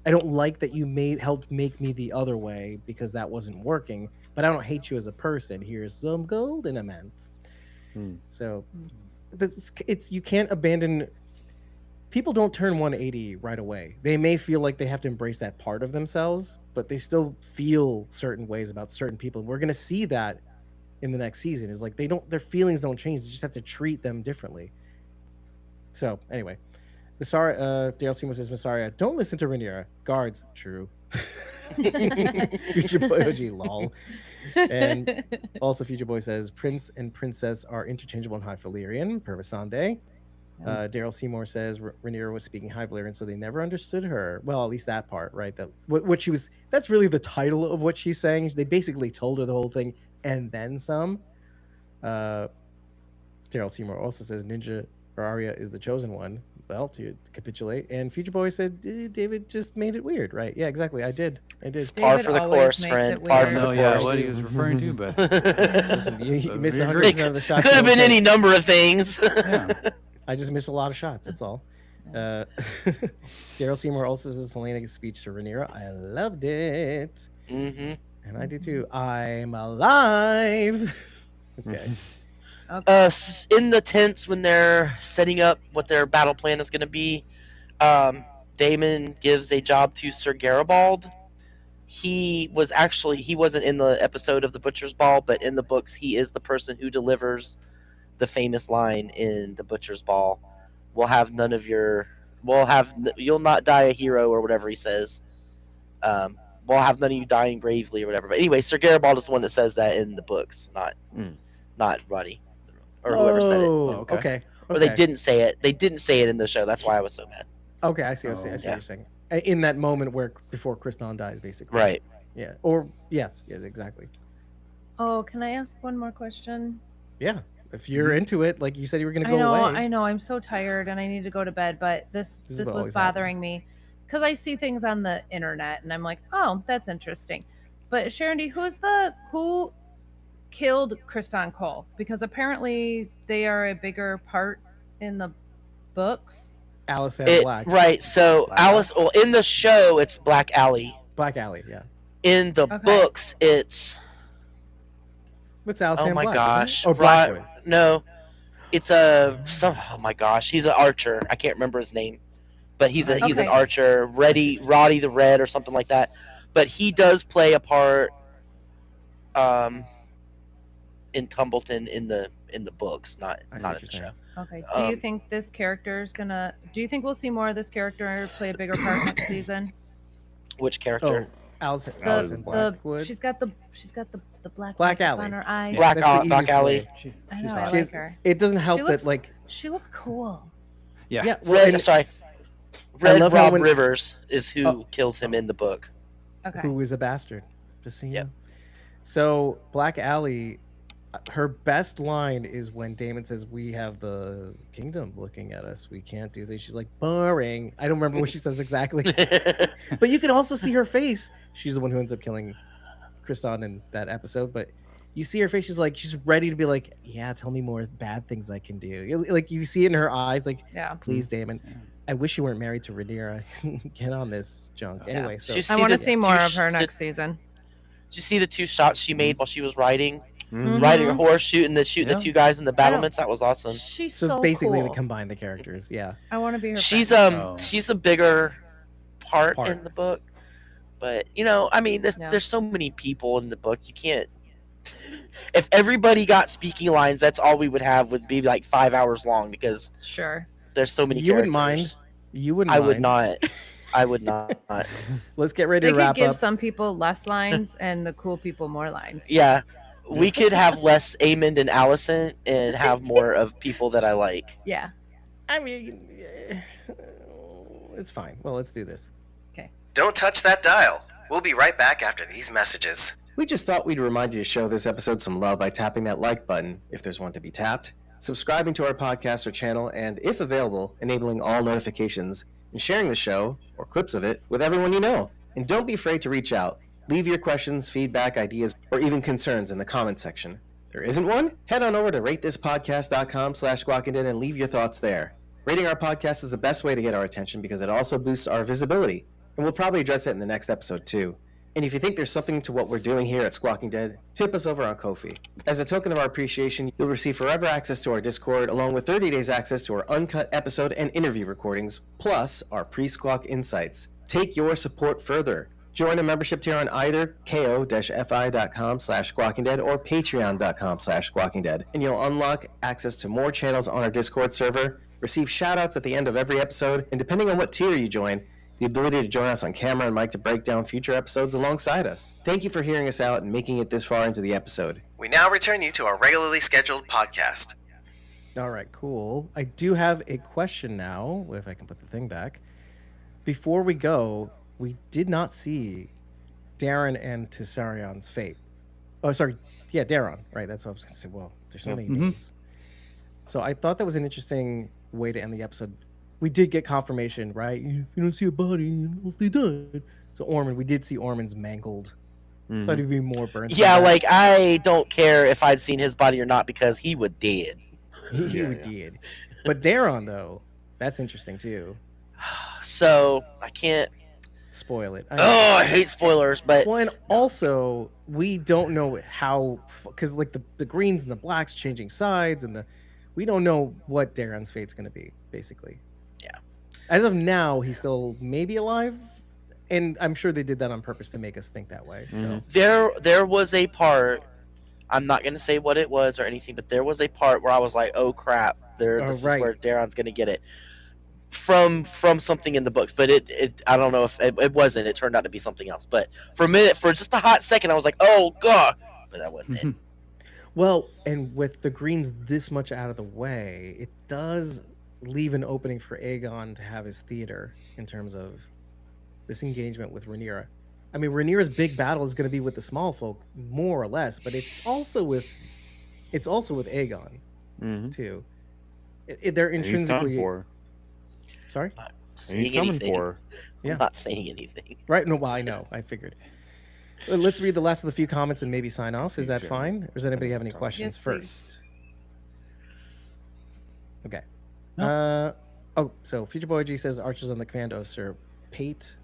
I don't like that you helped make me the other way because that wasn't working. But I don't hate you as a person. Here's some golden immense. So, it's you can't abandon... People don't turn 180 right away. They may feel like they have to embrace that part of themselves, but they still feel certain ways about certain people. We're going to see that in the next season. Is like their feelings don't change. They just have to treat them differently. So anyway, Dale Seymour says, Miss Arya, don't listen to Rhaenyra. Guards, true. Future Boy OG, lol. And also Future Boy says, Prince and Princess are interchangeable in High Valyrian, per Visande. Daryl Seymour says Rhaenyra was speaking High Valyrian, so they never understood her. Well, at least that part, right? That what she was. That's really the title of what she's saying. They basically told her the whole thing and then some. Daryl Seymour also says Ninja or Arya is the chosen one. well, to capitulate. And Future Boy said, David just made it weird, right? Yeah, exactly. I did. It's par for the course, friend. Par for the course. Yeah, what he was referring to, but listen, you missed 100% of the shots. Could have been any number of things. Yeah. I just missed a lot of shots. That's all. Daryl Seymour also says Helena's speech to Rhaenyra. I loved it. Mm-hmm. And I do too. I'm alive. Okay. In the tents when they're setting up what their battle plan is going to be, Daemon gives a job to Sir Garibald. He wasn't in the episode of the Butcher's Ball, but in the books he is the person who delivers the famous line in the Butcher's Ball. You'll not die a hero, or whatever he says. We'll have none of you dying bravely, or whatever. But anyway, Sir Garibald is the one that says that in the books, not Roddy or whoever said it. Okay. Or they didn't say it. They didn't say it in the show. That's why I was so mad. Okay, I see what you're saying. In that moment before Kristan dies, basically. Right. Yeah. Or yes, exactly. Oh, can I ask one more question? Yeah. If you're into it, like you said, you were going to go away. I know. I'm so tired and I need to go to bed. But this was bothering me because I see things on the internet and I'm like, oh, that's interesting. But Sharon D, who killed Kristan Cole? Because apparently they are a bigger part in the books. Alice and Black. Right. So Black Alice. Well, in the show, it's Black Alley. Black Alley. Yeah. In the books, it's. What's Alice and Black? Oh my gosh! Oh, Blackwood. No, it's oh my gosh! He's an archer. I can't remember his name, but he's an archer. Roddy the Red or something like that. But he does play a part. In Tumbleton in the books, not in the show. Okay. Do you think this character is gonna? Do you think we'll see more of this character play a bigger part next season? Which character? Alice Blackwood. She's got the Black Alley on her eye. Black Alley. I know. I like her. It doesn't help that she looks cool. Yeah. Yeah. Red Rob Rivers is who kills him in the book. Okay. Who is a bastard? Just so you know. So Black Alley. Her best line is when Daemon says, "We have the kingdom looking at us. We can't do this." She's like, "Boring." I don't remember what she says exactly, but you can also see her face. She's the one who ends up killing Kristan in that episode. But you see her face. She's ready to be like, "Yeah, tell me more bad things I can do." Like you see it in her eyes. Like, "Please, Daemon. I wish you weren't married to Rhaenyra. Get on this junk." Anyway, so I want to see more of her next season. Did you see the 2 shots she made while she was riding? Riding a horse, shooting the 2 guys in the battlements. That was awesome. She's so basically cool. They combine the characters. Yeah, I want to be her. She's she's a bigger part in the book, but I mean, there's so many people in the book. You can't. If everybody got speaking lines, that's all we would have. Would be like 5 hours long because there's so many. You characters. wouldn't mind. You wouldn't. I would not. I would not. Let's get ready to wrap up. They could give some people less lines and the cool people more lines. Yeah. We could have less Aemond and Alicent and have more of people that I like. Yeah. I mean, it's fine. Well, let's do this. Okay. Don't touch that dial. We'll be right back after these messages. We just thought we'd remind you to show this episode some love by tapping that like button, if there's one to be tapped, subscribing to our podcast or channel, and if available, enabling all notifications, and sharing the show, or clips of it, with everyone you know. And don't be afraid to reach out. Leave your questions, feedback, ideas, or even concerns in the comments section. There isn't one? Head on over to ratethispodcast.com/squawkingdead and leave your thoughts there. Rating our podcast is the best way to get our attention because it also boosts our visibility. And we'll probably address it in the next episode too. And if you think there's something to what we're doing here at Squawking Dead, tip us over on Ko-fi. As a token of our appreciation, you'll receive forever access to our Discord, along with 30 days access to our uncut episode and interview recordings, plus our pre-squawk insights. Take your support further. Join a membership tier on either ko-fi.com/squawkingdead or patreon.com/squawkingdead, and you'll unlock access to more channels on our Discord server, receive shoutouts at the end of every episode, and depending on what tier you join, the ability to join us on camera and mic to break down future episodes alongside us. Thank you for hearing us out and making it this far into the episode. We now return you to our regularly scheduled podcast. All right, cool. I do have a question now, if I can put the thing back. Before we go, we did not see Darren and Tessarion's fate. Oh, sorry. Yeah, Darren. Right, that's what I was going to say. Well, there's so many names. So I thought that was an interesting way to end the episode. we did get confirmation, right? If you don't see a body, you know if they died. So we did see Ormond's mangled. Thought he'd be more burnt. Yeah, like I don't care if I'd seen his body or not because he would dead. He would dead. But Daron though, that's interesting too. So I can't spoil it. I hate spoilers, but well, and also we don't know how, because like the greens and the blacks changing sides, and we don't know what Daron's fate's going to be. Basically, yeah. As of now, he's still maybe alive. And I'm sure they did that on purpose to make us think that way. So there was a part, I'm not gonna say what it was or anything, but there was a part where I was like, "Oh crap! This is where Daron's gonna get it from something in the books." But it I don't know if it wasn't. It turned out to be something else. But for just a hot second, I was like, "Oh god!" But that wasn't it. Well, and with the greens this much out of the way, it does leave an opening for Aegon to have his theater in terms of this engagement with Rhaenyra. I mean, Rhaenyra's big battle is going to be with the small folk, more or less, but it's also with Aegon too. They're intrinsically. Sorry. He's coming for. Yeah. I'm not saying anything. Right? No, well, I know. I figured. Let's read the last of the few comments and maybe sign off. Is that fine? Or does anybody have any questions first? Okay. No. So Future Boy G says archers on the command of Sir Pate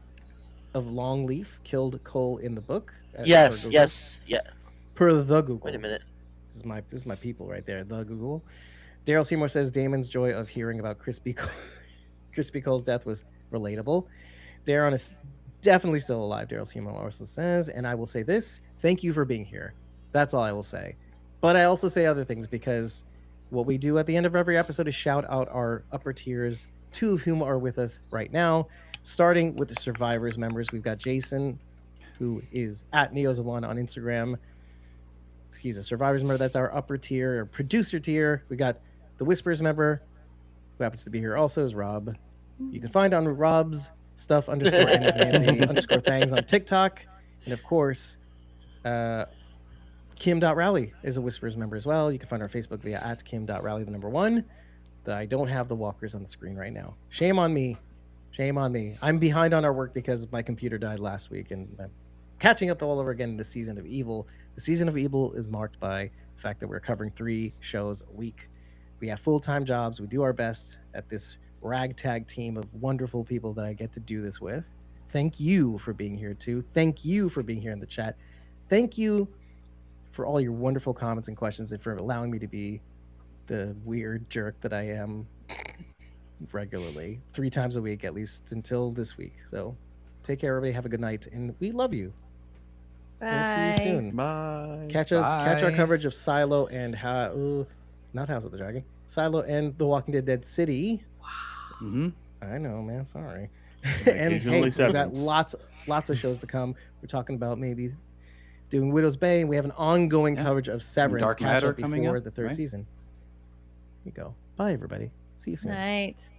of Longleaf killed Cole in the book. Yes. Per the Google. Wait a minute. This is my people right there. The Google. Daryl Seymour says Damon's joy of hearing about Crispy Cole's death was relatable. Daron is definitely still alive. Daryl Seymour also says, and I will say this: thank you for being here. That's all I will say. But I also say other things because what we do at the end of every episode is shout out our upper tiers, 2 of whom are with us right now. Starting with the Survivors members, we've got Jason, who is at Neozawan on Instagram. He's a Survivors member. That's our upper tier, or producer tier. We got the Whispers member, who happens to be here also, is Rob. You can find on Rob's stuff _ Nancy _ Thangs on TikTok. And of course, Kim.Rally is a Whispers member as well. You can find our Facebook via at Kim.Rally, the number 1. I don't have the walkers on the screen right now. Shame on me. Shame on me. I'm behind on our work because my computer died last week, and I'm catching up all over again in the Season of Evil. The Season of Evil is marked by the fact that we're covering 3 shows a week. We have full-time jobs. We do our best at this ragtag team of wonderful people that I get to do this with. Thank you for being here, too. Thank you for being here in the chat. Thank you for all your wonderful comments and questions and for allowing me to be the weird jerk that I am regularly 3 times a week, at least until this week. So take care, everybody. Have a good night, and we love you. Bye. We'll see you soon. Bye. Catch our coverage of Silo and not House of the Dragon, Silo and The Walking Dead City. Wow. I know, man. Sorry. And hey, we've got lots of shows to come. We're talking about maybe doing Widow's Bay, and we have an ongoing coverage of Severance. Dark Catch Matter up before the 3rd season. Here you go. Bye, everybody. See you soon. Night.